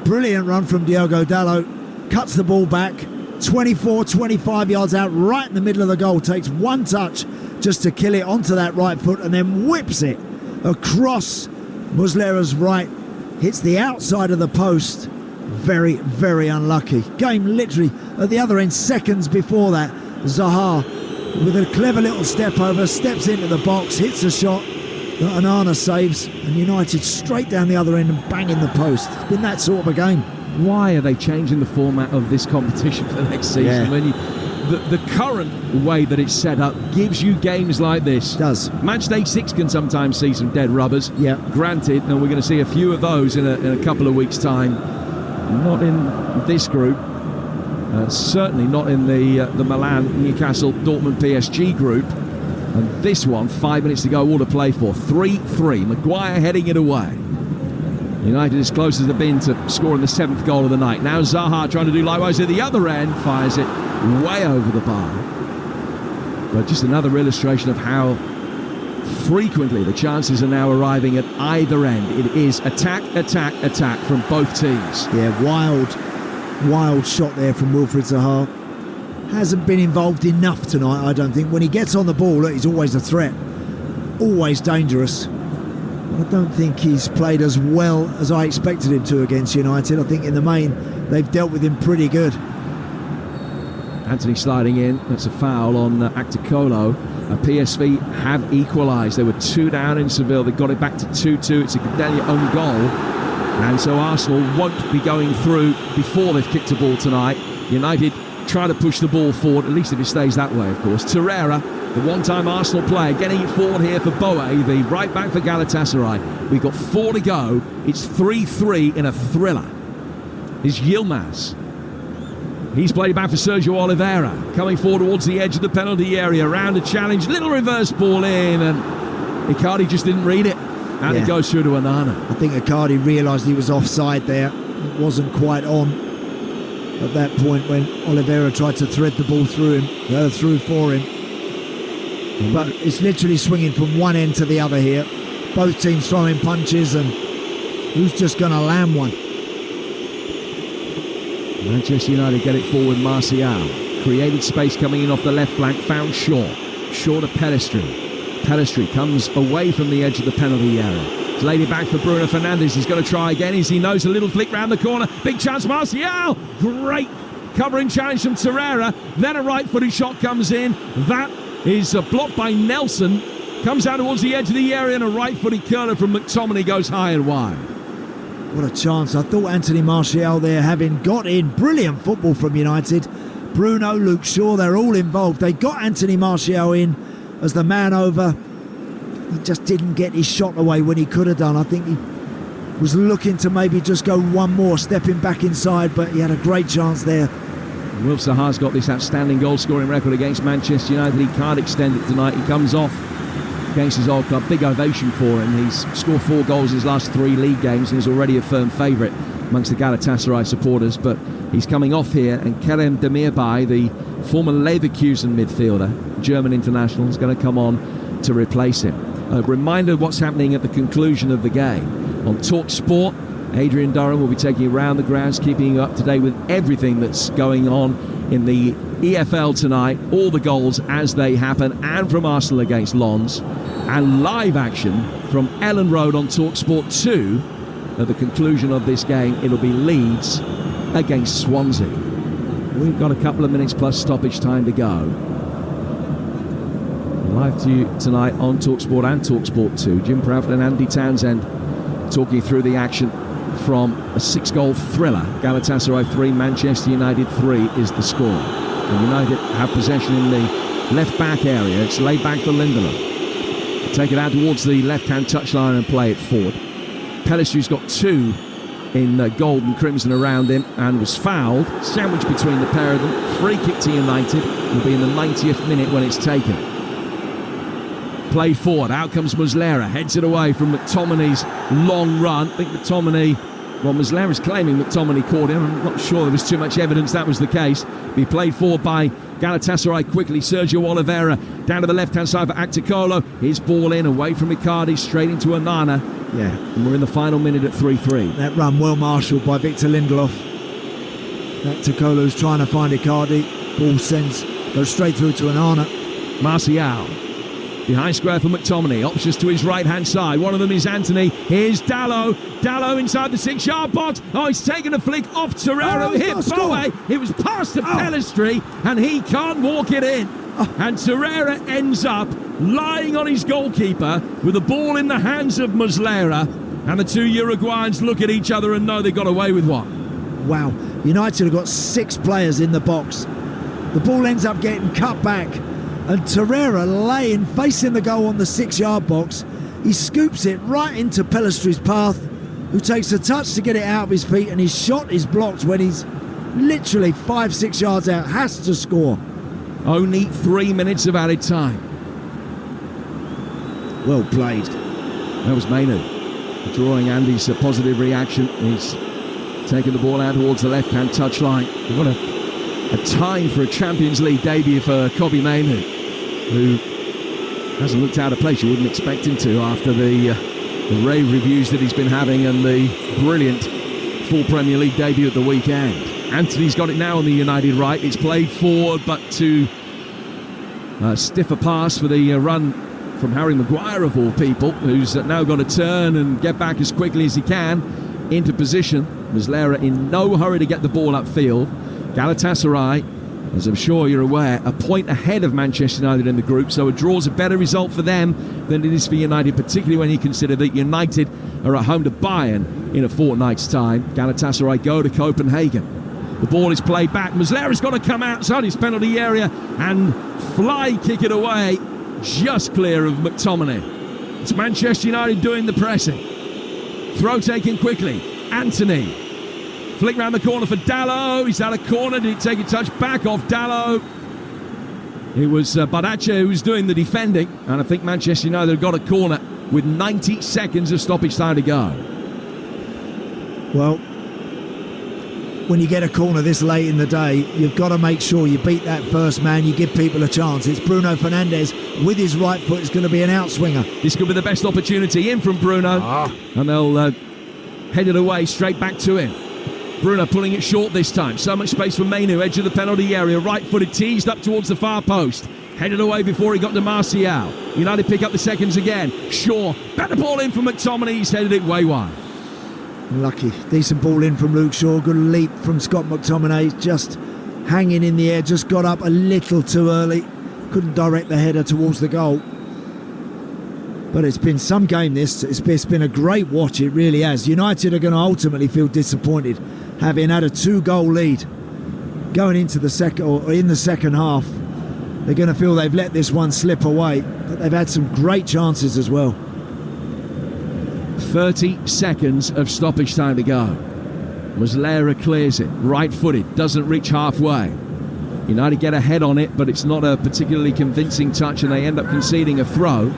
Brilliant run from Diogo Dalot. Cuts the ball back. 24, 25 yards out, right in the middle of the goal. Takes one touch just to kill it onto that right foot and then whips it across Muslera's right. Hits the outside of the post. Very, very unlucky. Game literally at the other end seconds before that. Zaha with a clever little step over, steps into the box, hits a shot that Onana saves, and United straight down the other end and bang in the post. It's been that sort of a game. Why are they changing the format of this competition for the next season? When the current way that it's set up gives you games like this. It does. Match day 6 can sometimes see some dead rubbers. Yeah. Granted, and we're going to see a few of those in a couple of weeks' time. Not in this group. Certainly not in the Milan, Newcastle, Dortmund, PSG group. And this one, 5 minutes to go, all to play for. 3-3. Maguire heading it away. United as close as they've been to scoring the 7th goal of the night. Now Zaha trying to do likewise at the other end. Fires it way over the bar. But just another illustration of how frequently the chances are now arriving at either end. It is attack, attack, attack from both teams. Yeah, wild shot there from Wilfried Zaha. Hasn't been involved enough tonight, I don't think. When he gets on the ball, look, he's always a threat. Always dangerous. I don't think he's played as well as I expected him to against United. I think in the main, they've dealt with him pretty good. Anthony sliding in. That's a foul on Acticolo. PSV have equalised. They were 2 down in Seville. They got it back to 2-2. It's a Gadelia own goal. And so Arsenal won't be going through before they've kicked a ball tonight. United try to push the ball forward, at least if it stays that way, of course. Torreira, the one-time Arsenal player, getting it forward here for Boe, the right back for Galatasaray. We've got 4 to go. It's 3-3 in a thriller. Is Yilmaz. He's played back for Sergio Oliveira, coming forward towards the edge of the penalty area, around a challenge, little reverse ball in, and Icardi just didn't read it, and it goes through to Onana. I think Icardi realised he was offside there. It wasn't quite on at that point when Oliveira tried to thread the ball through for him. But it's literally swinging from one end to the other here. Both teams throwing punches, and who's just going to land one? Manchester United get it forward. Martial created space coming in off the left flank, found Shaw to Pellistri comes away from the edge of the penalty area. He's laid it back for Bruno Fernandes. He's going to try again as he knows a little flick round the corner. Big chance, Martial. Great covering challenge from Torreira. Then a right-footed shot comes in. That is blocked by Nelson. Comes out towards the edge of the area, and a right-footed curler from McTominay goes high and wide. What a chance. I thought Anthony Martial there, having got in. Brilliant football from United. Bruno, Luke Shaw, they're all involved. They got Anthony Martial in as the man over. He just didn't get his shot away when he could have done. I think he was looking to maybe just go one more, stepping back inside, but he had a great chance there. Wilf Zaha's got this outstanding goal-scoring record against Manchester United. He can't extend it tonight. He comes off against his old club. Big ovation for him. He's scored 4 goals in his last 3 league games and is already a firm favourite amongst the Galatasaray supporters. But he's coming off here, and Kerem Demirbay, the former Leverkusen midfielder, German international, is going to come on to replace him. A reminder of what's happening at the conclusion of the game. On Talksport, Adrian Durham will be taking you around the grounds, keeping you up to date with everything that's going on in the EFL tonight, all the goals as they happen, and from Arsenal against Lens, and live action from Ellen Road on Talksport 2 at the conclusion of this game. It'll be Leeds against Swansea. We've got a couple of minutes plus stoppage time to go. Live to you tonight on Talksport and Talksport 2. Jim Proudfoot and Andy Townsend talking through the action from a 6-goal thriller. Galatasaray 3, Manchester United 3 is the score. And United have possession in the left-back area. It's laid back for Lindelof. Take it out towards the left-hand touchline and play it forward. Pellistri's got 2 in gold and crimson around him and was fouled. Sandwiched between the pair of them. Free kick to United. Will be in the 90th minute when it's taken. Play forward. Out comes Muslera. Heads it away from McTominay's long run. I think Muslera's claiming McTominay caught him. I'm not sure there was too much evidence that was the case. He played forward by Galatasaray quickly. Sergio Oliveira down to the left-hand side for Acticolo. His ball in, away from Icardi, straight into Onana. Yeah. And we're in the final minute at 3-3. That run well marshalled by Victor Lindelof. Acticolo's trying to find Icardi. Ball goes straight through to Onana. Martial. Behind square for McTominay. Options to his right-hand side. One of them is Anthony. Here's Dalot. Dalot inside the 6-yard box. Oh, he's taken a flick off Torreira. Hit Boe. It was past to Pellistri, and he can't walk it in. And Torreira ends up lying on his goalkeeper with the ball in the hands of Muslera. And the 2 Uruguayans look at each other and know they got away with one. Wow. United have got 6 players in the box. The ball ends up getting cut back, and Torreira facing the goal on the 6-yard box. He scoops it right into Pellistri's path, who takes a touch to get it out of his feet, and his shot is blocked when he's literally 5-6 yards out. Has to score. Only 3 minutes of added time. Well played. That was Mainu drawing Andy's positive reaction. He's taking the ball out towards the left-hand touchline. We've got a time for a Champions League debut for Kobbie Mainoo, who hasn't looked out of place. You wouldn't expect him to after the rave reviews that he's been having and the brilliant full Premier League debut at the weekend. Anthony's got it now on the United right. It's played forward, but to stiffer pass for the run from Harry Maguire, of all people, who's now got to turn and get back as quickly as he can into position. Muslera in no hurry to get the ball upfield. Galatasaray, as I'm sure you're aware, a point ahead of Manchester United in the group, so a draw's a better result for them than it is for United, particularly when you consider that United are at home to Bayern in a fortnight's time. Galatasaray go to Copenhagen. The ball is played back. Muslera's got to come outside his penalty area and fly kick it away, just clear of McTominay. It's Manchester United doing the pressing. Throw taken quickly. Anthony. Flick round the corner for Dalot. He's out of corner. Did he take a touch back off Dalot? It was Badache who was doing the defending, and I think Manchester United have got a corner with 90 seconds of stoppage time to go. Well, when you get a corner this late in the day, you've got to make sure you beat that first man, you give people a chance. It's Bruno Fernandes with his right foot. It's going to be an outswinger. This could be the best opportunity in from Bruno, and they'll head it away straight back to him. Bruno pulling it short this time. So much space for Mainu, edge of the penalty area. Right-footed, teased up towards the far post. Headed away before he got to Martial. United pick up the seconds again. Shaw, better ball in from McTominay. He's headed it way wide. Lucky. Decent ball in from Luke Shaw. Good leap from Scott McTominay. Just hanging in the air. Just got up a little too early. Couldn't direct the header towards the goal. But it's been some game this. It's been a great watch. It really has. United are going to ultimately feel disappointed, having had a 2-goal lead going into the second, or in the second half. They're going to feel they've let this one slip away, but they've had some great chances as well. 30 seconds of stoppage time to go. Muslera clears it, right-footed, doesn't reach halfway. United get ahead on it, but it's not a particularly convincing touch, and they end up conceding a throw.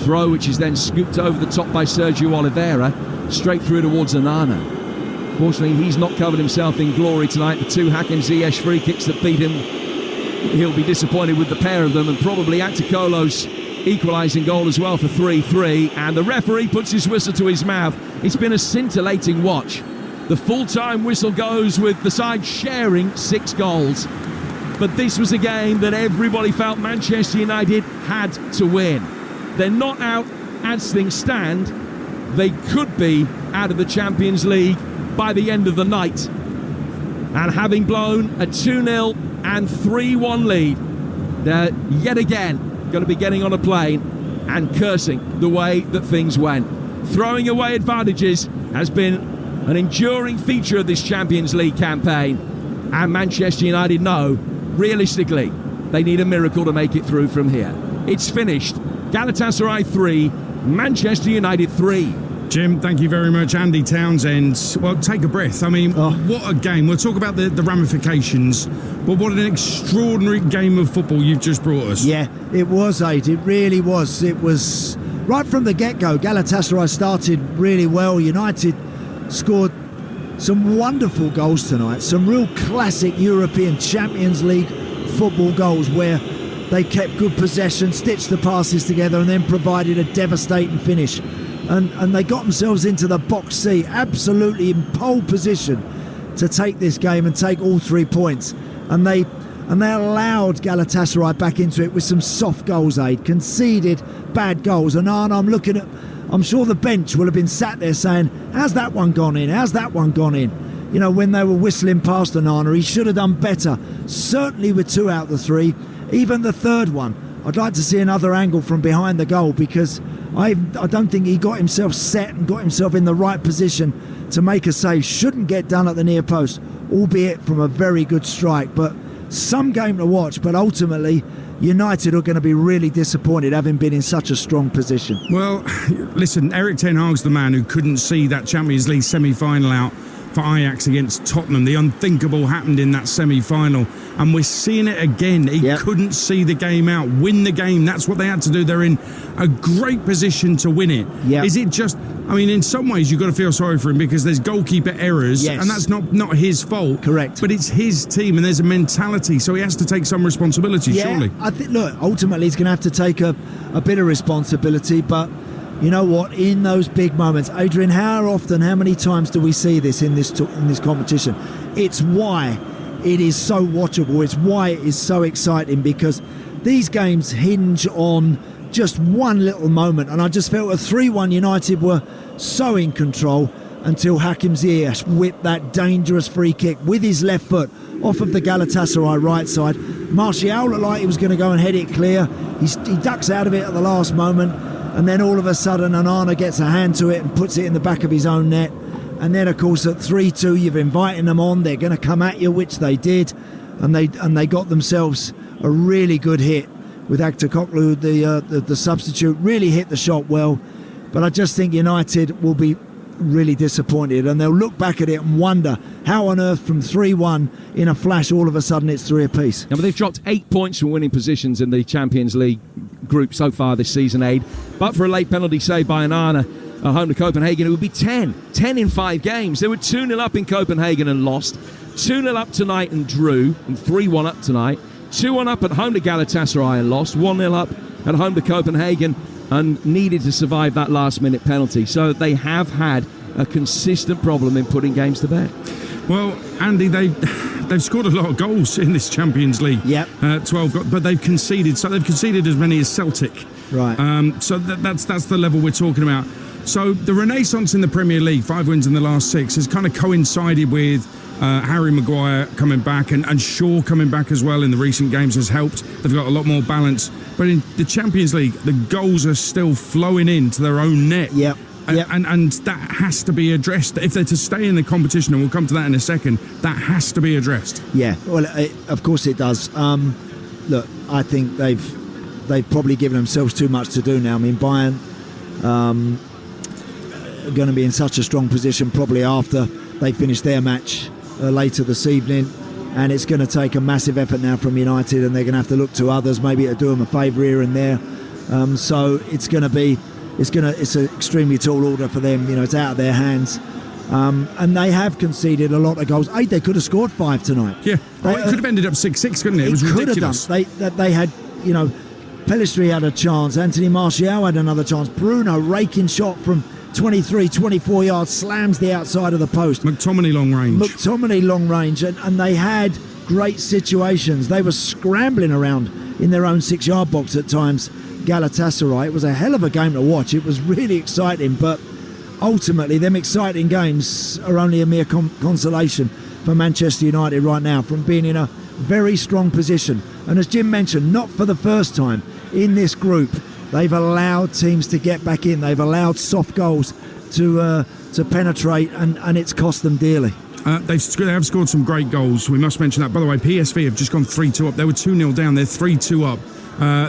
Throw which is then scooped over the top by Sergio Oliveira, straight through towards Onana. Fortunately, he's not covered himself in glory tonight. The 2 Hakim Ziyech free kicks that beat him, he'll be disappointed with the pair of them, and probably Atikolo's equalising goal as well for 3-3. And the referee puts his whistle to his mouth. It's been a scintillating watch. The full-time whistle goes with the side sharing 6 goals. But this was a game that everybody felt Manchester United had to win. They're not out as things stand. They could be out of the Champions League by the end of the night. And having blown a 2-0 and 3-1 lead, they're yet again going to be getting on a plane and cursing the way that things went. Throwing away advantages has been an enduring feature of this Champions League campaign. And Manchester United know, realistically, they need a miracle to make it through from here. It's finished. Galatasaray 3, Manchester United 3. Jim, thank you very much. Andy Townsend. Well, take a breath. I mean, what a game. We'll talk about the ramifications, but what an extraordinary game of football you've just brought us. Yeah, it was, Aid. It really was. It was right from the get-go. Galatasaray started really well. United scored some wonderful goals tonight. Some real classic European Champions League football goals where they kept good possession, stitched the passes together, and then provided a devastating finish. And they got themselves into the box C, absolutely in pole position to take this game and take all 3 points. And they allowed Galatasaray back into it with some soft goals, Aid. Conceded bad goals. And I'm sure the bench will have been sat there saying, how's that one gone in? How's that one gone in? You know, when they were whistling past Onana, he should have done better. Certainly with 2 out of the 3. Even the third one, I'd like to see another angle from behind the goal, because I don't think he got himself set and got himself in the right position to make a save. Shouldn't get done at the near post, albeit from a very good strike. But some game to watch, but ultimately United are going to be really disappointed having been in such a strong position. Well, listen, Erik ten Hag's the man who couldn't see that Champions League semi-final out for Ajax against Tottenham. The unthinkable happened in that semi-final, and we're seeing it again. He couldn't see the game out, win the game. That's what they had to do. They're in a great position to win it. Is it just, I mean, in some ways you've got to feel sorry for him because there's goalkeeper errors, and that's not his fault. Correct. But it's his team, and there's a mentality, so he has to take some responsibility, surely. I think, look, ultimately he's going to have to take a bit of responsibility, but you know what? In those big moments, Adrian, how many times do we see this in this competition? It's why it is so watchable. It's why it is so exciting, because these games hinge on just one little moment. And I just felt at 3-1 United were so in control until Hakim Ziyech whipped that dangerous free kick with his left foot off of the Galatasaray right side. Martial looked like he was going to go and head it clear. He ducks out of it at the last moment. And then all of a sudden, Onana gets a hand to it and puts it in the back of his own net. And then, of course, at 3-2, you're inviting them on. They're going to come at you, which they did. And they got themselves a really good hit with Aktürkoğlu, the substitute. Really hit the shot well. But I just think United will be really disappointed. And they'll look back at it and wonder how on earth from 3-1 in a flash, all of a sudden it's 3 apiece. Yeah, but they've dropped 8 points from winning positions in the Champions League group so far this season, Aid. But for a late penalty save by Onana at home to Copenhagen, it would be 10 in 5 games. They were 2-0 up in Copenhagen and lost, 2-0 up tonight and drew, and 3-1 up tonight, 2-1 up at home to Galatasaray and lost, 1-0 up at home to Copenhagen and needed to survive that last minute penalty. So they have had a consistent problem in putting games to bed. Well, Andy, they've scored a lot of goals in this Champions League. 12, but they've conceded. So they've conceded as many as Celtic. Right. So that's the level we're talking about. So the renaissance in the Premier League, 5 wins in the last 6, has kind of coincided with Harry Maguire coming back and Shaw coming back as well in the recent games has helped. They've got a lot more balance. But in the Champions League, the goals are still flowing into their own net. And that has to be addressed. If they're to stay in the competition, and we'll come to that in a second, that has to be addressed. Yeah, well, of course it does. Look, I think they've probably given themselves too much to do now. I mean, Bayern are going to be in such a strong position probably after they finish their match later this evening, and it's going to take a massive effort now from United, and they're going to have to look to others maybe to do them a favour here and there. So it's going to be. It's an extremely tall order for them. You know, it's out of their hands, and they have conceded a lot of goals. They could have scored 5 tonight. Yeah, it could have ended up 6-6, couldn't it? It was ridiculous. They had, you know, Pellistri had a chance. Anthony Martial had another chance. Bruno raking shot from 23, 24 yards, slams the outside of the post. McTominay long range, and they had great situations. They were scrambling around in their own 6-yard box at times. Galatasaray. It was a hell of a game to watch. It was really exciting, but ultimately them exciting games are only a mere consolation for Manchester United right now from being in a very strong position. And as Jim mentioned, not for the first time in this group, they've allowed teams to get back in. They've allowed soft goals to penetrate, and it's cost them dearly. They have scored some great goals. We must mention that. By the way, PSV have just gone 3-2 up. They were 2-0 down. They're 3-2 up.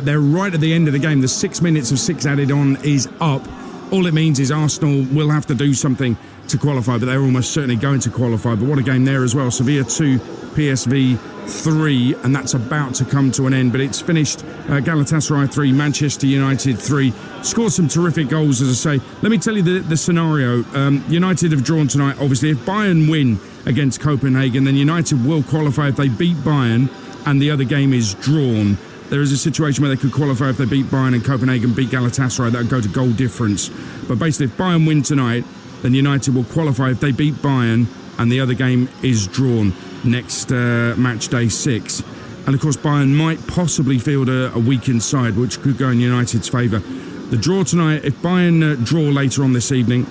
They're right at the end of the game. The 6 minutes of 6 added on is up. All it means is Arsenal will have to do something to qualify, but they're almost certainly going to qualify. But what a game there as well. Sevilla 2, PSV 3, and that's about to come to an end. But it's finished Galatasaray 3, Manchester United 3. Scored some terrific goals, as I say. Let me tell you the scenario. United have drawn tonight. Obviously, if Bayern win against Copenhagen, then United will qualify if they beat Bayern and the other game is drawn. There is a situation where they could qualify if they beat Bayern and Copenhagen beat Galatasaray. That would go to goal difference. But basically, if Bayern win tonight, then United will qualify if they beat Bayern and the other game is drawn next match day 6. And of course, Bayern might possibly field a weakened side, which could go in United's favour. The draw tonight, if Bayern draw later on this evening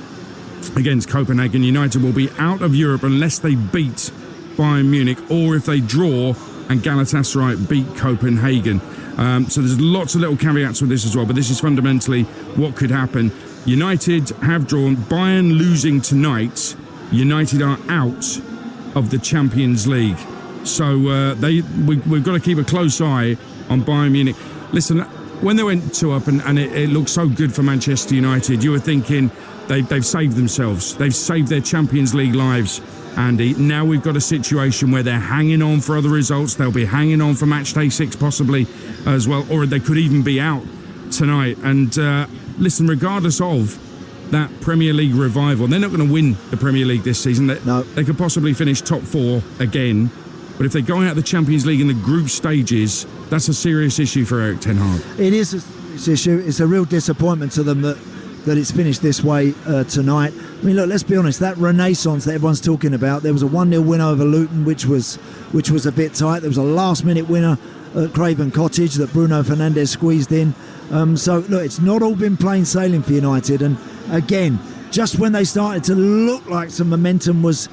against Copenhagen, United will be out of Europe unless they beat Bayern Munich, or if they draw and Galatasaray beat Copenhagen. So there's lots of little caveats with this as well, but this is fundamentally what could happen. United have drawn. Bayern losing tonight, United are out of the Champions League. So we've got to keep a close eye on Bayern Munich. Listen, when they went 2-up and it looked so good for Manchester United, you were thinking they've saved themselves. They've saved their Champions League lives, Andy. Now we've got a situation where they're hanging on for other results. They'll be hanging on for match day 6 possibly as well, or they could even be out tonight. And listen, regardless of that Premier League revival, they're not going to win the Premier League this season. They could possibly finish top 4 again. But if they're going out of the Champions League in the group stages, that's a serious issue for Erik ten Hag. It is a serious issue. It's a real disappointment to them that it's finished this way tonight. I mean, look, let's be honest, that renaissance that everyone's talking about, there was a 1-0 win over Luton, which was a bit tight. There was a last-minute winner at Craven Cottage that Bruno Fernandes squeezed in. So, look, it's not all been plain sailing for United. And, again, just when they started to look like some momentum was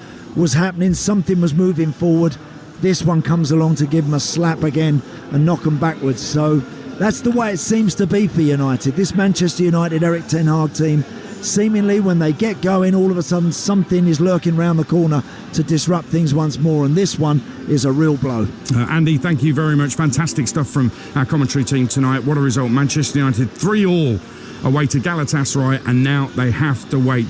happening, something was moving forward, this one comes along to give them a slap again and knock them backwards. So that's the way it seems to be for United. This Manchester United Erik ten Hag team, seemingly when they get going, all of a sudden something is lurking around the corner to disrupt things once more, and this one is a real blow. Andy, thank you very much. Fantastic stuff from our commentary team tonight. What a result. Manchester United 3-3 away to Galatasaray, and now they have to wait